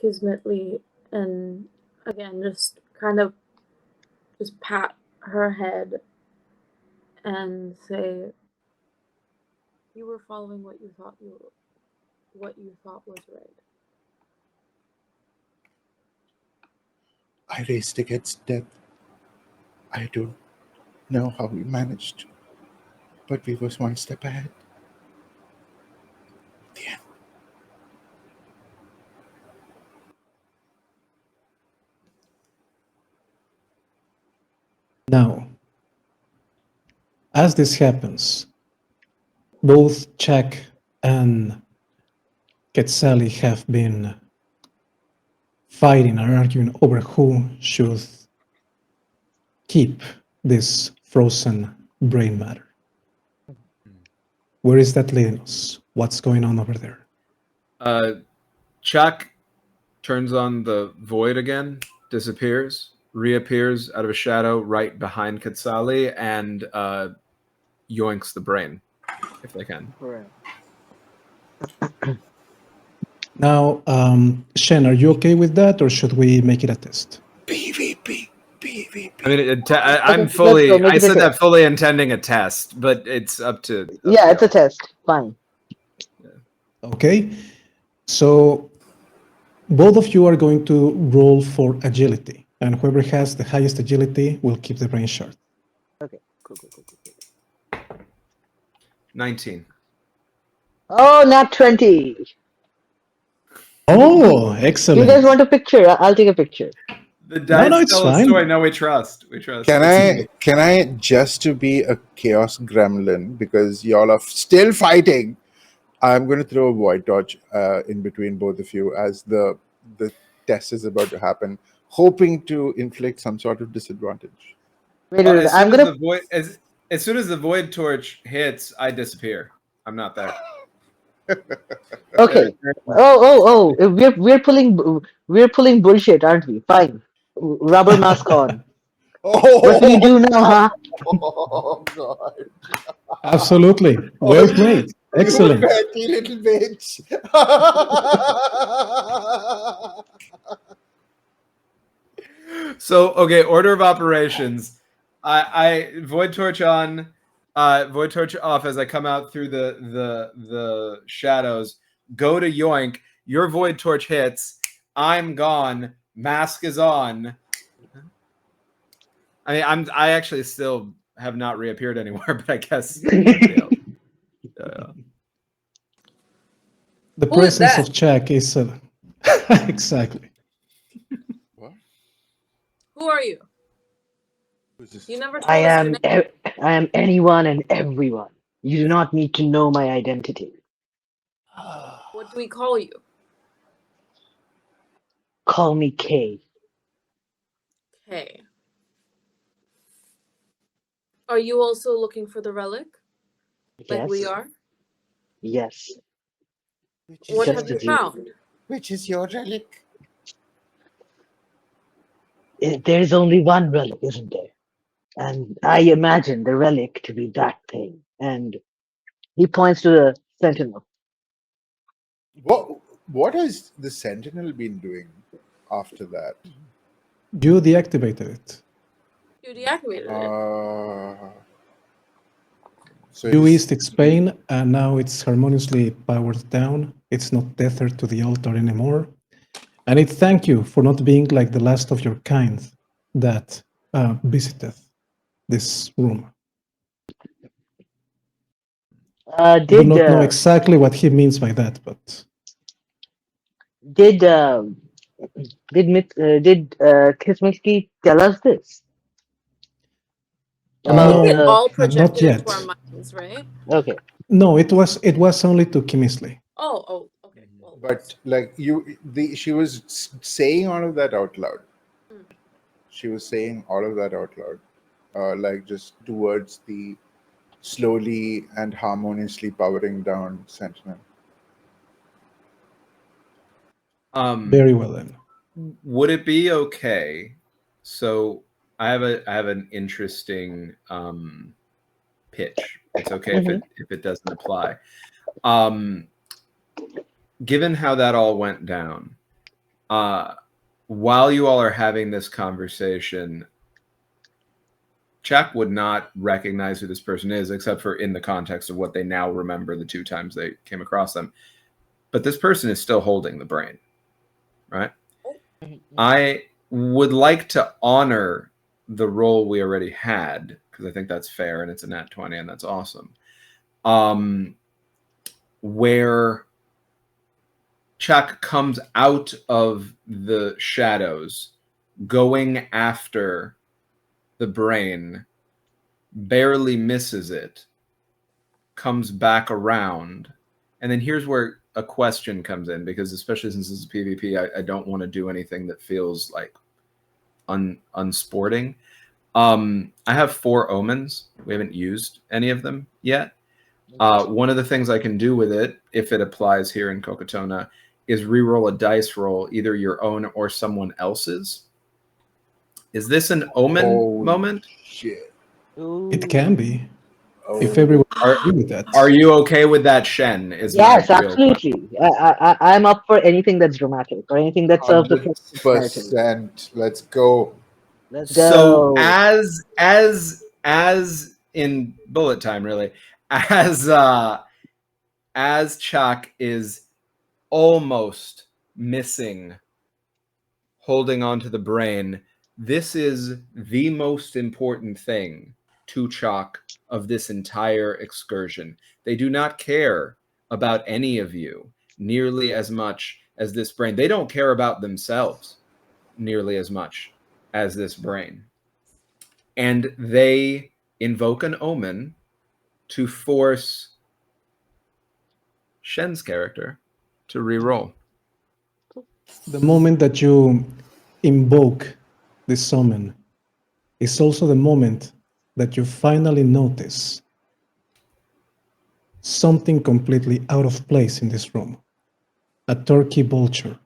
Kismetli and again just kind of just pat her head and say, "You were following what you thought was right." I raced against death. I don't know how we managed, but we was one step ahead. The end. Now, as this happens, both Jack and Quetzali have been fighting and arguing over who should keep this frozen brain matter. Where is that leading us? What's going on over there? Chuck turns on the void again, disappears, reappears out of a shadow right behind Quetzali, and yoinks the brain, if they can. Right. Now, Shen, are you okay with that, or should we make it a test? PvP. I mean, I'm let's fully. go, make I it a said that test. fully intending a test, but it's up to. Yeah, it's a test. Fine. Okay, so both of you are going to roll for agility, and whoever has the highest agility will keep the brain shard. Okay. Cool. 19. Oh, not 20. Oh, You excellent. guys want a picture? I'll take a picture. The dice no, it's tell a fine. story. No, we trust. We trust. Can I just to be a chaos gremlin, because y'all are still fighting, I'm going to throw a void torch in between both of you as the test is about to happen, hoping to inflict some sort of disadvantage. Wait, As I'm soon as gonna. the void as soon as the void torch hits, I disappear. I'm not there. Okay. Oh. We're pulling bullshit, aren't we? Fine. Rubber mask on. What will you do now, huh? Oh, God. Absolutely. Well played. Excellent. You petty little bitch. So, okay, order of operations. I void torch on, void torch off as I come out through the shadows. Go to yoink. Your void torch hits. I'm gone. Mask is on. I mean, I actually still have not reappeared anywhere, but I guess. The Who is presence that? of Jack is exactly. What? Who are you? Who's this? You never told I us your am. name. I am anyone and everyone. You do not need to know my identity. What do we call you? Call me K. Okay. Are you also looking for the relic? Like Yes. we are? Yes. What Just have you as you- found? Which is your relic? There is only one relic, isn't there? And I imagine the relic to be that thing. And he points to the sentinel. What has the Sentinel been doing after that? You deactivated it. You deactivated it. So You it's- eased its pain, and now it's harmoniously powered down. It's not tethered to the altar anymore. And it thank you for not being like the last of your kind that visited this room. I do not know exactly what he means by that, but did Kismiski tell us this I about think it no, all not projected yet. into our minds, right? Okay. No, it was only to Kimisli. Oh, okay. Well, But like she was saying all of that out loud. Mm. She was saying all of that out loud, like just towards the slowly and harmoniously powering down Sentinel. Very well then. Would it be okay? So I have an interesting pitch. It's okay if it doesn't apply. Given how that all went down, while you all are having this conversation, Chap would not recognize who this person is, except for in the context of what they now remember the 2 times they came across them. But this person is still holding the brain, right? I would like to honor the role we already had, because I think that's fair and it's a nat 20 and that's awesome. Where Chuck comes out of the shadows, going after the brain, barely misses it, comes back around, and then here's where a question comes in, because especially since this is PvP, I don't want to do anything that feels like unsporting. I have 4 omens. We haven't used any of them yet. One of the things I can do with it, if it applies here in Kokotona, is re-roll a dice roll, either your own or someone else's. Is this an omen moment? Shit. It can be. Oh. If everyone agree with that. Are you okay with that, Shen? Yes, absolutely. I'm up for anything that's dramatic or anything that serves the narrative. 100%. Let's go. Let's go. So as in bullet time, really, as Chuck is almost missing holding onto the brain, this is the most important thing to Chuck of this entire excursion. They do not care about any of you nearly as much as this brain. They don't care about themselves nearly as much as this brain. And they invoke an omen to force Shen's character to re-roll. The moment that you invoke this summon is also the moment that you finally notice something completely out of place in this room. A turkey vulture.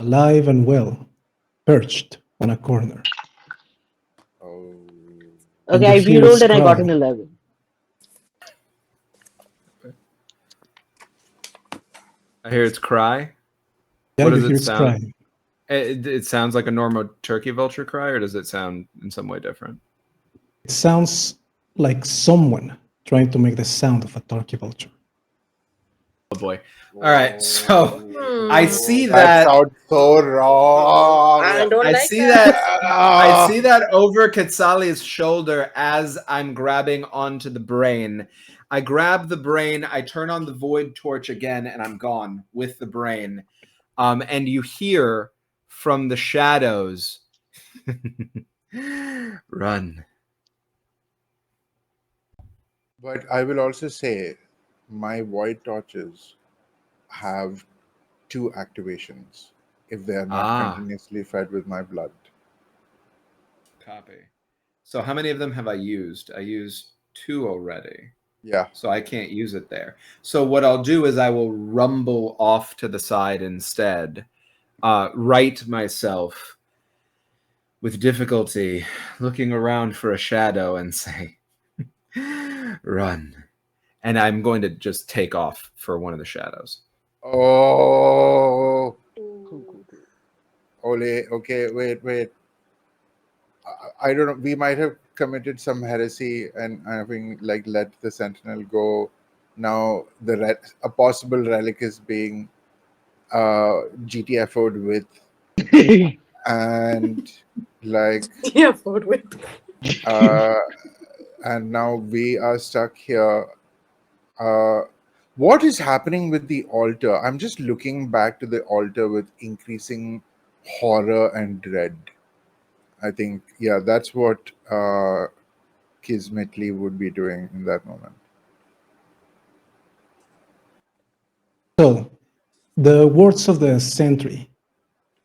Alive and well, perched on a corner. Oh. Okay, I rerolled and I got an 11. I hear its cry. Yeah, What does you hear it its sound? crying. It sounds like a normal turkey vulture cry, or does it sound in some way different? It sounds like someone trying to make the sound of a turkey vulture. Oh boy. All right, so I see that. That sounds so wrong. I don't I like see that. I see that over Quetzali's shoulder as I'm grabbing onto the brain. I grab the brain, I turn on the void torch again, and I'm gone with the brain. And you hear from the shadows, run. But I will also say my void torches have 2 activations if they are not continuously fed with my blood. Copy. So how many of them have I used? I used 2 already. Yeah. So I can't use it there. So what I'll do is I will rumble off to the side instead, right myself with difficulty, looking around for a shadow and say, run. And I'm going to just take off for one of the shadows. Oh. Ole, okay, wait. I don't know. We might have committed some heresy and having like let the sentinel go. Now a possible relic is being GTFO'd with, and like Yeah, forward with. and now we are stuck here. What is happening with the altar? I'm just looking back to the altar with increasing horror and dread. I think, yeah, that's what Kismetli would be doing in that moment. So, the words of the sentry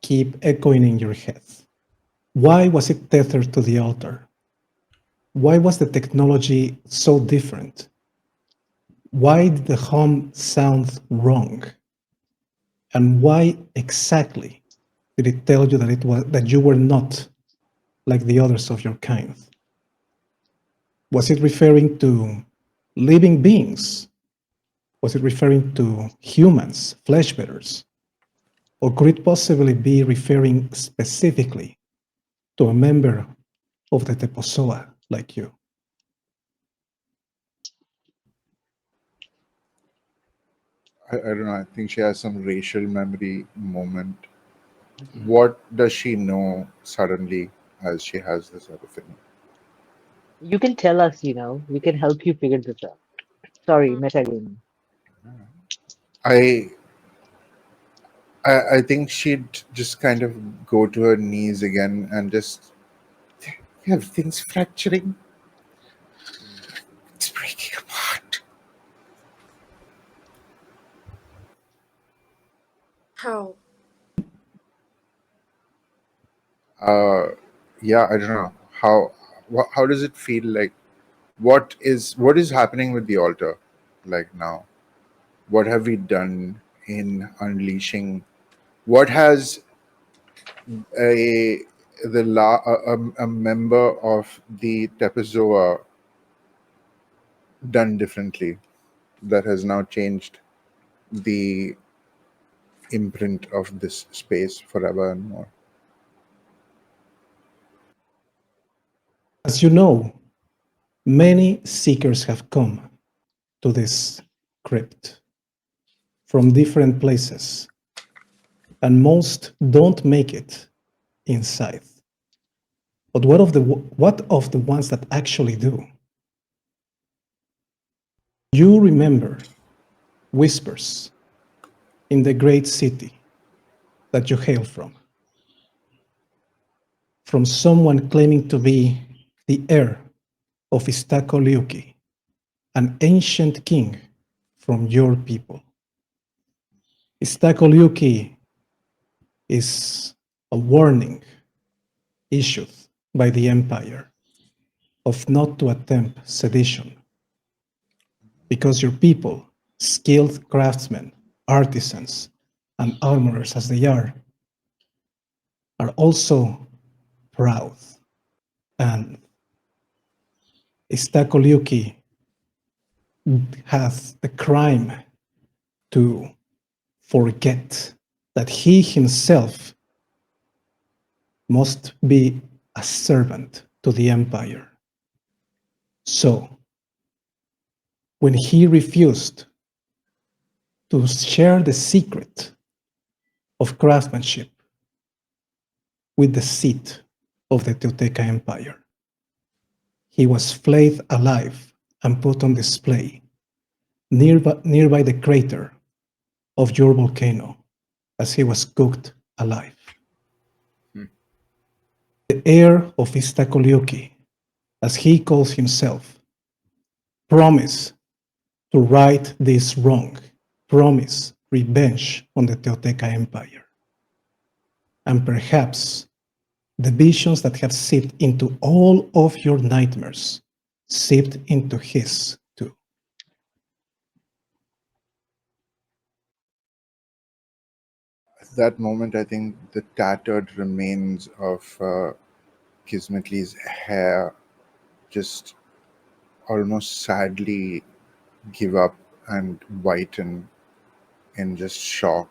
keep echoing in your head. Why was it tethered to the altar? Why was the technology so different? Why did the hum sound wrong? And why exactly did it tell you that you were not like the others of your kind? Was it referring to living beings? Was it referring to humans, flesh bearers? Or could it possibly be referring specifically to a member of the Teposoa like you? I don't know. I think she has some racial memory moment. What does she know suddenly as she has this other thing? You can tell us, we can help you figure this out. Sorry, metagaming. I think she'd just kind of go to her knees again and just, everything's fracturing. It's breaking apart. How? Yeah, I don't know how does it feel like. What is happening with the altar, like now? What have we done in unleashing? What has a a member of the Tepozoa done differently that has now changed the imprint of this space forever and more? As you know, many seekers have come to this crypt from different places, and most don't make it inside. But what of the ones that actually do? You remember whispers in the great city that you hail from someone claiming to be the heir of Istakoliuki, an ancient king from your people. Istakoliuki is a warning issued by the empire of not to attempt sedition, because your people, skilled craftsmen, artisans, and armorers as they are also proud. And Istakoliuki has the crime to forget that he himself must be a servant to the empire. So, when he refused to share the secret of craftsmanship with the seat of the Teotekah Empire, he was flayed alive and put on display nearby the crater of your volcano as he was cooked alive. The heir of Istakoliuki, as he calls himself, promise to right this wrong, promise revenge on the Teotekah Empire. And perhaps the visions that have seeped into all of your nightmares seeped into his too. At that moment, I think the tattered remains of Kismetli's hair just almost sadly give up and whiten in just shock.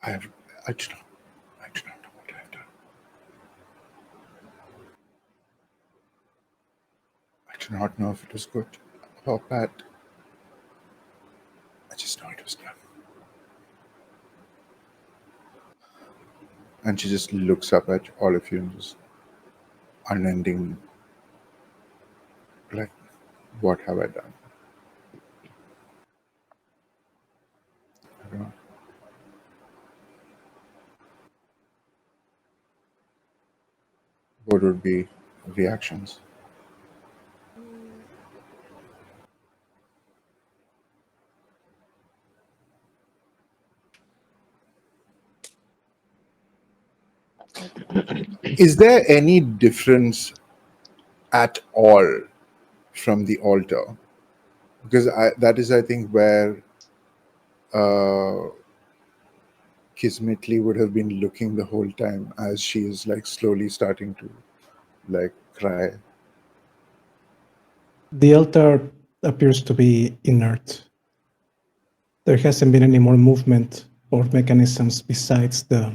I do not know what I've done. I do not know if it was good or bad. I just know it was done. And she just looks up at all of you and just unending, like, what have I done? I don't know. What would be reactions? Is there any difference at all from the altar? Because that is, I think, where Kismetli would have been looking the whole time as she is like slowly starting to like cry. The altar appears to be inert. There hasn't been any more movement or mechanisms besides the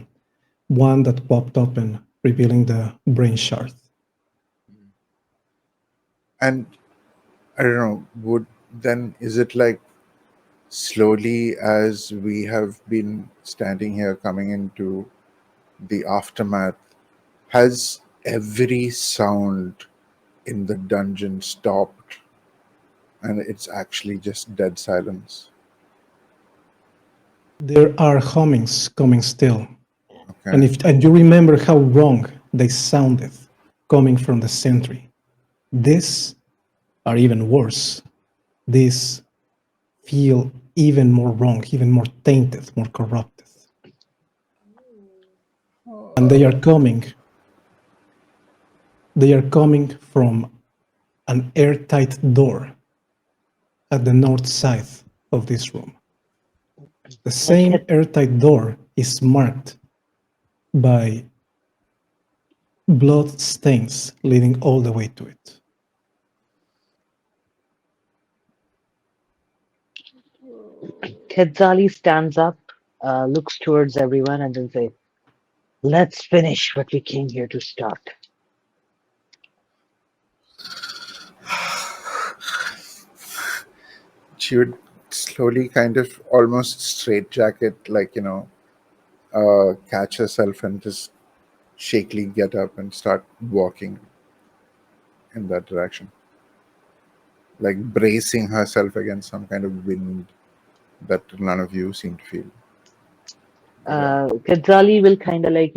one that popped open, revealing the brain shard. And I don't know, is it like slowly as we have been standing here coming into the aftermath, has every sound in the dungeon stopped and it's actually just dead silence? There are hummings coming still. Okay. And you remember how wrong they sounded coming from the sentry. These are even worse. These feel even more wrong, even more tainted, more corrupted. And they are coming from an airtight door at the north side of this room. The same airtight door is marked by blood stains leading all the way to it. Quetzali stands up, looks towards everyone, and then says, "Let's finish what we came here to start." She would slowly kind of almost straitjacket, like, catch herself and just shakily get up and start walking in that direction. Like bracing herself against some kind of wind that none of you seem to feel. Quetzali will kind of like,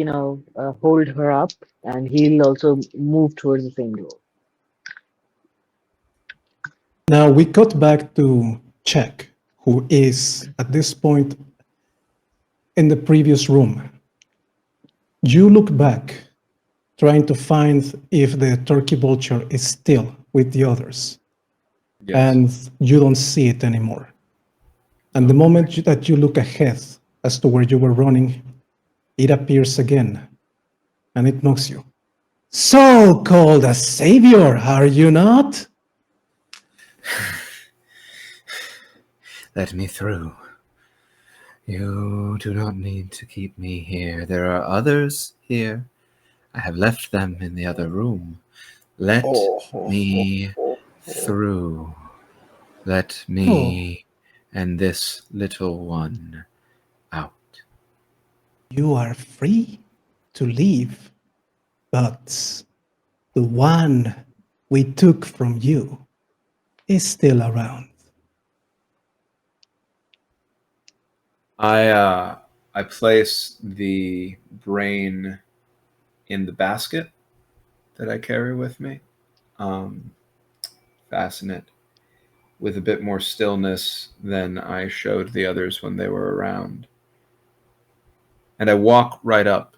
hold her up, and he'll also move towards the same door. Now we cut back to Czech, who is at this point in the previous room. You look back, trying to find if the turkey vulture is still with the others. Yes. And you don't see it anymore. And the moment that you look ahead as to where you were running, it appears again, and it knocks you. So-called a savior, are you not? Let me through. You do not need to keep me here. There are others here. I have left them in the other room. Let me through. Let me and this little one out. You are free to leave, but the one we took from you is still around. I place the brain in the basket that I carry with me. Fasten it with a bit more stillness than I showed the others when they were around. And I walk right up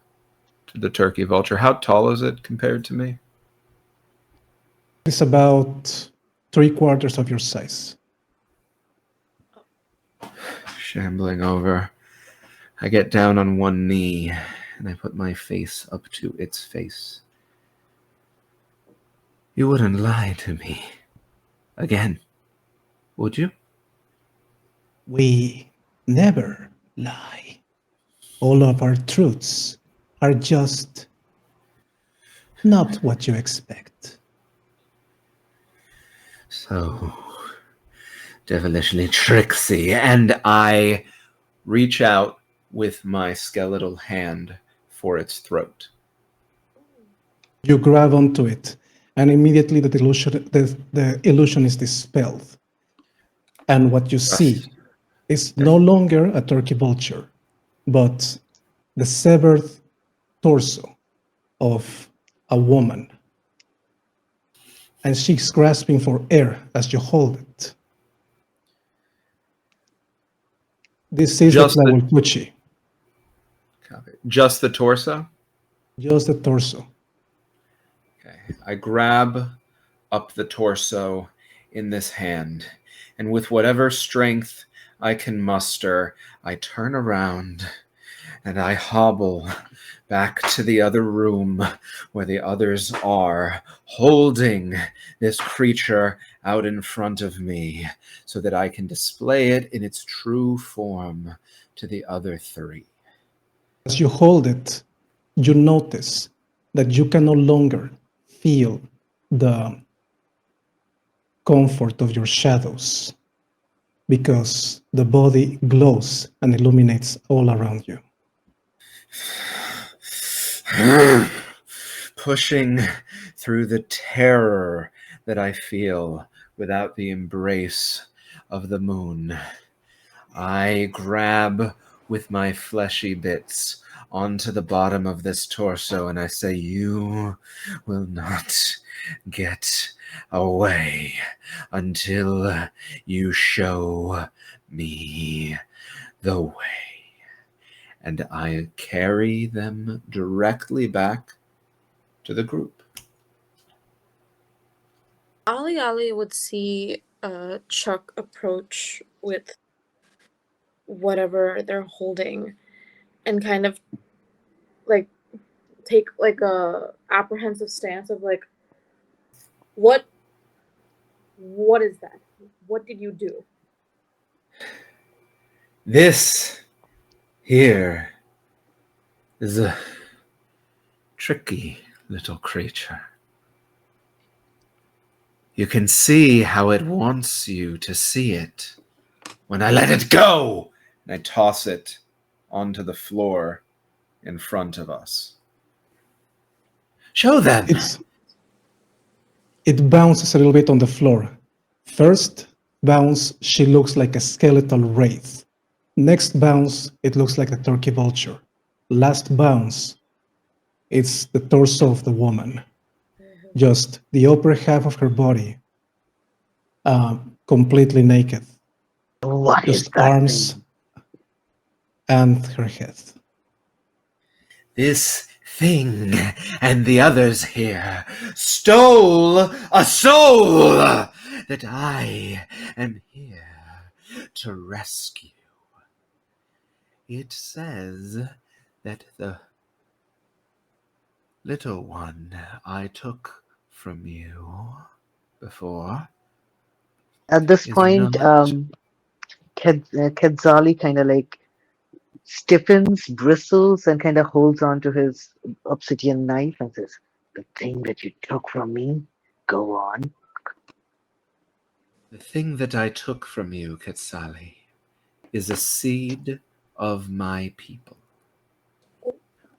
to the turkey vulture. How tall is it compared to me? It's about 3/4 of your size. Shambling over, I get down on one knee and I put my face up to its face. You wouldn't lie to me again, would you? We never lie. All of our truths are just not what you expect. So devilishly tricksy, and I reach out with my skeletal hand for its throat. You grab onto it, and immediately the illusion is dispelled. And what you see is no longer a turkey vulture, but the severed torso of a woman. And she's grasping for air as you hold it. This is Just the the- Tlawelcuchi, Copy. Just the torso? just the torso. Okay. I grab up the torso in this hand, and with whatever strength I can muster, I turn around and I hobble back to the other room where the others are, holding this creature out in front of me so that I can display it in its true form to the other three. As you hold it, you notice that you can no longer feel the comfort of your shadows because the body glows and illuminates all around you. Pushing through the terror that I feel without the embrace of the moon, I grab with my fleshy bits onto the bottom of this torso and I say, "You will not get away until you show me the way." And I carry them directly back to the group. Ali would see Chuck approach with whatever they're holding and kind of like take like a apprehensive stance of like, what is that? What did you do? This here is a tricky little creature. You can see how it wants you to see it when I let it go. And I toss it onto the floor in front of us. Show them. It bounces a little bit on the floor. First bounce, she looks like a skeletal wraith. Next bounce, it looks like a turkey vulture. Last bounce, it's the torso of the woman. Just the upper half of her body, completely naked. What is Just that arms thing? and her head. This thing and the others here stole a soul that I am here to rescue. It says that the little one I took from you before At this is point, not. Kedzali kind of like stiffens, bristles, and kind of holds on to his obsidian knife and says, "The thing that you took from me, go on." The thing that I took from you, Quetzali, is a seed of my people.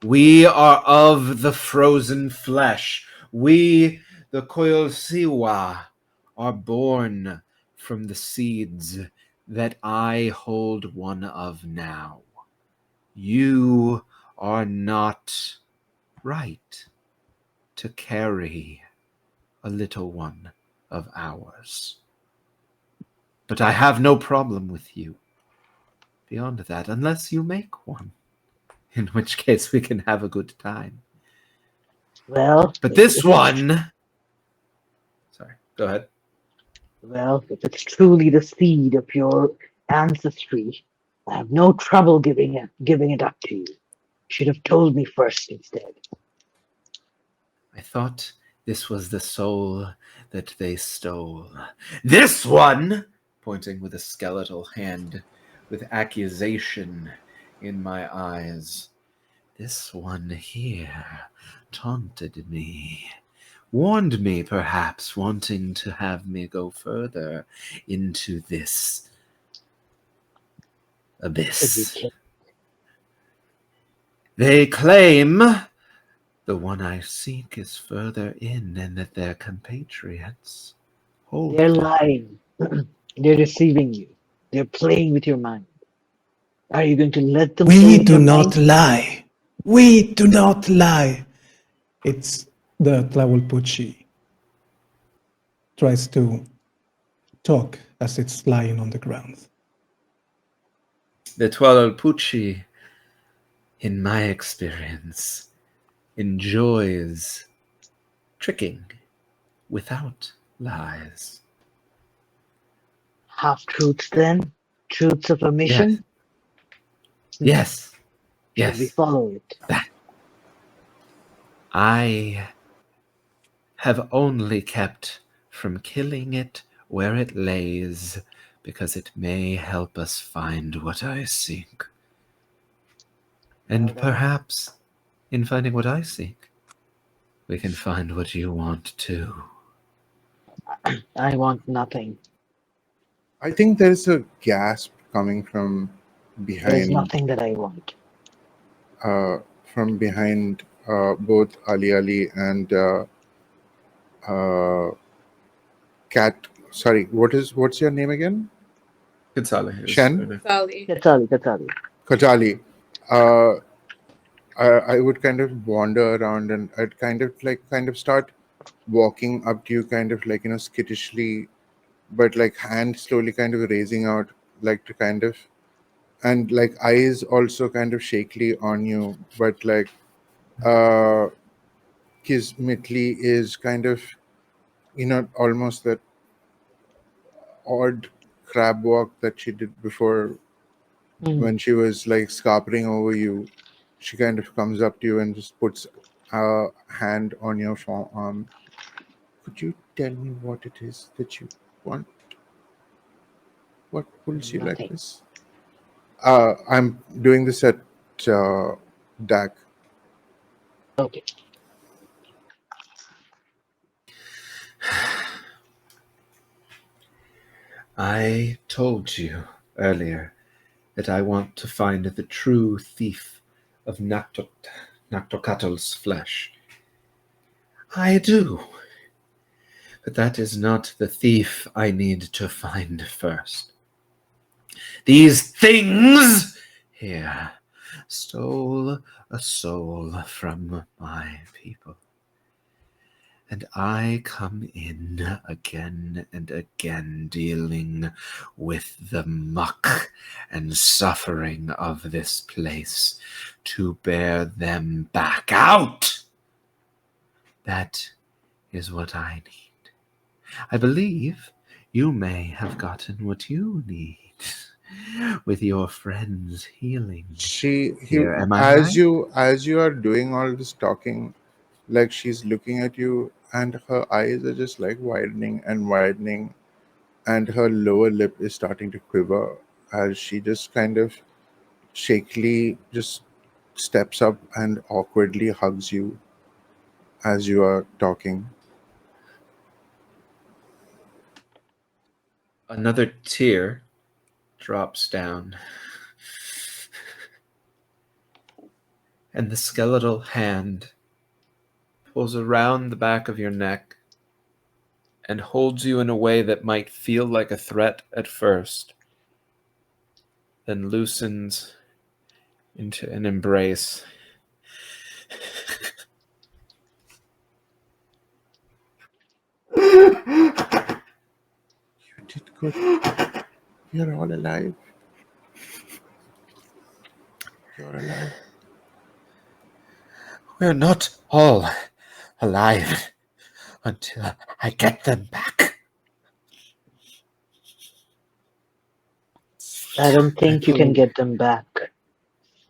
We are of the frozen flesh. We, the Koyosiwa, are born from the seeds that I hold one of now. You are not right to carry a little one of ours. But I have no problem with you beyond that, unless you make one, in which case we can have a good time. Well, But this one... Sorry, go ahead. Well, if it's truly the seed of your ancestry, I have no trouble giving it up to you. You should have told me first instead. I thought this was the soul that they stole. This one, pointing with a skeletal hand, with accusation in my eyes. This one here taunted me, warned me perhaps, wanting to have me go further into this abyss. They claim the one I seek is further in, and that their compatriots hold They're it. lying. They're deceiving you. They're playing with your mind. Are you going to let them play We with do your not mind? lie. We do not lie. It's the Tlawalpuchi tries to talk as it's lying on the ground. The Tualpuchi, in my experience, enjoys tricking without lies. Half-truths then? Truths of a Yes, mission? yes, Should we yes. follow it? I have only kept from killing it where it lays, because it may help us find what I seek. And Well then, perhaps, in finding what I seek, we can find what you want too. I want nothing. I think there's a gasp coming from There's behind nothing that I want. both Ali Ali and Cat. Sorry, what's your name again? Katsali is Shen? Sally. Katsali. Kajali. I would kind of wander around and I'd kind of start walking up to you, kind of like, skittishly, but like hand slowly kind of raising out, like to kind of, and like eyes also kind of shakily on you, but like Kismitli is kind of, almost that odd crab walk that she did before when she was like scarpering over you. She kind of comes up to you and just puts a hand on your forearm. Could you tell me what it is that you want? What pulls you like Nothing. this? I'm doing this at DAC. Okay. I told you earlier that I want to find the true thief of Naktokatl's flesh. I do. But that is not the thief I need to find first. These things here stole a soul from my people. And I come in again and again, dealing with the muck and suffering of this place to bear them back out. That is what I need. I believe you may have gotten what you need with your friend's healing. Am I as right? you are doing all this talking, like she's looking at you and her eyes are just like widening and widening, and her lower lip is starting to quiver as she just kind of shakily just steps up and awkwardly hugs you as you are talking. Another tear drops down, and the skeletal hand pulls around the back of your neck and holds you in a way that might feel like a threat at first, then loosens into an embrace. You did good. You're all alive. You're alive. We're not all alive until I get them back. I don't think you can get them back.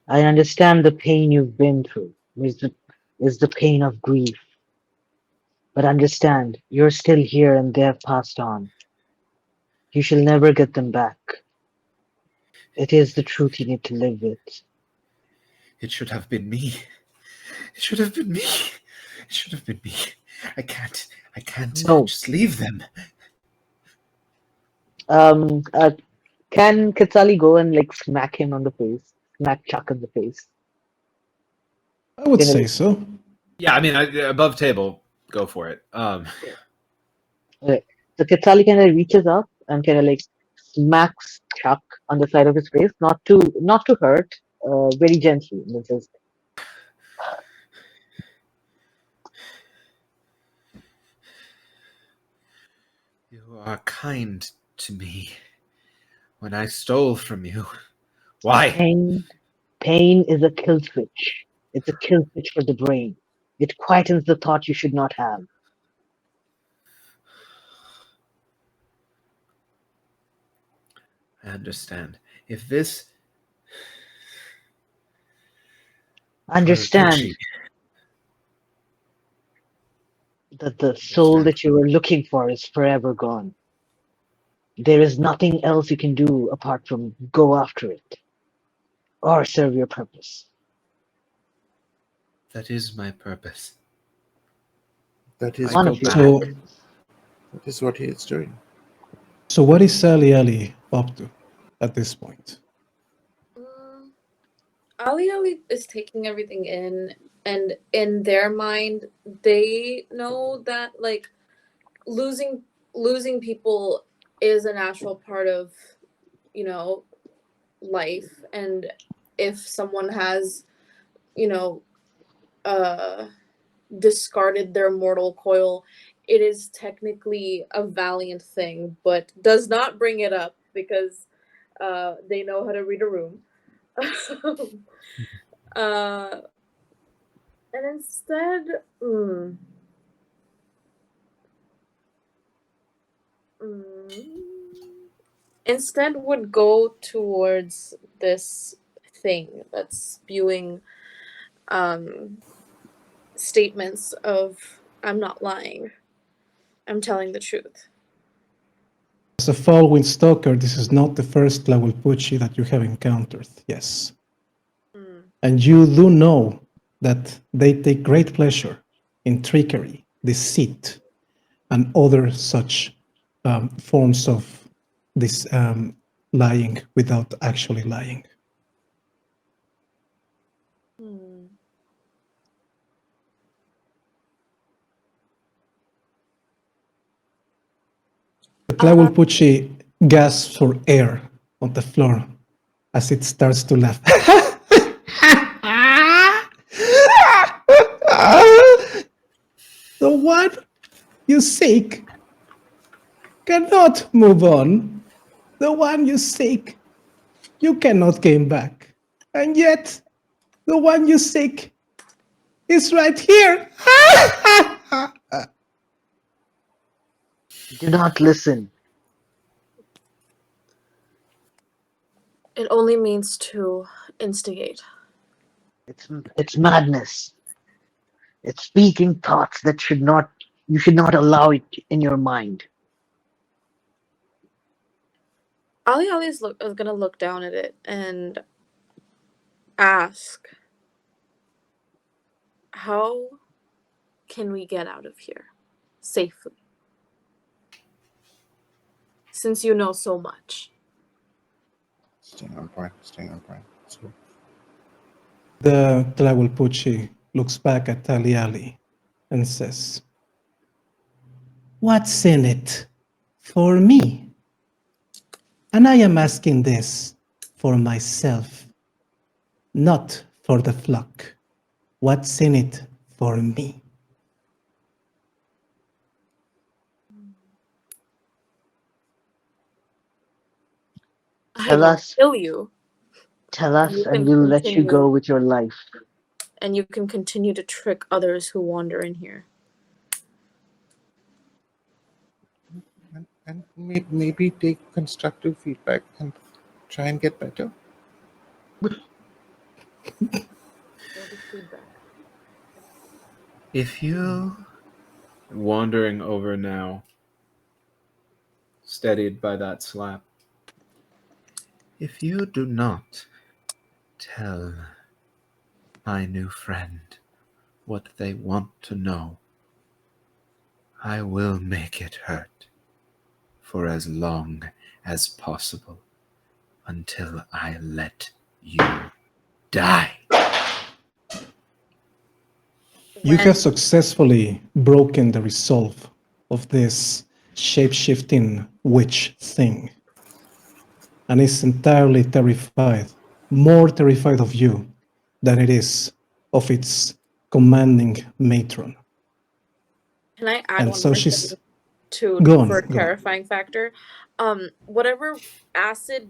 I understand the pain you've been through is the pain of grief. But understand, you're still here and they've passed on. You shall never get them back. It is the truth you need to live with. It should have been me. It should have been me. It should have been me. I can't No. just leave them. Can Katsali go and like smack him on the face? Smack Chuck in the face. I would Can I say like, so. Yeah, I mean, above table, go for it. okay. So Quetzali kind of reaches up and kind of like smacks Chuck on the side of his face, not to hurt, very gently. And it says, You are kind to me when I stole from you. Why? Pain is a kill switch. It's a kill switch for the brain. It quietens the thought you should not have. I understand. If this Understand Pucci- that the soul Understand. that you were looking for is forever gone. There is nothing else you can do apart from go after it or serve your purpose. That is my purpose. That is I One go of your back. So, that is what he is doing. so what is Ali Ali up to at this point? Ali Ali is taking everything in, and in their mind, they know that like losing people is a natural part of, you know, life, and if someone has, you know, discarded their mortal coil, it is technically a valiant thing, but does not bring it up because they know how to read a room. And instead, instead would go towards this thing that's spewing statements of, I'm not lying, I'm telling the truth. As a following stalker, this is not the first Pucci that you have encountered, yes. And you do know that they take great pleasure in trickery, deceit, and other such forms of this lying without actually lying. The Pucci gasps for air on the floor as it starts to laugh. The one you seek cannot move on. The one you seek, you cannot gain back. And yet, the one you seek is right here. Do not listen. It only means to instigate. It's madness. It's speaking thoughts that you should not allow it in your mind. Ali Ali is gonna look down at it and ask, how can we get out of here safely? Since you know so much. Staying on point. So, The Pucci looks back at Ali Ali and says, "What's in it for me? And I am asking this for myself, not for the flock. What's in it for me?" I will kill you. Tell us, You and can we'll let you continue. go with your life. And you can continue to trick others who wander in here. and maybe take constructive feedback and try and get better. If you wandering over now, steadied by that slap, if you do not tell my new friend what they want to know, I will make it hurt for as long as possible until I let you die. You have successfully broken the resolve of this shape-shifting witch thing, and is entirely terrified, more terrified of you than it is of its commanding matron. Can I add And one so more she's thing to go on, for go on. terrifying factor? Whatever acid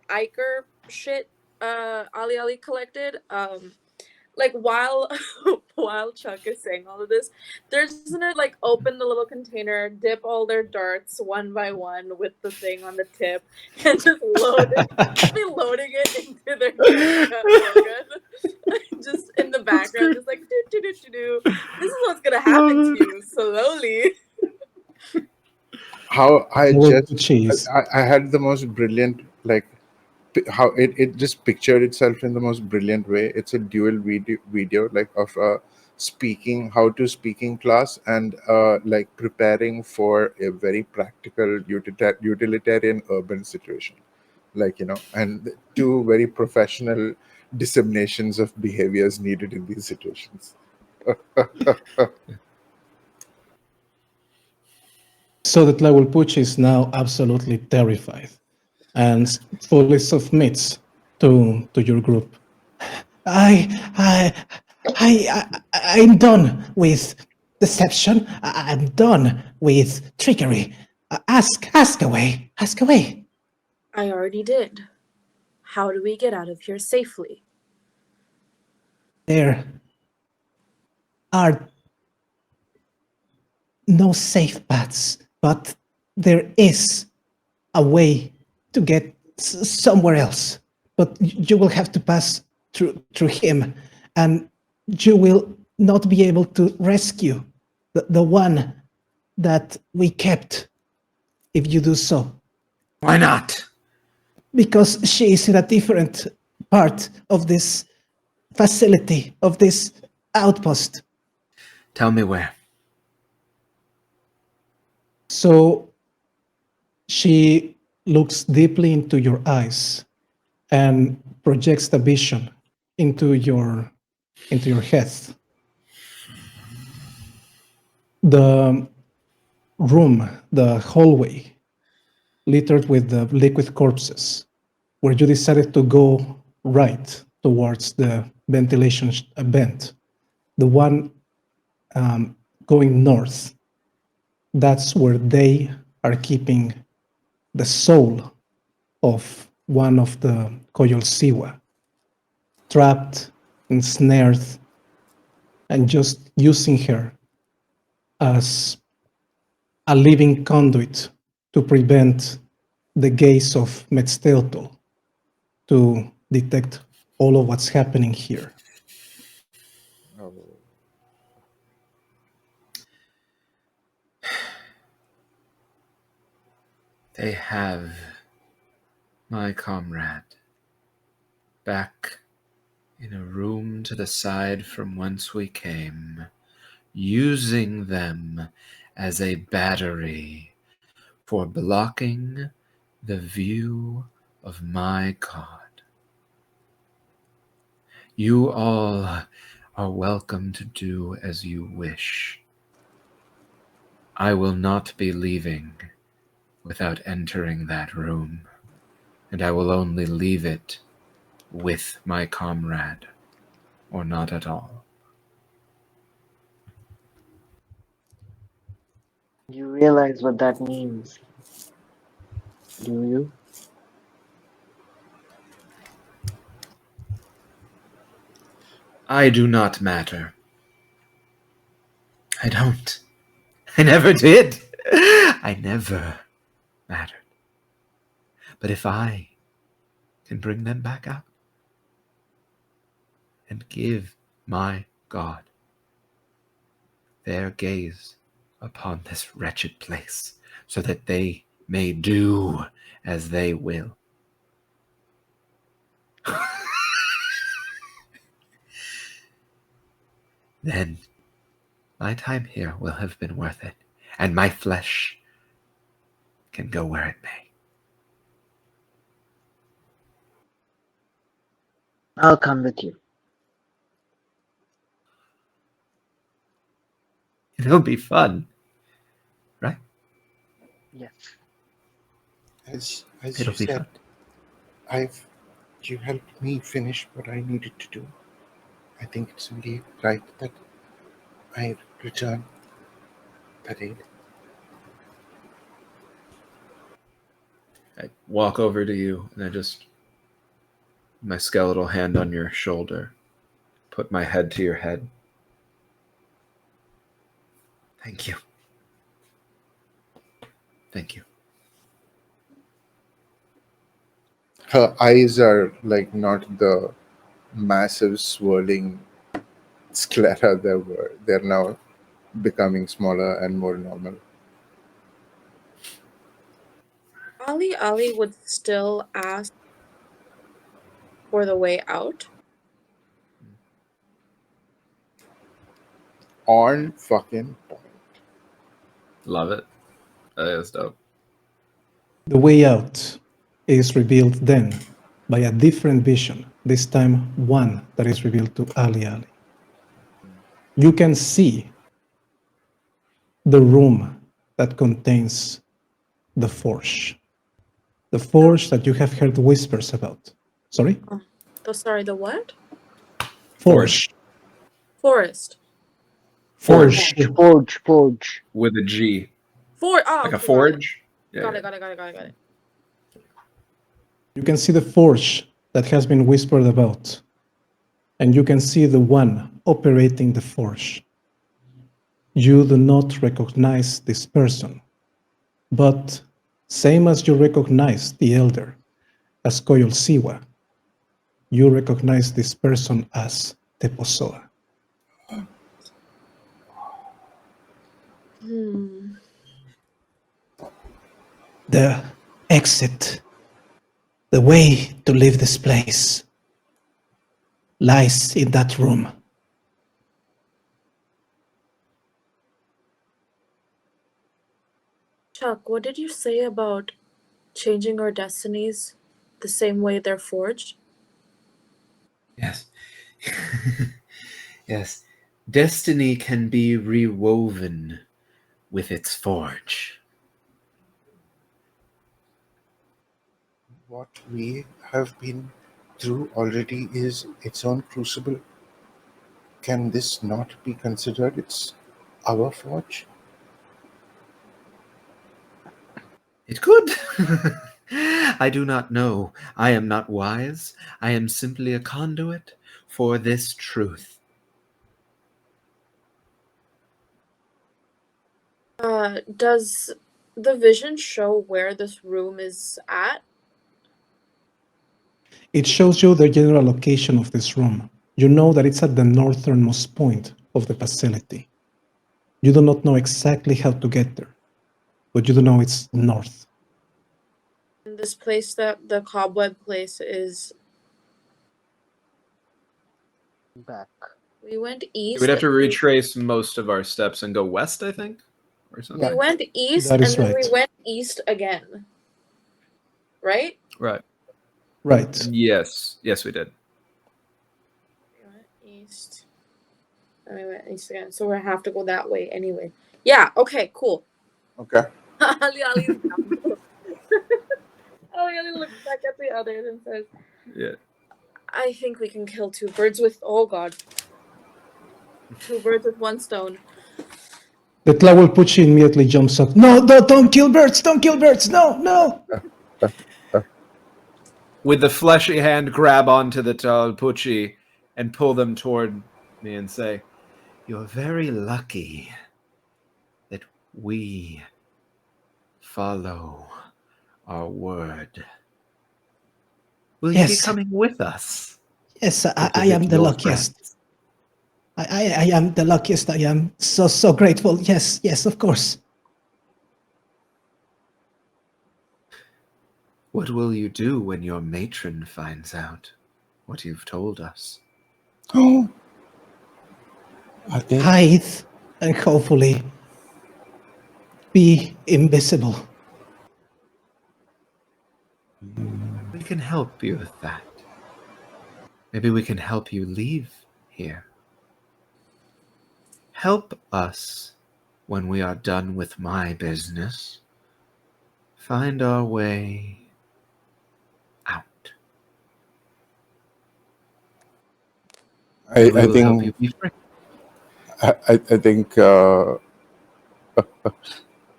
Iker shit Ali collected, like while while Chuck is saying all of this, they're just gonna like open the little container, dip all their darts one by one with the thing on the tip, and just load it. Be loading it into their blowgun. Just in the background, just like do. This is what's gonna happen to you slowly. How I Well, just cheese. I had the most brilliant, like, how it just pictured itself in the most brilliant way. It's a dual video like of a how to speaking class, and like preparing for a very practical utilitarian urban situation, like, and two very professional disseminations of behaviors needed in these situations. So that Tlawelpuchi is now absolutely terrified and fully submits to your group. I'm done with deception. I'm done with trickery. Ask away. I already did. How do we get out of here safely? There are no safe paths, but there is a way to get somewhere else. But you will have to pass through him, and you will not be able to rescue the one that we kept if you do so. Why not? Because she is in a different part of this facility, of this outpost. Tell me where. So she looks deeply into your eyes and projects the vision into your head. The room, the hallway, littered with the liquid corpses, where you decided to go right towards the ventilation vent, the one going north. That's where they are keeping the soul of one of the Koyol Siwa, trapped, ensnared, and just using her as a living conduit to prevent the gaze of Metzteotl to detect all of what's happening here. They have my comrade back in a room to the side from whence we came, using them as a battery for blocking the view of my god. You all are welcome to do as you wish. I will not be leaving without entering that room, and I will only leave it with my comrade, or not at all. You realize what that means, do you? I do not matter. I don't. I never did. I never mattered. But if I can bring them back out and give my God their gaze upon this wretched place, so that they may do as they will, then my time here will have been worth it, and my flesh can go where it may. I'll come with you. It'll be fun, right? Yes. As It'll you be said, fun. you helped me finish what I needed to do. I think it's only right that I return that aid. I walk over to you and I just, my skeletal hand on your shoulder, put my head to your head. Thank you. Thank you. Her eyes are like not the massive swirling sclera there were. They're now becoming smaller and more normal. Ali would still ask for the way out. On fucking point. Love it. That is dope. The way out is revealed then by a different vision, this time one that is revealed to Ali. You can see the room that contains the forge. The forge that you have heard whispers about. Sorry? Sorry, the what? Forge. Forest. Forge. Forge. With a G. Like Like a forge? Got it. You can see the forge that has been whispered about. And you can see the one operating the forge. You do not recognize this person. But same as you recognize the elder as Koyol Siwa, you recognize this person as Teposoa. The exit, the way to leave this place, lies in that room. Chuck, what did you say about changing our destinies the same way they're forged? Yes. Yes. Destiny can be rewoven with its forge. What we have been through already is its own crucible. Can this not be considered it's our forge? It could. I do not know. I am not wise. I am simply a conduit for this truth. Does the vision show where this room is at? It shows you the general location of this room. You know that it's at the northernmost point of the facility. You do not know exactly how to get there, but you do know it's north. And this place, that the cobweb place, is Back. we went east. We'd have to retrace most of our steps and go west, I think, or something. We went east That and is then we right. went east again. Right? Right. Right. Yes. Yes, we did. We went east. And we went east again. So we're gonna have to go that way anyway. Yeah, okay, cool. Okay. Ali looks back at the others and says, Yeah. I think we can kill two birds with two birds with one stone. The Tlawelpuchi immediately jumps up. No, don't kill birds! Don't kill birds! No! With the fleshy hand, grab onto the Talpuchi and pull them toward me and say, "You're very lucky that we follow our word. Will you be Yes. coming with us? Yes, to I visit am the your luckiest. friends?" I am the luckiest. I am so grateful. Yes, of course. What will you do when your matron finds out what you've told us? Oh. Are they? Hide and hopefully be invisible. We can help you with that. Maybe we can help you leave here. Help us when we are done with my business, find our way out. I We will help you think be free. I think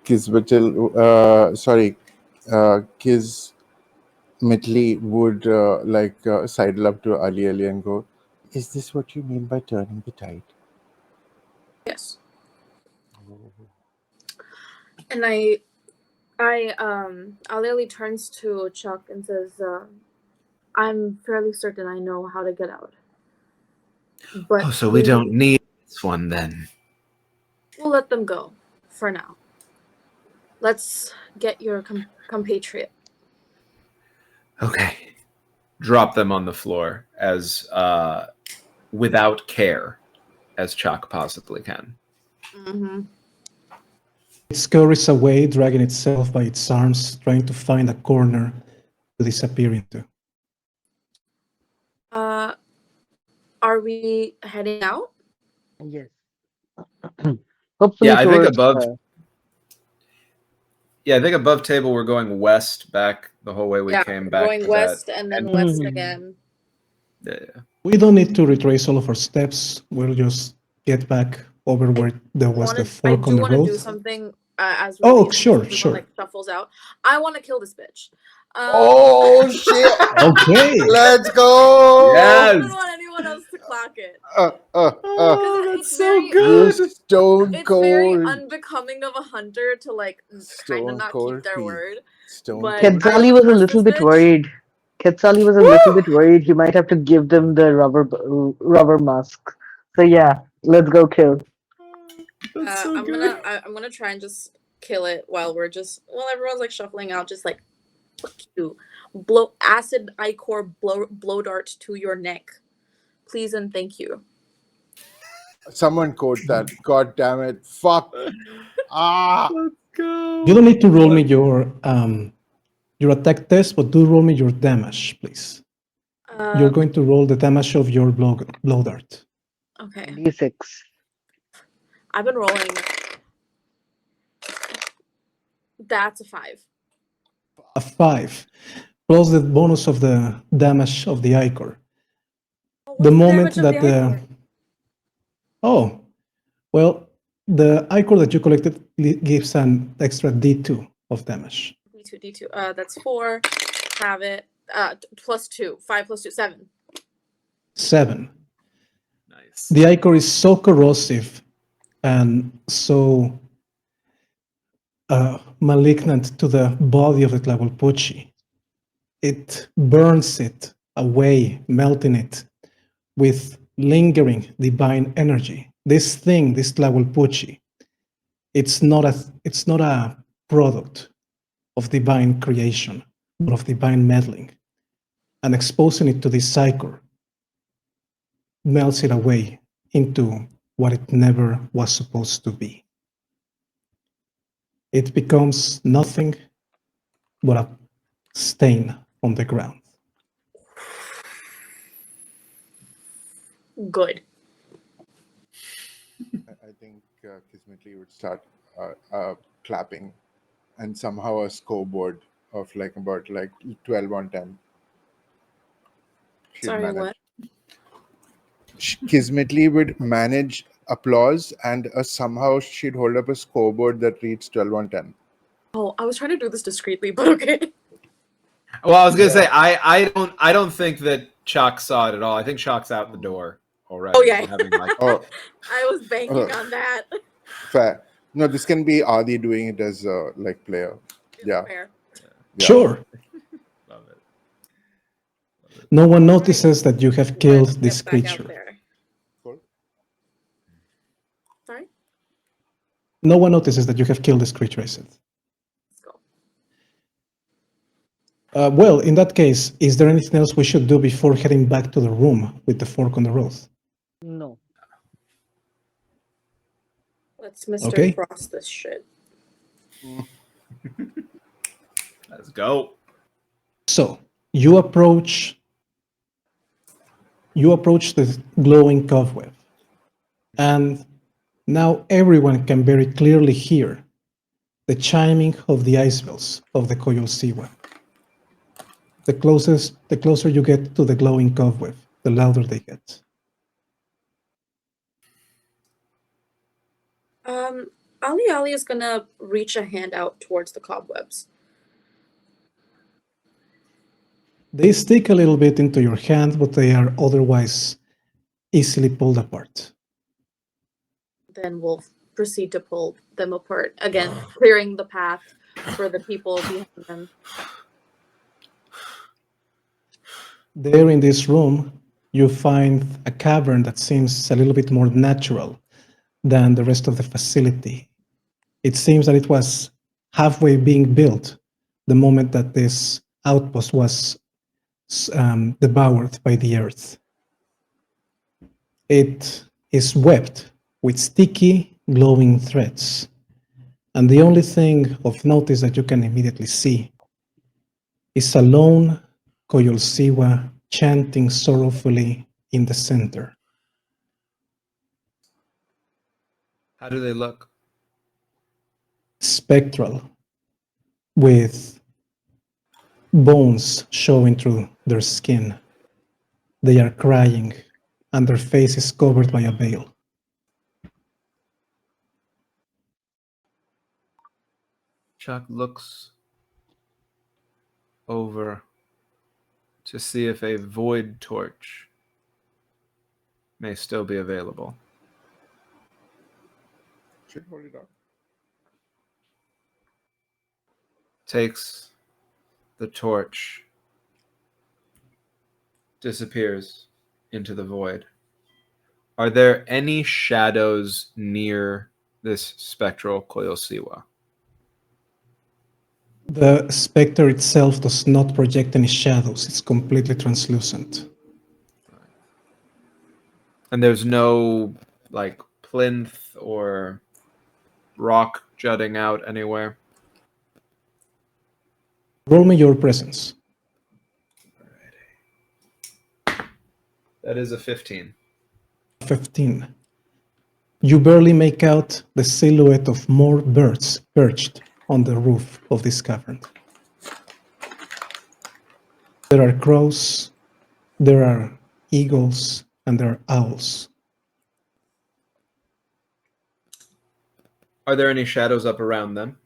Kismetli would sidle up to Ali and go, "Is this what you mean by turning the tide?" Yes. And Ali turns to Chuck and says, I'm fairly certain I know how to get out. But So we don't need this one then. we'll let them go for now. Let's get your compatriot. Okay. Drop them on the floor as without care as Chuck possibly can. Mm-hmm. It scurries away, dragging itself by its arms, trying to find a corner to disappear into. Are we heading out? Yes. Hopefully Yeah, I think towards, above. Yeah, I think above table we're going west back the whole way we came back. Going to west that. and then west again. Yeah. We don't need to retrace all of our steps. We'll just get back over where there was the I fork do on the want to road. do something as Oh, released, sure, everyone, sure. like shuffles out. I want to kill this bitch. Oh shit! Okay. Let's go! I don't want anyone else to clock it. That's so You good. stone It's cold. very unbecoming of a hunter to like kind of Stone not cold keep their feet. word. Stone But cold. I Quetzali don't was a trust little this bit bitch. worried. Quetzali was a little bit worried. He might have to give them the rubber mask. So yeah, let's go kill. That's so I'm good. gonna try and just kill it while everyone's like shuffling out, just like fuck you. Blow acid ichor blow dart to your neck. Please and thank you. Someone quote that. God damn it. Fuck. Let's go. You don't need to roll me your attack test, but do roll me your damage, please. You're going to roll the damage of your blow dart. Okay. D6. I've been rolling. That's a 5. A 5, plus the bonus of the damage of the ichor. The moment that the ichor that you collected gives an extra D2 of damage. D2. That's 4. Have it. Plus 2. 5 plus 2. 7. 7. Nice. The ichor is so corrosive and so malignant to the body of the Tlahuelpuchi. It burns it away, melting it with lingering divine energy. This thing, this Tlahuelpuchi, it's not a product of divine creation, but of divine meddling. And exposing it to this cycle melts it away into what it never was supposed to be. It becomes nothing but a stain on the ground. Good. I think Kismetli would start clapping, and somehow a scoreboard of about 12 on 10. Sorry, what? Kismetli would manage applause, and somehow she'd hold up a scoreboard that reads 12 on 10. Oh, I was trying to do this discreetly, but okay. Well, I was gonna say I don't think that Chuck saw it at all. I think Chuck's out the door already. Oh, yeah. Having I was banking on that. Fair. No, this can be Adi doing it as a player. Yeah. Fair. Yeah. Sure. Love it. No one notices that you have killed Let's this get back out creature. there. Cool. Sorry? No one notices that you have killed this creature, I said. Let's go. Well, in that case, is there anything else we should do before heading back to the room with the fork on the road? No. Let's Mr. Okay. Frost this shit. Let's go. So, you approach the glowing cobweb, and Now everyone can very clearly hear the chiming of the ice bells of the coiled siwa. The closer you get to the glowing cobweb, the louder they get. Ali is gonna reach a hand out towards the cobwebs. They stick a little bit into your hand, but they are otherwise easily pulled apart. Then we'll proceed to pull them apart, again, clearing the path for the people behind them. There in this room, you find a cavern that seems a little bit more natural than the rest of the facility. It seems that it was halfway being built the moment that this outpost was devoured by the earth. It is webbed with sticky, glowing threads. And the only thing of notice that you can immediately see is a lone coiled siwa chanting sorrowfully in the center. How do they look? Spectral, with bones showing through their skin. They are crying, and their face is covered by a veil. Chuck looks over to see if a void torch may still be available. Should hold it up. Takes the torch, disappears into the void. Are there any shadows near this spectral coil siwa? The specter itself does not project any shadows. It's completely translucent. And there's no, like, plinth or rock jutting out anywhere? Roll me your presence. That is a 15. 15. You barely make out the silhouette of more birds perched on the roof of this cavern. There are crows, there are eagles, and there are owls. Are there any shadows up around them?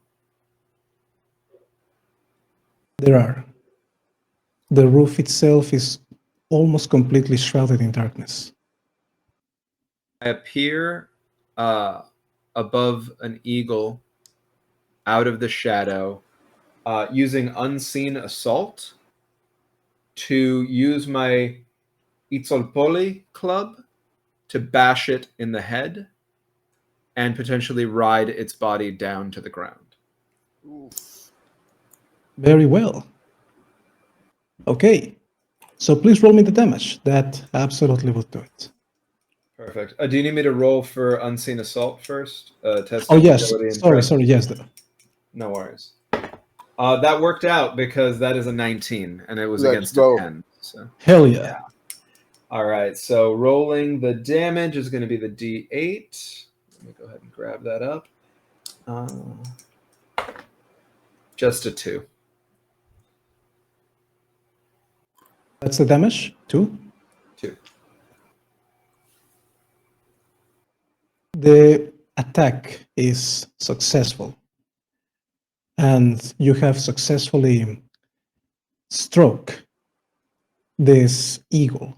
There are. The roof itself is almost completely shrouded in darkness. I appear above an eagle out of the shadow using unseen assault to use my Itzolpoli club to bash it in the head and potentially ride its body down to the ground. Very well. Okay, so please roll me the damage. That absolutely will do it. Perfect. Do you need me to roll for unseen assault first? Test Oh yes, agility and sorry, strength? yes. No worries. That worked out because that is a 19 and it was Let's against go. a 10. So. Hell yeah. All right, so rolling the damage is going to be the D8. Let me go ahead and grab that up. Just a 2. That's the damage, 2. 2. The attack is successful, and you have successfully struck this eagle,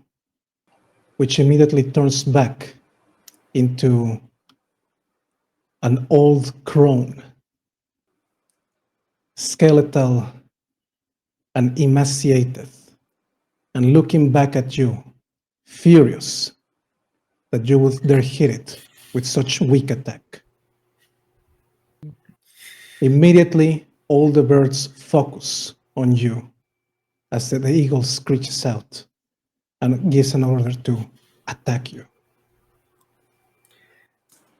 which immediately turns back into an old crone, skeletal and emaciated, and looking back at you, furious that you would dare hit it with such weak attack. Immediately, all the birds focus on you as the eagle screeches out and gives an order to attack you.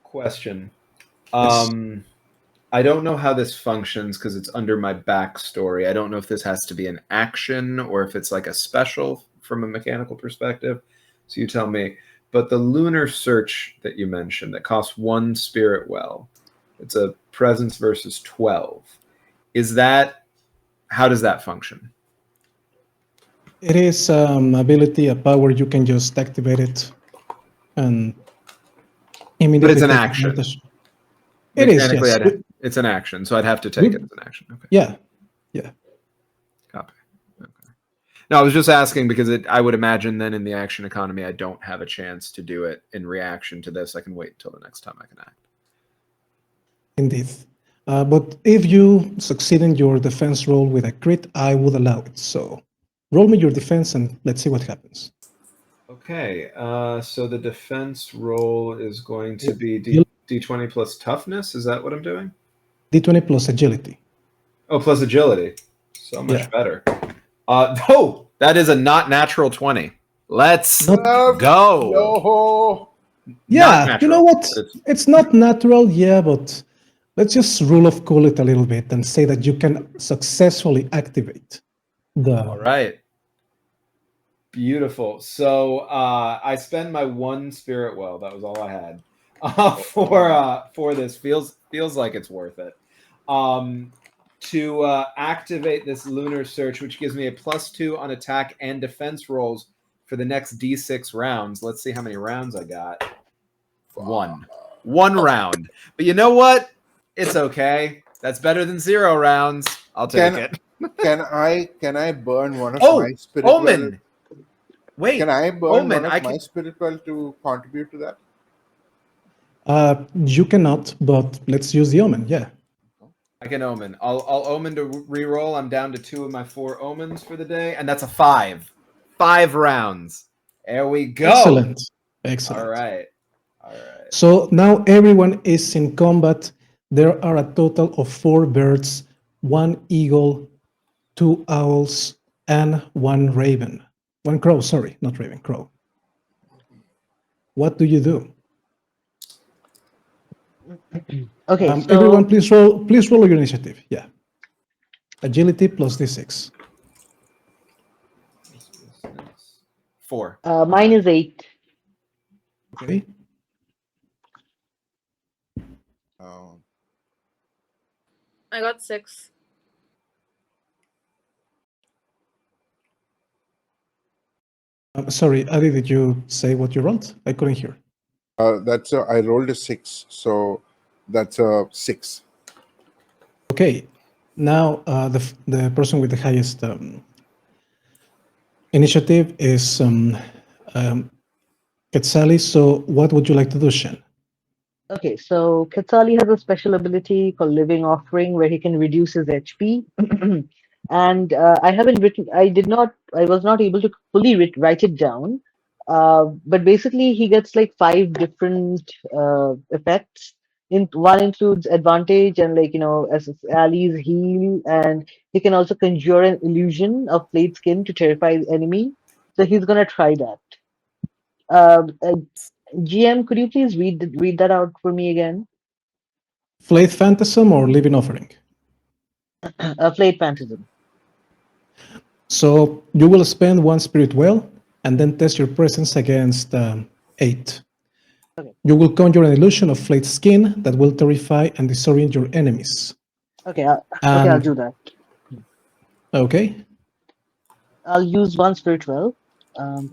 Question. Yes. I don't know how this functions because it's under my backstory. I don't know if this has to be an action or if it's like a special from a mechanical perspective. So you tell me. but the lunar search that you mentioned that costs 1 spirit well, it's a presence versus 12. How does that function? It is ability, a power. You can just activate it and immediately But it's an take action. advantage. It is, Mechanically, yes. it's an action, so I'd have to take it as an action. Okay. Yeah. Copy. Okay. No, I was just asking because I would imagine then in the action economy, I don't have a chance to do it in reaction to this. I can wait until the next time I can act. Indeed. But if you succeed in your defense roll with a crit, I would allow it. So roll me your defense and let's see what happens. Okay, so the defense roll is going to be D20 plus toughness. Is that what I'm doing? D20 plus agility. Oh, plus agility. So much Yeah. better. That is a not natural 20. Let's Not- go. No. Yeah, Not you know natural, what? but It's not natural, yeah, but let's just rule of cool it a little bit and say that you can successfully activate all right. Beautiful. So I spend my 1 spirit well. That was all I had for this. Feels like it's worth it. To activate this lunar search, which gives me a +2 on attack and defense rolls for the next D6 rounds. Let's see how many rounds I got. 1 round. But you know what? It's okay. That's better than 0 rounds. I'll take it. Can I burn one of my spirit Omen. well? Wait. Can I burn Omen, one of my spirit well to contribute to that? You cannot, but let's use the omen, yeah. I can omen. I'll omen to reroll. I'm down to 2 of my 4 omens for the day, and that's a 5. 5 rounds. There we go. Excellent. All right. So now everyone is in combat. There are a total of 4 birds, 1 eagle, 2 owls, and 1 raven. 1 crow, sorry, not raven, crow. What do you do? Okay, so Everyone, please roll your initiative. Yeah. Agility plus D6. 4. mine is 8. Okay. I got 6. Sorry, Adi, did you say what you rolled? I couldn't hear. I rolled a 6, so that's a 6. Okay. Now the person with the highest initiative is Quetzali. So what would you like to do, Shen? Okay, so Quetzali has a special ability called Living Offering where he can reduce his HP. And I was not able to fully write it down. But basically, he gets like 5 different effects. One includes advantage and as his allies heal, and he can also conjure an illusion of flayed skin to terrify the enemy. So he's gonna try that. GM, could you please read that out for me again? Flayed Phantasm or Living Offering? Flayed Phantasm. So you will spend 1 spirit well and then test your presence against 8. Okay. You will conjure an illusion of flayed skin that will terrify and disorient your enemies. Okay, I'll do that. Okay. I'll use 1 spirit well.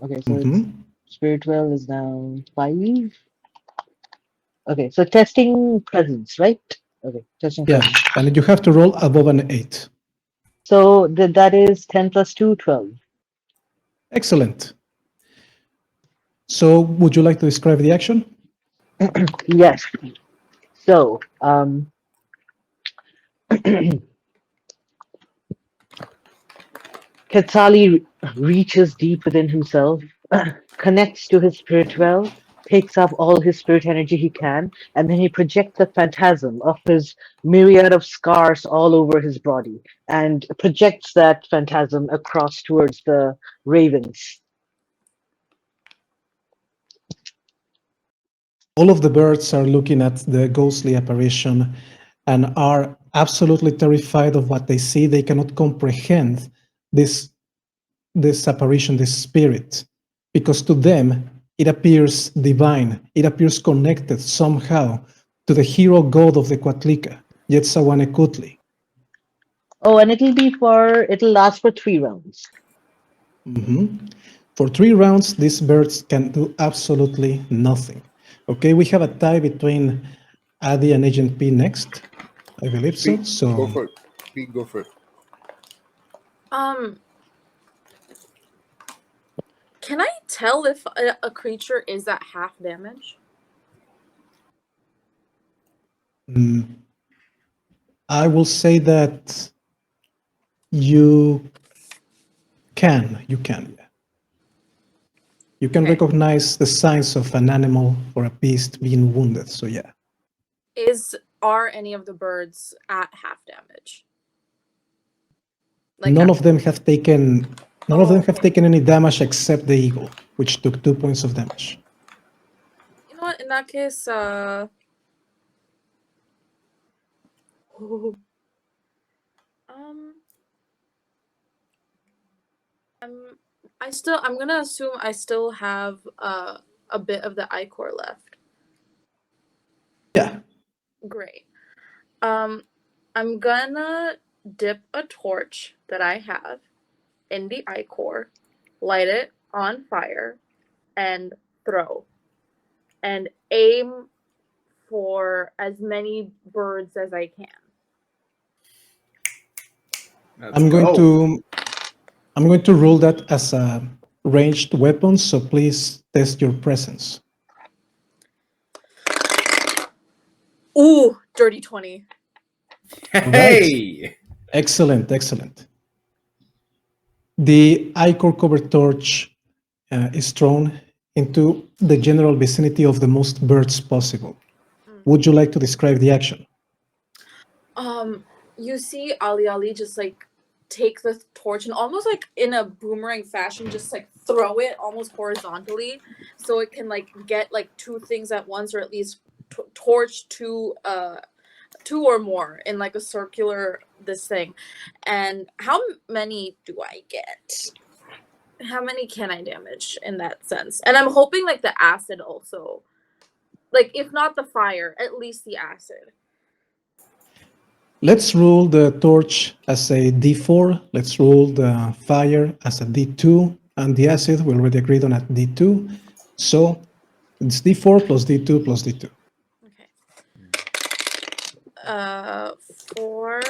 Okay, so spirit well is now 5. Okay, so testing presence, right? Okay, testing presence. Yeah, and you have to roll above an 8. So that is 10 plus 2, 12. Excellent. So would you like to describe the action? Yes. So, Quetzali reaches deep within himself, connects to his spirit well, takes up all his spirit energy he can, and then he projects the phantasm of his myriad of scars all over his body and projects that phantasm across towards the ravens. All of the birds are looking at the ghostly apparition and are absolutely terrified of what they see. They cannot comprehend this apparition, this spirit, because to them, It appears divine. It appears connected somehow to the hero god of the Coatlica, Ayekoatemikti. Oh, and it'll last for 3 rounds. For 3 rounds, these birds can do absolutely nothing. Okay, we have a tie between Adi and Agent P next. I believe so. Pete, So go for it. Pete, go for it. Can I tell if a creature is at half damage? I will say that you can. Yeah. You can Okay. recognize the signs of an animal or a beast being wounded. So yeah. Are any of the birds at half damage? None of them have taken okay. taken any damage except the eagle, which took 2 points of damage. You know what? In that case, I'm gonna assume I still have a bit of the ichor left. Yeah. Great. I'm gonna dip a torch that I have in the ichor, light it on fire, and throw. And aim for as many birds as I can. I'm going to rule that as a ranged weapon, so please test your presence. Ooh, dirty 20. Hey! Excellent. The ichor covered torch is thrown into the general vicinity of the most birds possible. Would you like to describe the action? You see Ali just like take the torch and almost like in a boomerang fashion, just like throw it almost horizontally, so it can like get like 2 things at once, or at least torch 2 or more in like a circular this thing. And how many do I get? How many can I damage in that sense? And I'm hoping like the acid also, like if not the fire, at least the acid. Let's rule the torch as a D4. Let's rule the fire as a D2, and the acid we already agreed on at D2. So it's D4 plus D2 plus D2. Okay. 4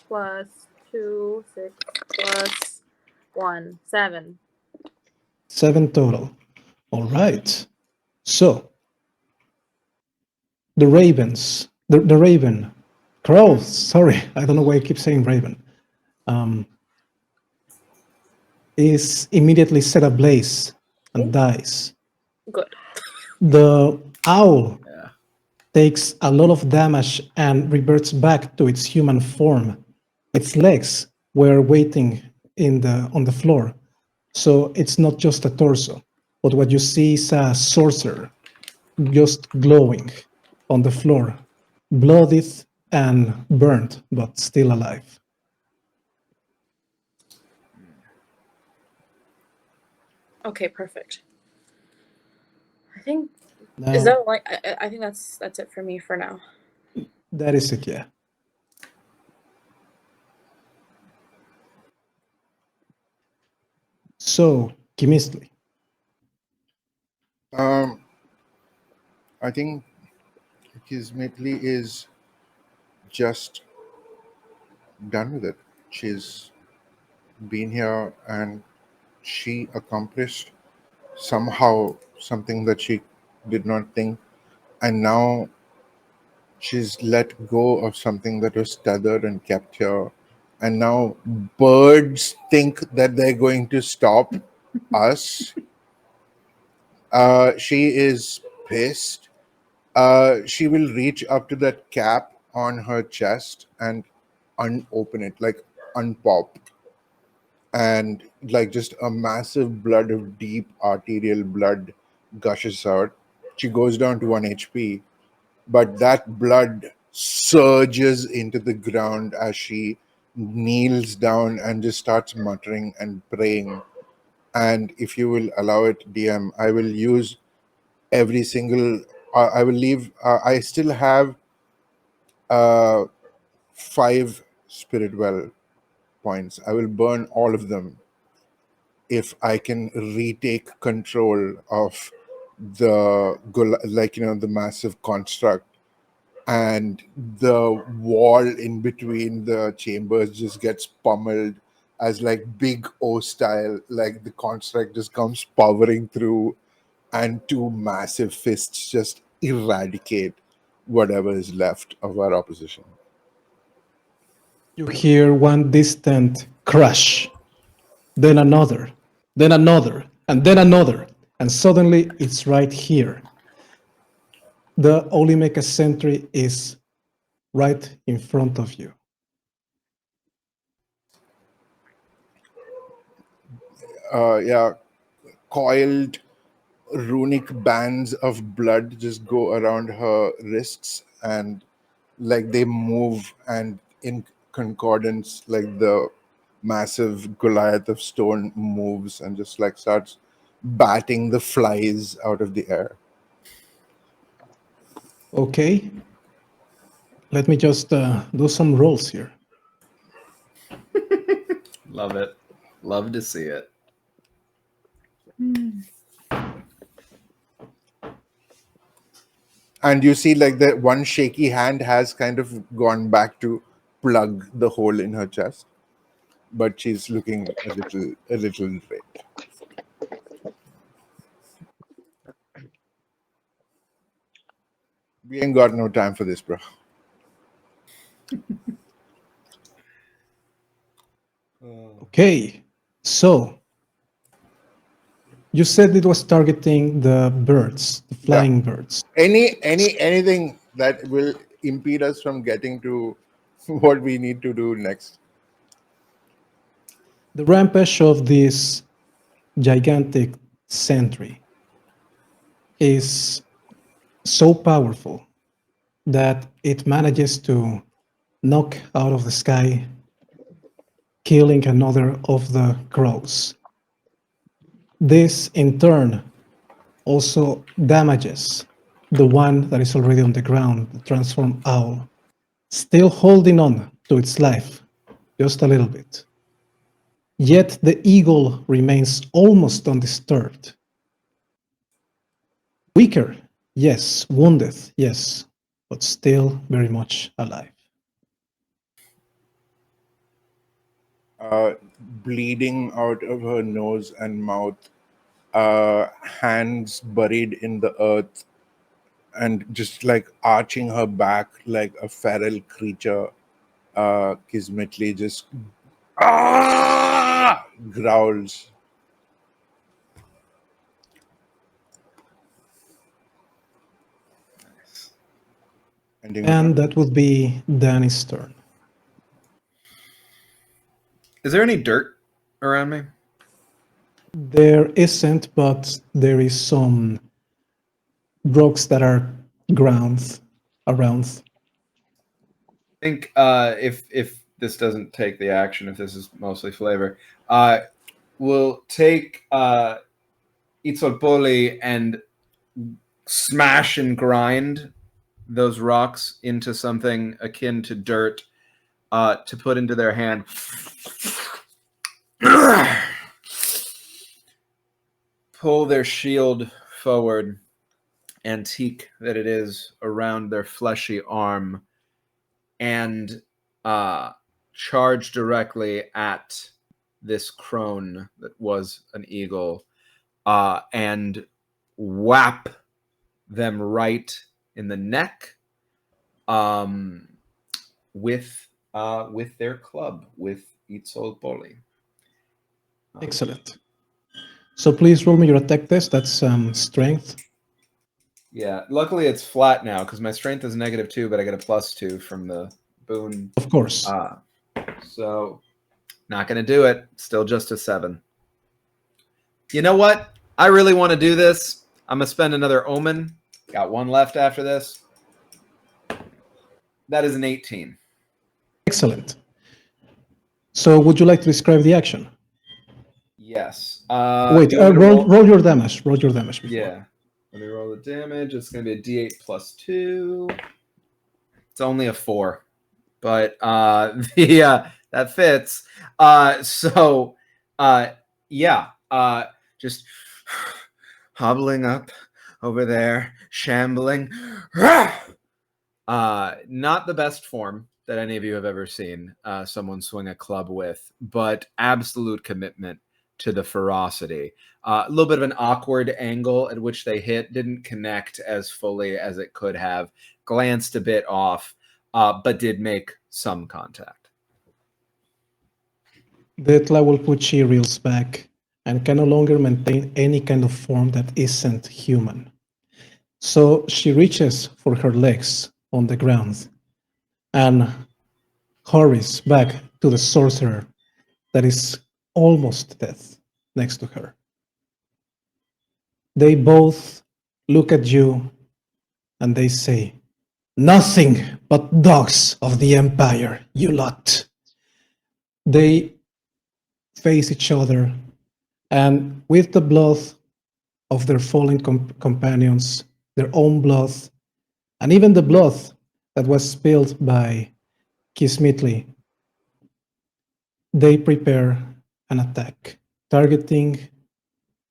plus 2, 6 plus 1, 7. 7 total. All right. So the ravens, the raven, crows. Sorry, I don't know why I keep saying raven. Is immediately set ablaze and dies. Good. The owl takes a lot of damage and reverts back to its human form. Its legs were waiting on the floor. So it's not just a torso, but what you see is a sorcerer just glowing on the floor, bloodied and burnt, but still alive. Okay, perfect. I think Now, is that like I think that's it for me for now. That is it, yeah. So, Kimistli. I think Kismetli is just done with it. She's been here and she accomplished somehow something that she did not think, and now she's let go of something that was tethered and kept here, and now birds think that they're going to stop us. She is pissed. She will reach up to that cap on her chest and unopen it, like unpop, and like just a massive blood of deep arterial blood gushes out. She goes down to 1 HP, but that blood surges into the ground as she kneels down and just starts muttering and praying. And if you will allow it, DM, I will use every single. I will leave. I still have 5 spirit well points. I will burn all of them if I can retake control of the the massive construct, and the wall in between the chambers just gets pummeled as like big O style, like the construct just comes powering through, and 2 massive fists just eradicate whatever is left of our opposition. You hear one distant crash, then another, then another, and then another, and suddenly it's right here. The Olymeka sentry is right in front of you. Yeah, coiled runic bands of blood just go around her wrists, and like they move, and in concordance, like the massive Goliath of stone moves and just like starts batting the flies out of the air. Okay. Let me just do some rolls here. Love it. Love to see it. And you see like that one shaky hand has kind of gone back to plug the hole in her chest, but she's looking a little draped. We ain't got no time for this, bro. Okay, so you said it was targeting the birds, the flying birds. Anything that will impede us from getting to what we need to do next. The rampage of this gigantic sentry is so powerful that it manages to knock out of the sky, killing another of the crows. This, in turn, also damages the one that is already on the ground, the transformed owl, still holding on to its life, just a little bit. Yet the eagle remains almost undisturbed. Weaker, yes. Wounded, yes. But still very much alive. Bleeding out of her nose and mouth, hands buried in the earth, and just like arching her back like a feral creature, Kismetli just growls. And that would be Danny's turn. Is there any dirt around me? There isn't, but there is some rocks that are ground around. I think if this doesn't take the action, if this is mostly flavor, we'll take Itzolpoli and smash and grind those rocks into something akin to dirt to put into their hand. Pull their shield forward, antique that it is, around their fleshy arm, and charge directly at this crone that was an eagle, and whap them right in the neck with their club, with Itzolpoli. Excellent. So please roll me your attack test. That's strength. Yeah, luckily it's flat now because my strength is -2, but I get a +2 from the boon. Of course. So not going to do it. Still just a 7. You know what? I really want to do this. I'm going to spend another omen. Got 1 left after this. That is an 18. Excellent. So would you like to describe the action? Yes. Wait, do you want me to roll your damage. Roll your damage before. Yeah. Let me roll the damage. It's going to be a D8 plus 2. It's only a 4. But that fits. Just hobbling up over there, shambling. Not the best form that any of you have ever seen someone swing a club with, but absolute commitment to the ferocity. A little bit of an awkward angle at which they hit, didn't connect as fully as it could have, glanced a bit off, but did make some contact. Detla will put she reels back and can no longer maintain any kind of form that isn't human. So she reaches for her legs on the ground and hurries back to the sorcerer that is almost death next to her. They both look at you and they say, "Nothing but dogs of the Empire, you lot." They face each other, and with the blood of their fallen companions, their own blood, and even the blood that was spilled by Kismitli, they prepare an attack, targeting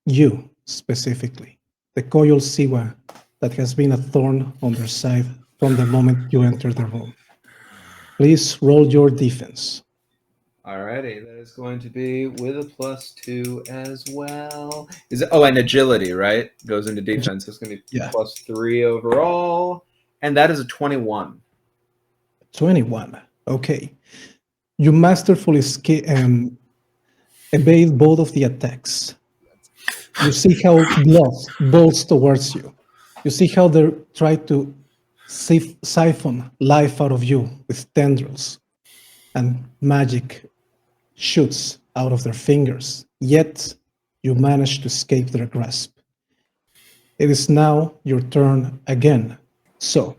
you specifically, the coiled siwa that has been a thorn on their side from the moment you enter the room. Please roll your defense. Alrighty, that is going to be with a +2 as well. And agility, right? Goes into defense. It's going to be +3 overall, and that is a 21. 21. Okay. You masterfully evade both of the attacks. You see how blood bolts towards you. You see how they try to siphon life out of you with tendrils, and magic shoots out of their fingers. Yet you manage to escape their grasp. It is now your turn again. So,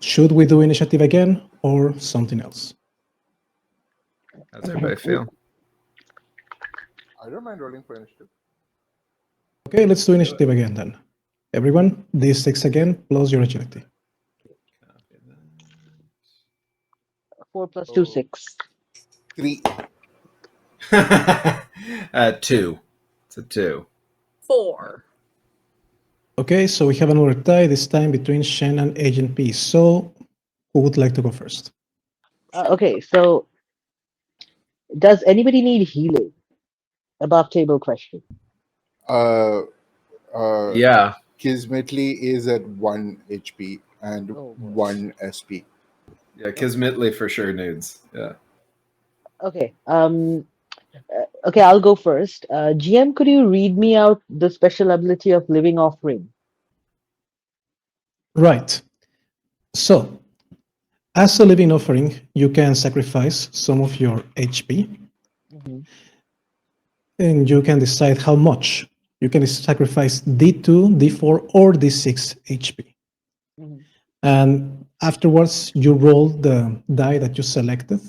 should we do initiative again or something else? How's everybody feel? I don't mind rolling for initiative. Okay, let's do initiative again then. Everyone, D6 again, plus your agility. 4 plus 2, 6. 3. 2. It's a 2. 4. Okay, so we have another tie, this time between Shen and Agent P. So, who would like to go first? Okay, so does anybody need healing? Above table question. Yeah. Kismetli is at 1 HP and 1 SP. Yeah, Kismetli for sure needs. Yeah. Okay. Okay, I'll go first. GM, could you read me out the special ability of Living Offering? Right. So, as a living offering, you can sacrifice some of your HP, and you can decide how much. You can sacrifice D2, D4, or D6 HP. And afterwards, you roll the die that you selected,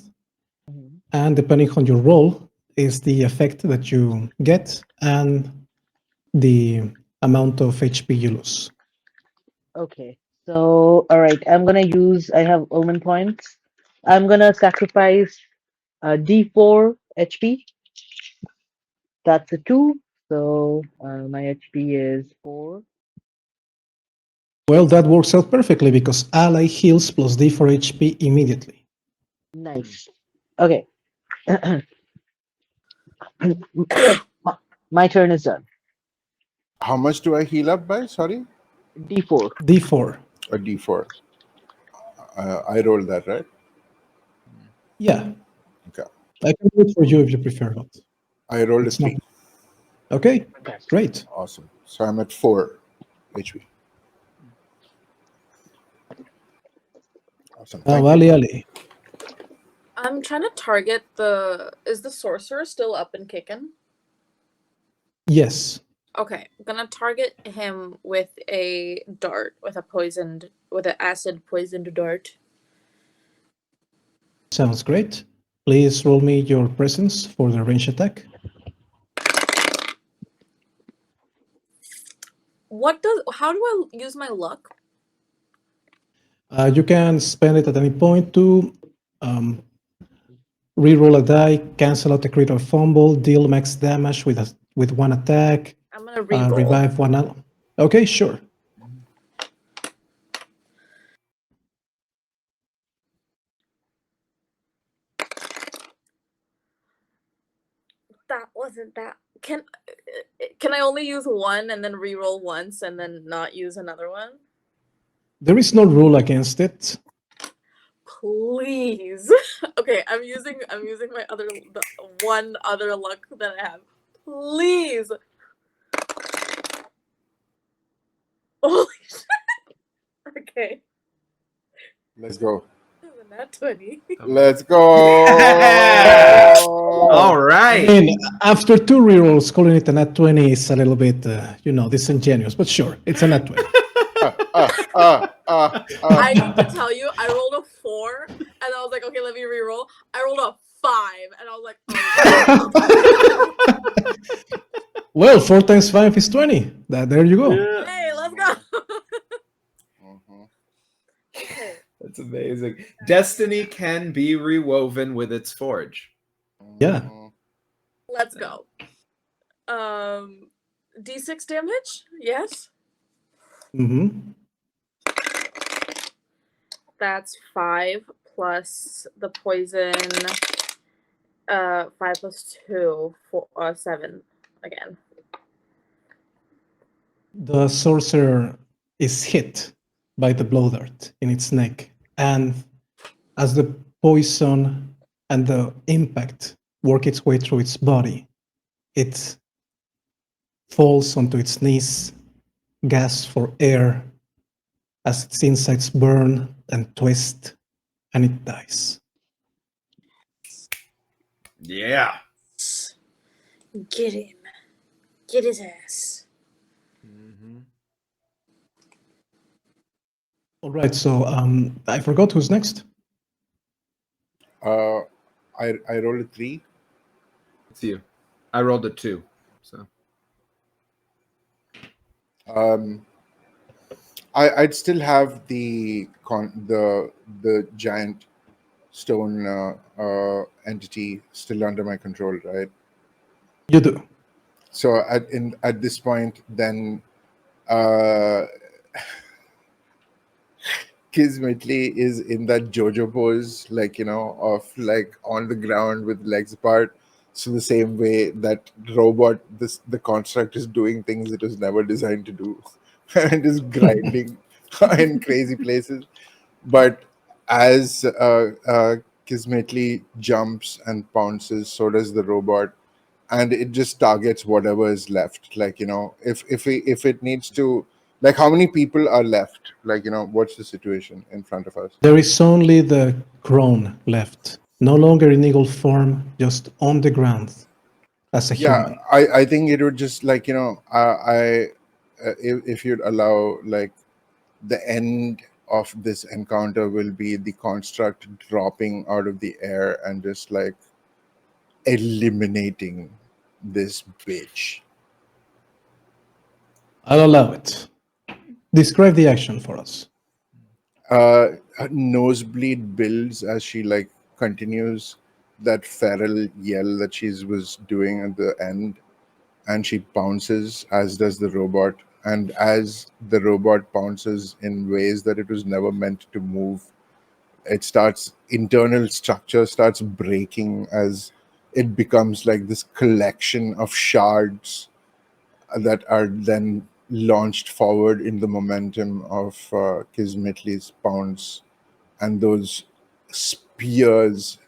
and depending on your roll is the effect that you get and the amount of HP you lose. Okay. So, all right, I have omen points. I'm gonna sacrifice D4 HP. That's a 2. So my HP is 4. Well, that works out perfectly because ally heals plus D4 HP immediately. Nice. Okay. My turn is done. How much do I heal up by? Sorry? D4. D4. A D4. I rolled that, right? Yeah. Okay. I can do it for you if you prefer, but I rolled a it's not. 3. Okay, great. Awesome. So I'm at 4 HP. Awesome. Now, Thank you. Ali. I'm trying to target is the sorcerer still up and kicking? Yes. Okay, I'm gonna target him with a dart, with an acid poisoned dart. Sounds great. Please roll me your presence for the range attack. How do I use my luck? You can spend it at any point to reroll a die, cancel out a crit or fumble, deal max damage with one attack, I'm gonna reroll. revive one. Okay, sure. That wasn't that. Can I only use one and then reroll once and then not use another one? There is no rule against it. Please. Okay, I'm using my the one other luck that I have. Please. Holy shit. Okay. Let's go. Nat 20. Let's go. All I right. mean, after 2 rerolls, calling it a nat 20 is a little bit, disingenuous, but sure, it's a nat 20. I need to tell you, I rolled a 4, and I was like, okay, let me reroll. I rolled a 5, and I was like, oh. Well, 4 times 5 is 20. There you go. Hey, let's go. Okay. That's amazing. Destiny can be rewoven with its forge. Yeah. Let's go. D6 damage? Yes. Mm-hmm. That's 5 plus the poison. 5 plus 2, 7 again. The sorcerer is hit by the blow dart in its neck, and as the poison and the impact work its way through its body, it falls onto its knees, gasps for air as its insides burn and twist, and it dies. Yeah. Get him. Get his ass. Mm-hmm. All right, so I forgot who's next. I rolled a 3. It's you. I rolled a 2. So I'd still have the giant stone entity still under my control, right? You do. So at this point, then Kismetli is in that JoJo pose, of on the ground with legs apart. So the same way that robot, the construct is doing things it was never designed to do, and is grinding in crazy places. But as Kismetli jumps and pounces, so does the robot, and it just targets whatever is left. If it needs to. How many people are left? What's the situation in front of us? There is only the crone left, no longer in eagle form, just on the ground as a human. I think it would just if you'd allow, the end of this encounter will be the construct dropping out of the air and just eliminating this bitch. I'll allow it. Describe the action for us. Her nosebleed builds as she continues that feral yell that she was doing at the end, and she pounces, as does the robot. And as the robot pounces in ways that it was never meant to move, internal structure starts breaking as it becomes this collection of shards that are then launched forward in the momentum of Kismetli's pounce, and those spears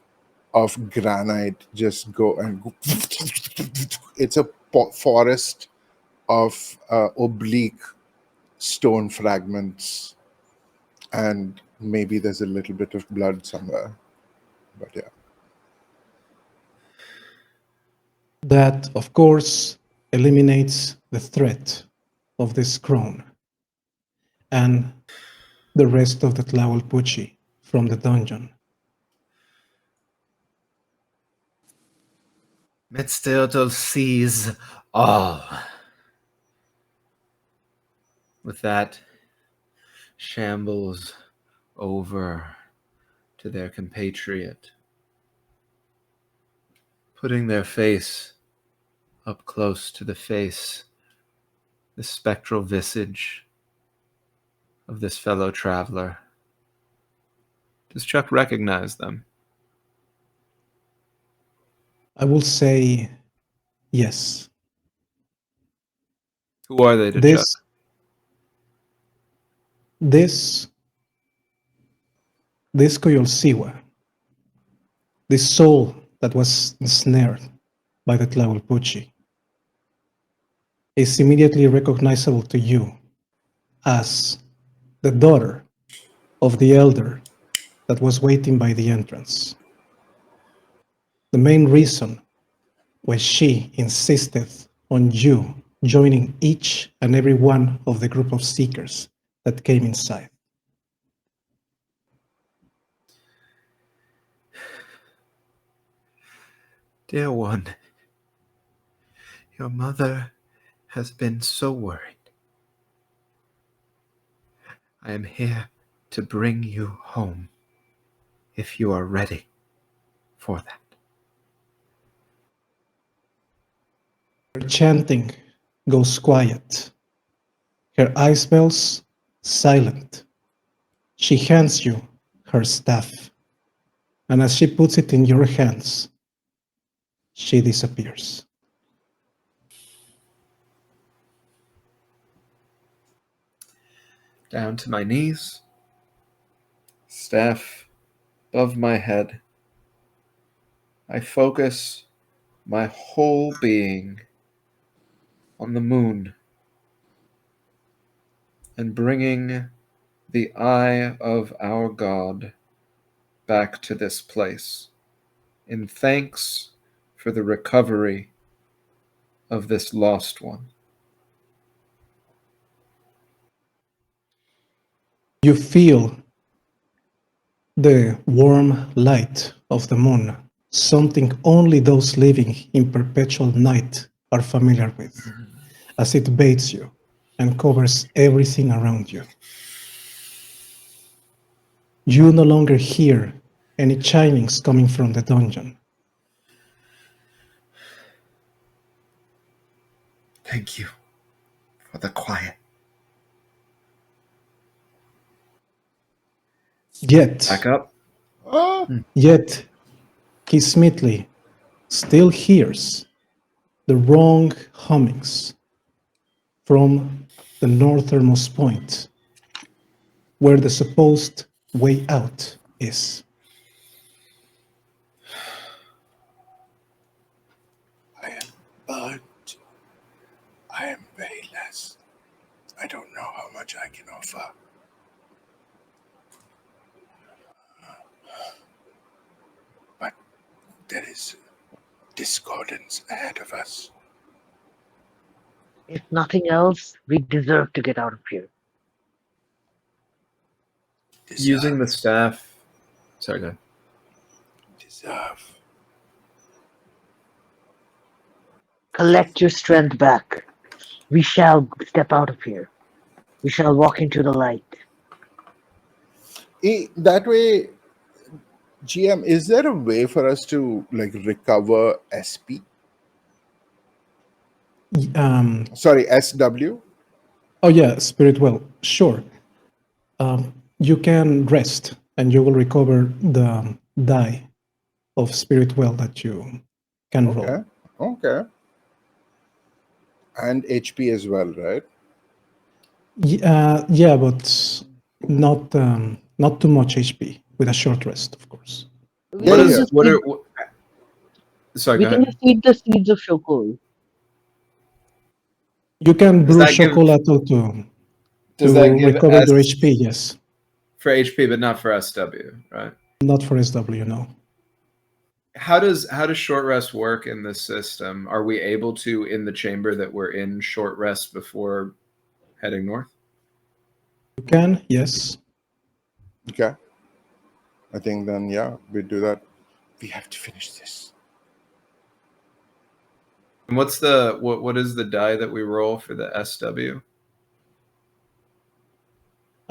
of granite just go and go. It's a forest of oblique stone fragments, and maybe there's a little bit of blood somewhere, but yeah. That, of course, eliminates the threat of this crone and the rest of the Tlahuelpuchi from the dungeon. Metzteotl sees all. With that, shambles over to their compatriot, putting their face up close to the face, the spectral visage of this fellow traveler. Does Chuck recognize them? I will say yes. Who are they to This, Chuck? this Koyolsiwa, this soul that was ensnared by the Tlahuelpuchi, is immediately recognizable to you as the daughter of the elder that was waiting by the entrance. The main reason why she insisted on you joining each and every one of the group of seekers that came inside. Dear one, your mother has been so worried. I am here to bring you home if you are ready for that. Her chanting goes quiet. Her eyes bells silent. She hands you her staff, and as she puts it in your hands, she disappears. Down to my knees, staff above my head, I focus my whole being on the moon and bringing the eye of our God back to this place in thanks for the recovery of this lost one. You feel the warm light of the moon, something only those living in perpetual night are familiar with, as it bathes you and covers everything around you. You no longer hear any chimings coming from the dungeon. Thank you for the quiet. Yet, Back up. yet, he smithly still hears the wrong hummings from the northernmost point, where the supposed way out is. I am but I am very less. I don't know how much I can offer. But there is discordance ahead of us. If nothing else, we deserve to get out of here. Using the staff. Sorry, go ahead. Deserve. Collect your strength back. We shall step out of here. We shall walk into the light. That way, GM, is there a way for us to recover SP? Sorry, SW? Oh yeah, spirit well, sure. You can rest and you will recover the die of spirit well that you can roll. Okay. And HP as well, right? Yeah, but not too much HP, with a short rest, of course. We Yeah, can yeah. just Sorry, we go can ahead. just eat the seeds of Shokol. You can Does brew that give- chocolate Does to that give recover S your HP, yes. for HP, but not for SW, right? Not for SW, no. How does short rest work in this system? Are we able to, in the chamber that we're in, short rest before heading north? You can, yes. Okay. I think then, yeah, we do that. We have to finish this. And what's the what is the die that we roll for the SW?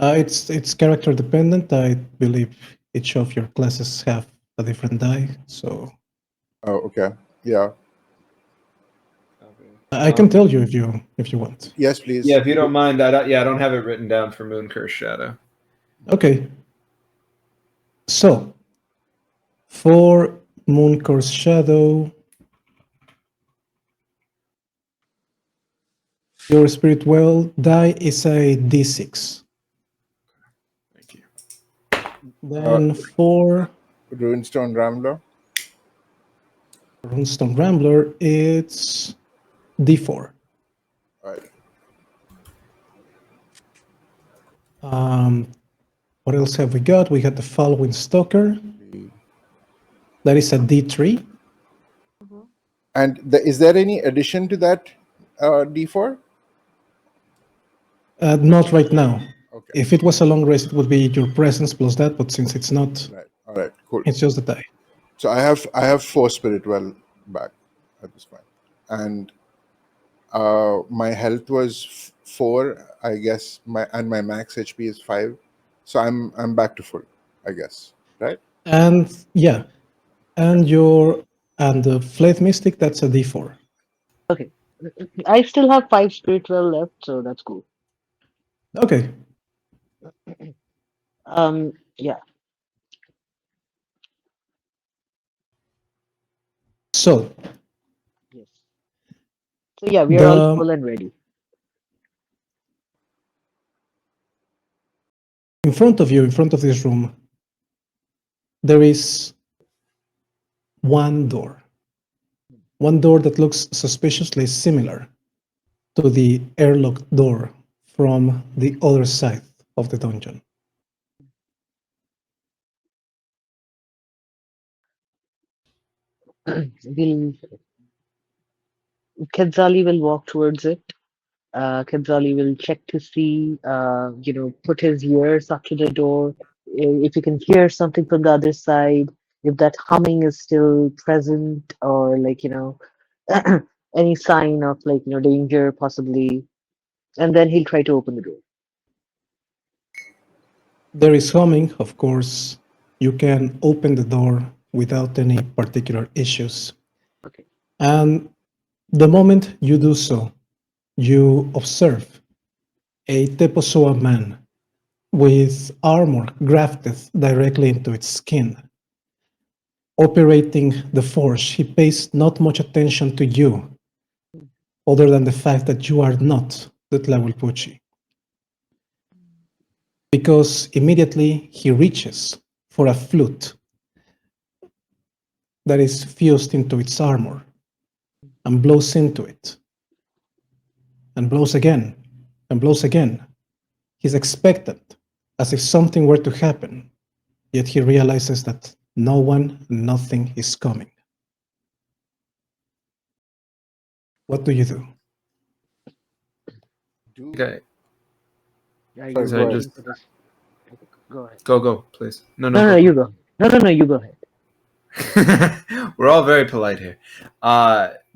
It's character dependent. I believe each of your classes have a different die, so Oh, okay. Yeah. I can tell you if you want. Yes, please. Yeah, if you don't mind, I don't have it written down for Moon Curse Shadow. Okay. So for Mooncore's Shadow, your spirit well die is a d6. Thank you. Then for Runestone Rambler. Runestone Rambler, it's d4. All right. What else have we got? We got the Following Stalker. That is a d3. And is there any addition to that D4? Not right now. Okay. If it was a long rest, it would be your presence plus that, but since it's not, Right. All right. Cool. it's just the die. So I have 4 spirit well back at this point, and my health was 4, I guess. My max HP is 5, so I'm back to full, I guess. Right? And yeah, and the Flayed Mystic, that's a d4. Okay. I still have 5 spiritual left, so that's cool. Okay. Yeah. So Yes. So yeah, we are all the full and ready. in front of you, in front of this room, there is one door. One door that looks suspiciously similar to the airlock door from the other side of the dungeon. We'll Kedzali will walk towards it. Kedzali will check to see, put his ears up to the door. If you can hear something from the other side, if that humming is still present, or any sign of danger possibly, and then he'll try to open the door. There is humming, of course. You can open the door without any particular issues. Okay. And the moment you do so, you observe a Teposoa man with armor grafted directly into its skin. Operating the forge, he pays not much attention to you, other than the fact that you are not the Tlahuelpuchi. Because immediately he reaches for a flute that is fused into its armor and blows into it, and blows again, and blows again. He's expectant, as if something were to happen, yet he realizes that no one, nothing is coming. What do you do? Okay. Yeah, Sorry, you So go I ahead. just Go ahead. go, please. No, No, you go. No, you go ahead. We're all very polite here.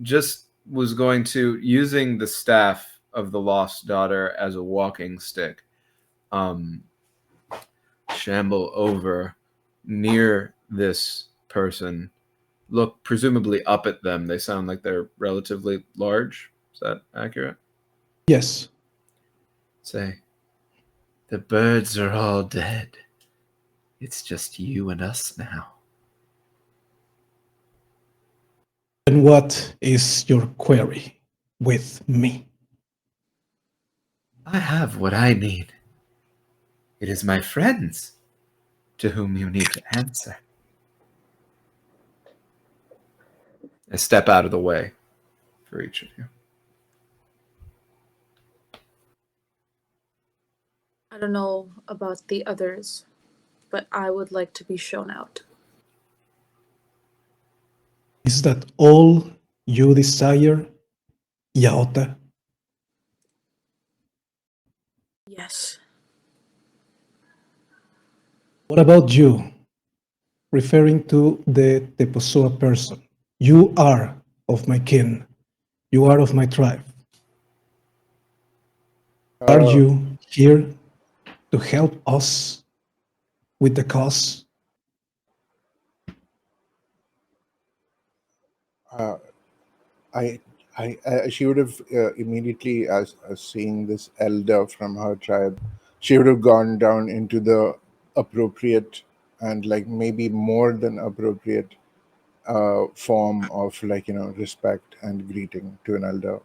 Just was going to, using the staff of the lost daughter as a walking stick, shamble over near this person, look presumably up at them. They sound like they're relatively large. Is that accurate? Yes. Say, the birds are all dead. It's just you and us now. And what is your query with me? I have what I need. It is my friends to whom you need to answer. I step out of the way for each of you. I don't know about the others, but I would like to be shown out. Is that all you desire, Yaota? Yes. What about you? Referring to the Teposoa person. You are of my kin. You are of my tribe. Are you here to help us with the cause? Uh, she would have immediately, as seeing this elder from her tribe, she would have gone down into the appropriate and like maybe more than appropriate form of like respect and greeting to an elder,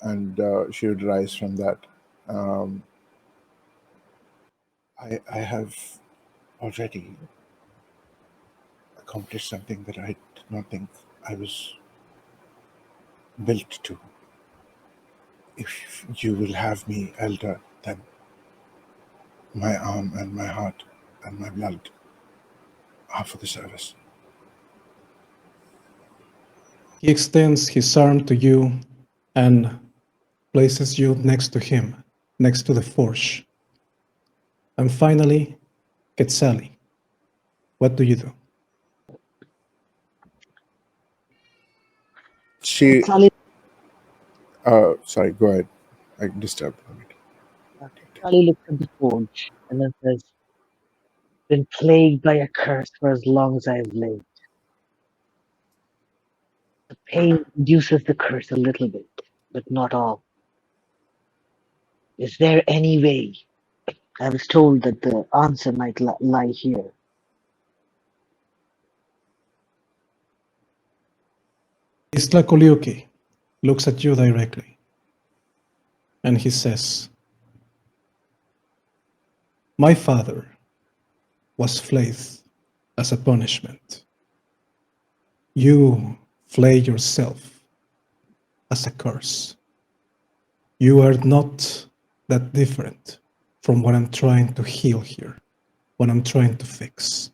and she would rise from that. Um, I have already accomplished something that I did not think I was built to. If you will have me, elder, then my arm and my heart and my blood are for the service. He extends his arm to you and places you next to him, next to the forge. And finally, Quetzali, what do you do? She, Quetzali, sorry, go ahead. I disturbed her. Quetzali looks at the forge and then says, been plagued by a curse for as long as I've lived. The pain reduces the curse a little bit, but not all. Is there any way? I was told that the answer might lie here. Istlacoliuqui looks at you directly and he says, my father was flayed as a punishment. You flay yourself as a curse. You are not that different from what I'm trying to heal here, what I'm trying to fix.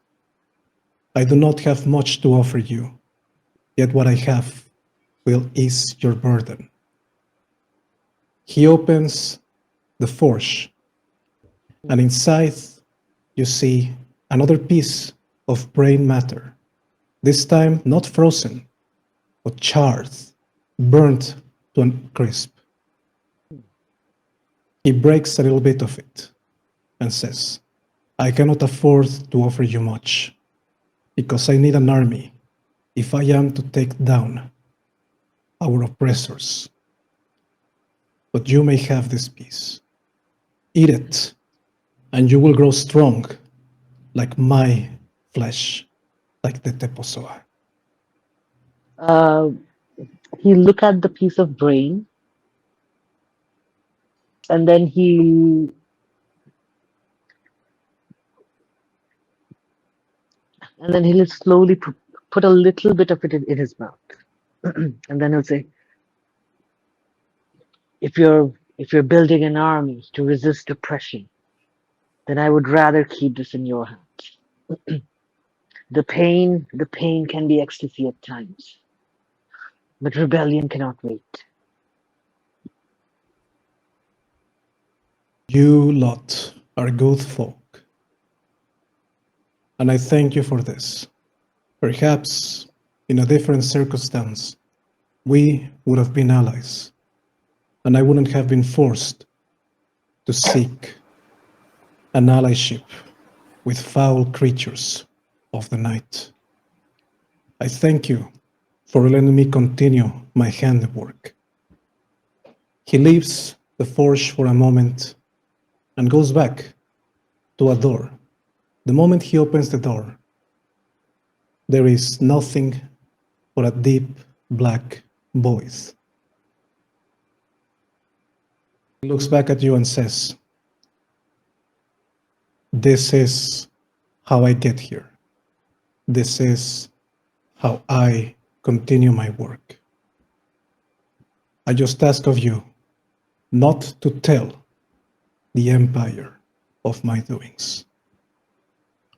I do not have much to offer you, yet what I have will ease your burden. He opens the forge, and inside you see another piece of brain matter, this time not frozen, but charred, burnt to a crisp. He breaks a little bit of it and says, I cannot afford to offer you much, because I need an army if I am to take down our oppressors. But you may have this piece. Eat it, and you will grow strong like my flesh, like the teposoa. He look at the piece of brain, and then he'll slowly put a little bit of it in his mouth, and then he'll say, if you're building an army to resist oppression, then I would rather keep this in your hands. The pain can be ecstasy at times, but rebellion cannot wait. You lot are good folk, and I thank you for this. Perhaps in a different circumstance, we would have been allies, and I wouldn't have been forced to seek an allyship with foul creatures of the night. I thank you for letting me continue my handiwork. He leaves the forge for a moment and goes back to a door. The moment he opens the door, there is nothing but a deep black void. He looks back at you and says, this is how I get here. This is how I continue my work. I just ask of you not to tell the Empire of my doings.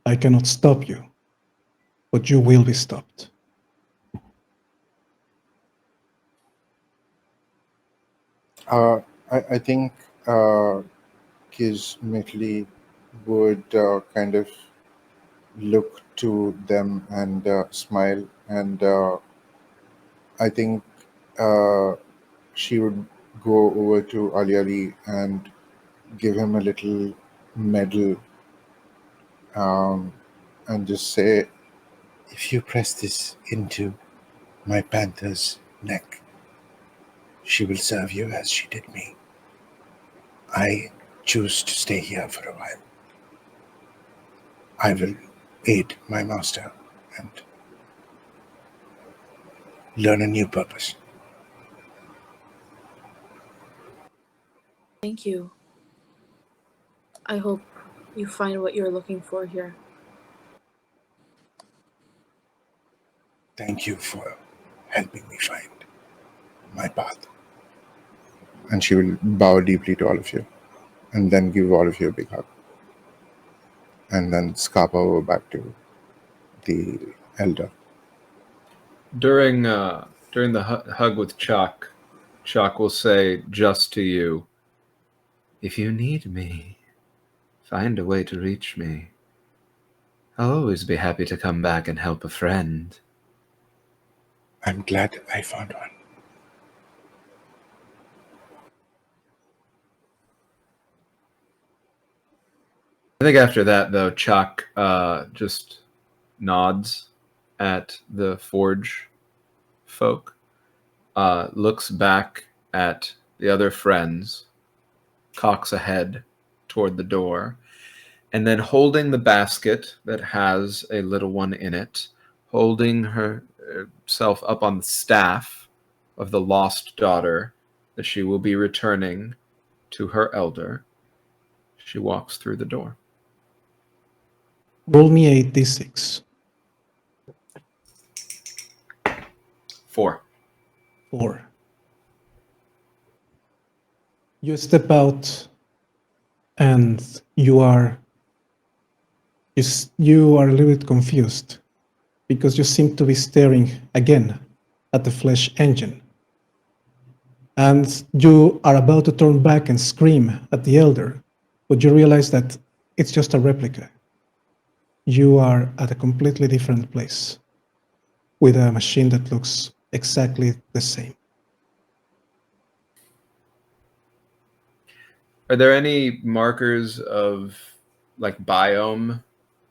I cannot stop you, but you will be stopped. I think Kismetli would kind of look to them and smile, and I think she would go over to Ali and give him a little medal, and just say, if you press this into my panther's neck, she will serve you as she did me. I choose to stay here for a while. I will aid my master and learn a new purpose. Thank you. I hope you find what you're looking for here. Thank you for helping me find my path. And she will bow deeply to all of you and then give all of you a big hug. And then scarper over back to the elder. During the hug with Chuck will say just to you, if you need me, find a way to reach me. I'll always be happy to come back and help a friend. I'm glad I found one. I think after that, though, Chuck just nods at the forge folk, looks back at the other friends, cocks ahead toward the door, and then holding the basket that has a little one in it, holding herself up on the staff of the lost daughter that she will be returning to her elder, she walks through the door. Roll me a d6. 4. 4. You step out and you are a little bit confused because you seem to be staring again at the flesh engine. And you are about to turn back and scream at the elder, but you realize that it's just a replica. You are at a completely different place with a machine that looks exactly the same. Are there any markers of like biome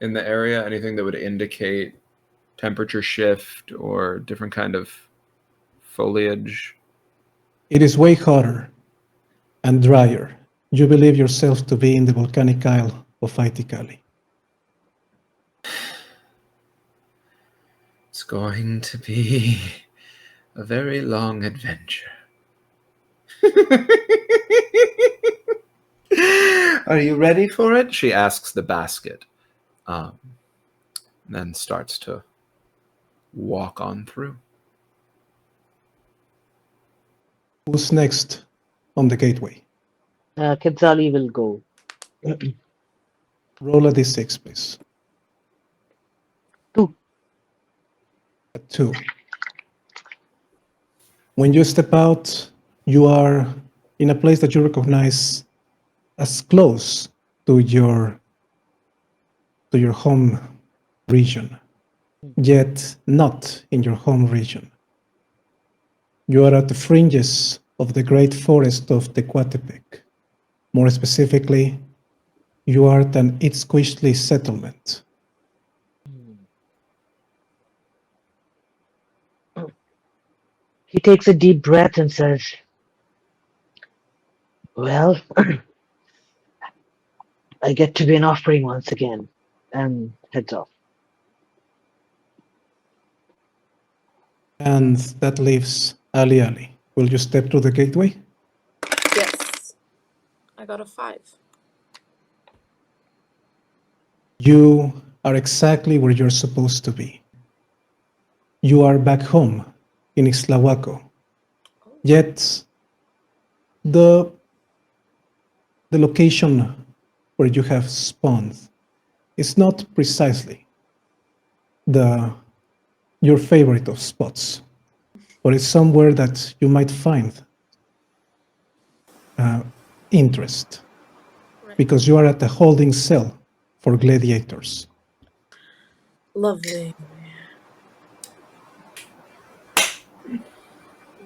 in the area? Anything that would indicate temperature shift or different kind of foliage? It is way hotter and drier. You believe yourself to be in the volcanic isle of Ayekoatemikti. It's going to be a very long adventure. Are you ready for it? She asks the basket. Then starts to walk on through. Who's next on the gateway? Quetzali will go. Roll a d6, please. 2. A 2. When you step out, you are in a place that you recognize as close to your home region, yet not in your home region. You are at the fringes of the great forest of Teotekah. More specifically, you are at an Itzcuintli settlement. He takes a deep breath and says, well, I get to be an offering once again, and heads off. And that leaves Ali. Will you step through the gateway? Yes. I got a 5. You are exactly where you're supposed to be. You are back home in Ixtlahuaco. Yet the location where you have spawned is not precisely your favorite of spots, but it's somewhere that you might find interest, Right. because you are at the holding cell for gladiators. Lovely.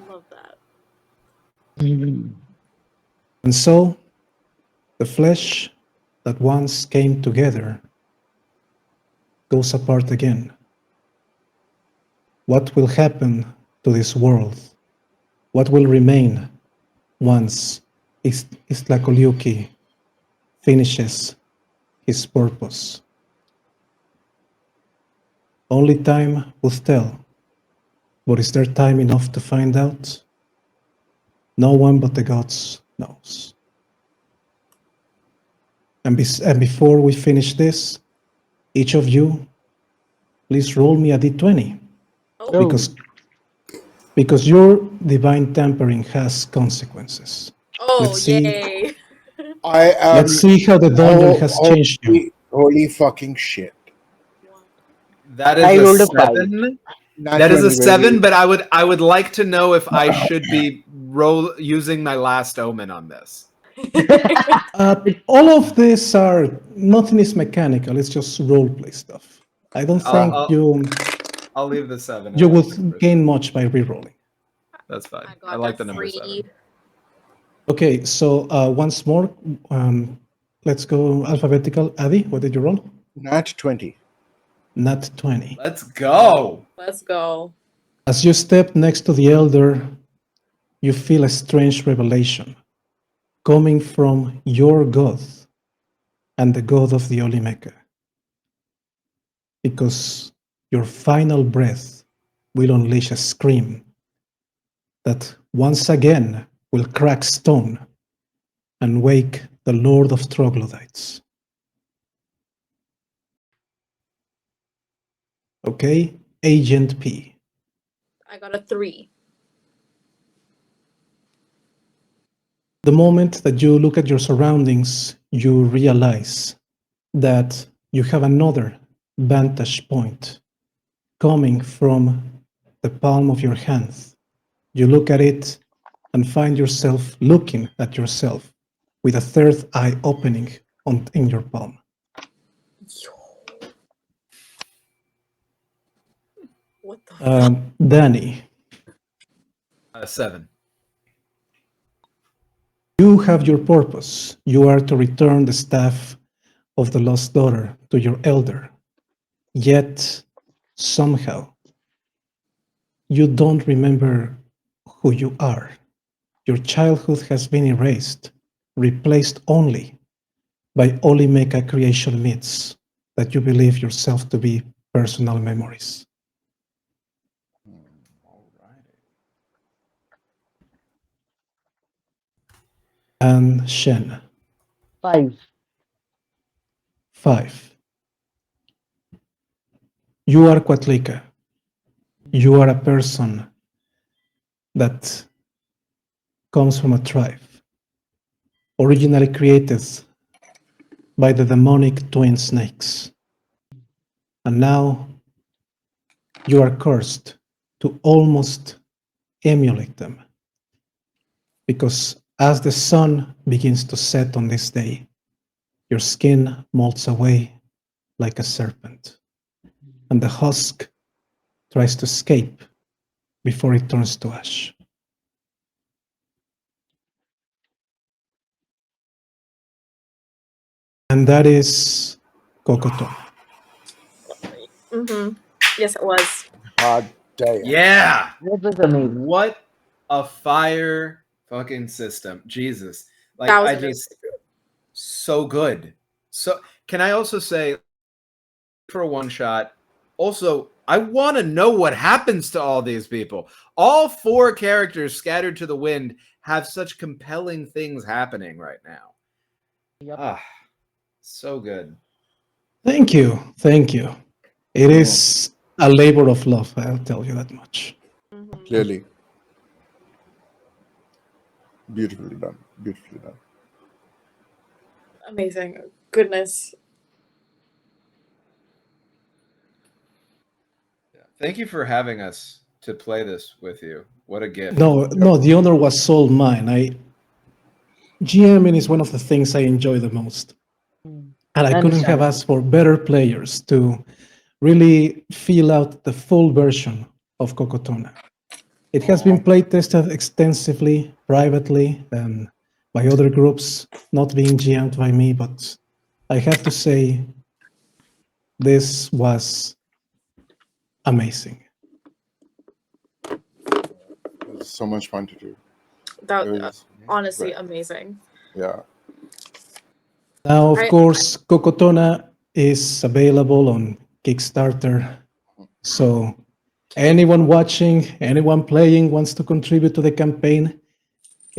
Love that. And so The flesh that once came together goes apart again. What will happen to this world? What will remain once Istlakoliuki finishes his purpose? Only time will tell. But is there time enough to find out? No one but the gods knows. And before we finish this, each of you, please roll me a d20. Oh. Because your divine tampering has consequences. Oh, Let's see. yay. I am. Let's see how the dungeon has changed you. Holy fucking shit! That I is rolled a a 5. 7. Not That is a 20, 7, but I would like to know if I should be using my last omen on this. All of this are, nothing is mechanical, it's just roleplay stuff. I don't think I'll leave the 7. you would gain much by rerolling. That's fine. I got I like a the number 3. 7. Okay, so once more, let's go alphabetical. Adi, what did you roll? Not 20. Nat 20. Let's go. Let's go. As you step next to the elder, you feel a strange revelation coming from your god and the god of the Olimeka. Because your final breath will unleash a scream that once again will crack stone and wake the Lord of Troglodytes. Okay, Agent P. I got a 3. The moment that you look at your surroundings, you realize that you have another vantage point coming from the palm of your hand. You look at it and find yourself looking at yourself with a third eye opening in your palm. What the Danny, 7. you have your purpose. You are to return the staff of the lost daughter to your elder. Yet, somehow, you don't remember who you are. Your childhood has been erased, replaced only by Olimeka creation myths that you believe yourself to be personal memories. And Shen, 5. 5. You are Quatlika. You are a person that comes from a tribe, originally created by the demonic twin snakes. And now you are cursed to almost emulate them. Because as the sun begins to set on this day, your skin molts away like a serpent, and the husk tries to escape before it turns to ash. And that is Kokotona. Mm-hmm. Yes, it was. Hot damn. Yeah. That was amazing. What a fire fucking system. Jesus. Like, That was I amazing. just, so good. So, can I also say, for a one shot, also, I want to know what happens to all these people. All 4 characters scattered to the wind have such compelling things happening right now. Yep. Ah, so good. Thank you. Thank you. It is a labor of love, I'll tell you that much. Mm-hmm. Clearly. Beautifully done. Beautifully done. Amazing. Goodness. Thank you for having us to play this with you. What a gift. No, the honor was all mine. GMing is one of the things I enjoy the most. And I couldn't have asked for better players to really feel out the full version of Kokotona. It has been play tested extensively, privately, and by other groups, not being GM'd by me, but I have to say, this was amazing. It was so much fun to do. That It was honestly great. amazing. Yeah. Now, of course, KOKOTÖNA is available on Kickstarter. So anyone watching, anyone playing wants to contribute to the campaign,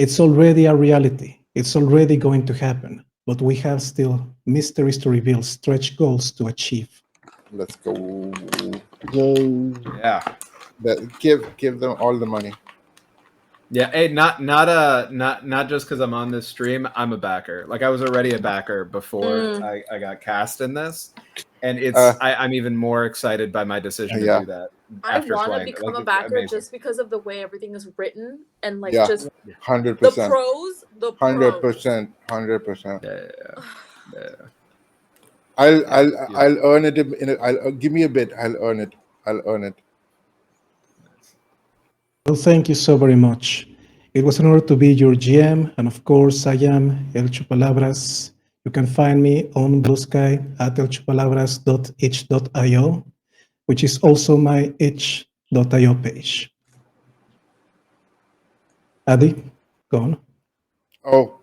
it's already a reality. It's already going to happen. But we have still mysteries to reveal, stretch goals to achieve. Let's go. Yay. Yeah. Give them all the money. Yeah, hey, not just because I'm on this stream. I'm a backer. Like I was already a backer before I got cast in this, and it's I'm even more excited by my decision to do that. I want to playing. become Like, a backer amazing. just because of the way everything is written and like Yeah. just 100%. the pros. 100%. 100%. Yeah. I'll earn it. I'll give me a bit. I'll earn it. Well, thank you so very much. It was an honor to be your GM, and of course, I am El Chupalabras. You can find me on Blue Sky at elchupalabras.itch.io, which is also my itch.io page. Adi, go on. Oh,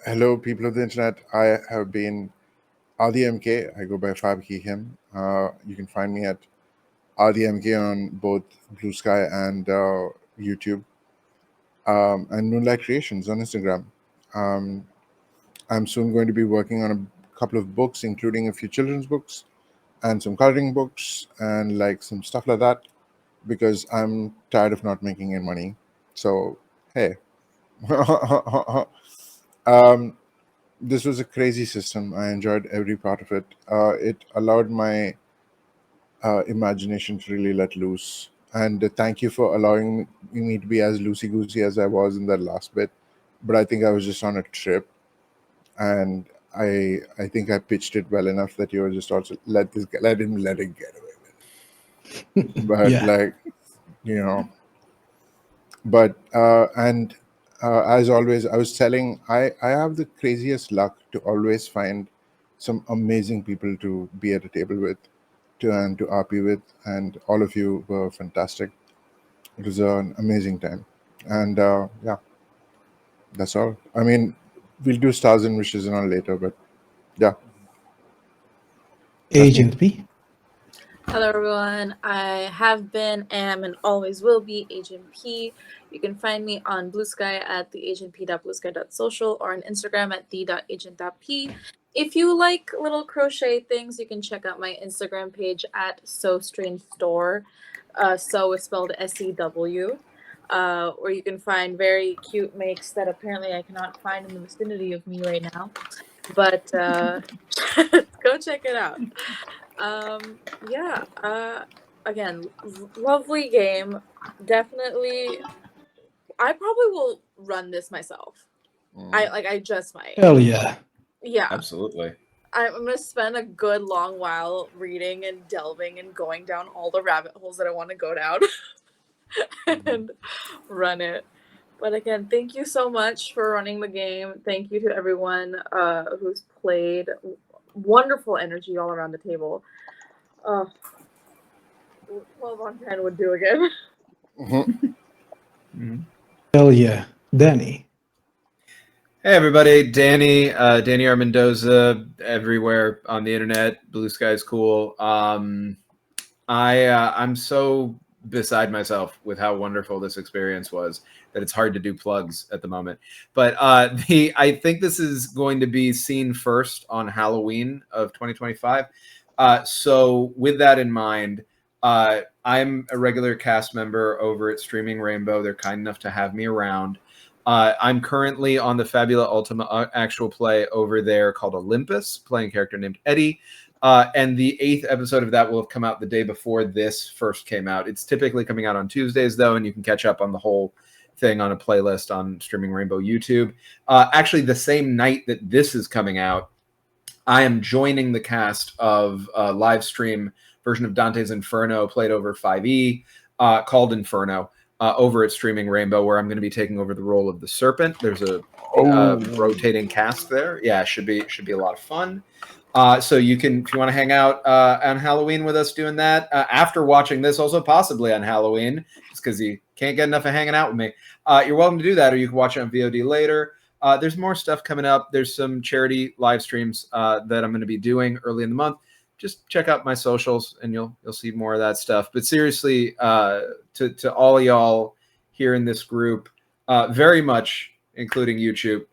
hello, people of the internet. I have been Adi MK. I go by Fab, he, him. You can find me at Adi MK on both Blue Sky and YouTube, and Moonlight Creations on Instagram. I'm soon going to be working on a couple of books, including a few children's books and some coloring books and like some stuff like that, because I'm tired of not making any money. So, hey. This was a crazy system. I enjoyed every part of it. It allowed my imagination to really let loose. And thank you for allowing me to be as loosey-goosey as I was in that last bit. But I think I was just on a trip. And I think I pitched it well enough that you were just also let him get away with it. But Yeah. But as always, I was telling, I have the craziest luck to always find some amazing people to be at a table with, and to RP with, and all of you were fantastic. It was an amazing time, and yeah, that's all. I mean, we'll do stars and wishes and all later, but yeah. Agent P. Hello everyone, I have been, am, and always will be Agent P. You can find me on Blue Sky at theagentp.bluesky.social or on Instagram at the.agent.p. If you like little crochet things, you can check out my Instagram page at So Strange Store. So is spelled SEW. Where you can find very cute makes that apparently I cannot find in the vicinity of me right now. But go check it out. Again, lovely game. Definitely, I probably will run this myself. I just might. Hell yeah. Yeah, absolutely. I'm gonna spend a good long while reading and delving and going down all the rabbit holes that I want to go down and run it. But again, thank you so much for running the game. Thank you to everyone who's played. Wonderful energy all around the table. 12 on 10 would do again. Hell yeah. Danny. Hey everybody, Danny R. Mendoza, everywhere on the internet. Blue Sky's cool. I'm so beside myself with how wonderful this experience was that it's hard to do plugs at the moment. But I think this is going to be seen first on Halloween of 2025. So with that in mind, I'm a regular cast member over at Streaming Rainbow. They're kind enough to have me around. I'm currently on the Fabula Ultima actual play over there called Olympus, playing a character named Eddie. And the 8th episode of that will have come out the day before this first came out. It's typically coming out on Tuesdays, though, and you can catch up on the whole thing on a playlist on Streaming Rainbow YouTube. Actually, the same night that this is coming out, I am joining the cast of a live stream version of Dante's Inferno played over 5e called Inferno. over at Streaming Rainbow, where I'm going to be taking over the role of the serpent. There's a rotating cast there. Yeah, should be a lot of fun. So you can, if you want to hang out on Halloween with us doing that, after watching this, also possibly on Halloween, just because you can't get enough of hanging out with me, you're welcome to do that, or you can watch it on VOD later. There's more stuff coming up. There's some charity live streams that I'm going to be doing early in the month. Just check out my socials, and you'll see more of that stuff. But seriously, to all of y'all here in this group, very much, including YouTube,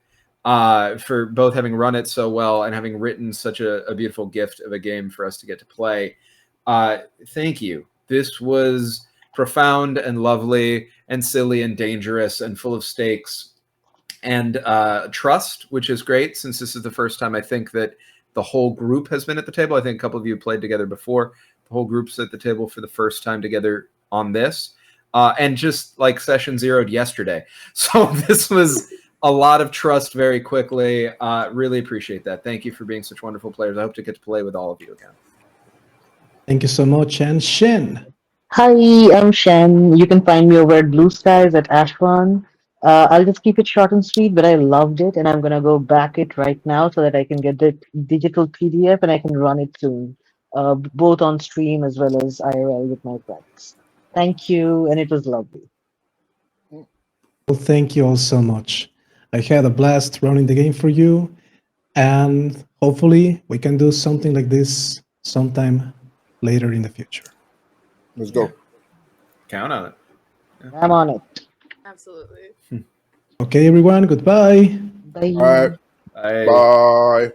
for both having run it so well and having written such a beautiful gift of a game for us to get to play. Thank you. This was profound and lovely and silly and dangerous and full of stakes and trust, which is great, since this is the first time I think that the whole group has been at the table. I think a couple of you played together before. The whole group's at the table for the first time together on this. And just like session zeroed yesterday. So this was a lot of trust very quickly. Really appreciate that. Thank you for being such wonderful players. I hope to get to play with all of you again. Thank you so much. And Shen. Hi, I'm Shen. You can find me over at Blue Skies at Ashwan. I'll just keep it short and sweet, but I loved it, and I'm gonna go back it right now so that I can get the digital PDF and I can run it soon, both on stream as well as IRL with my friends. Thank you, and it was lovely. Well, thank you all so much. I had a blast running the game for you, and hopefully we can do something like this sometime later in the future. Let's go. Count on it. I'm on it. Absolutely. Okay, everyone, goodbye. Bye. All right. Bye. Bye.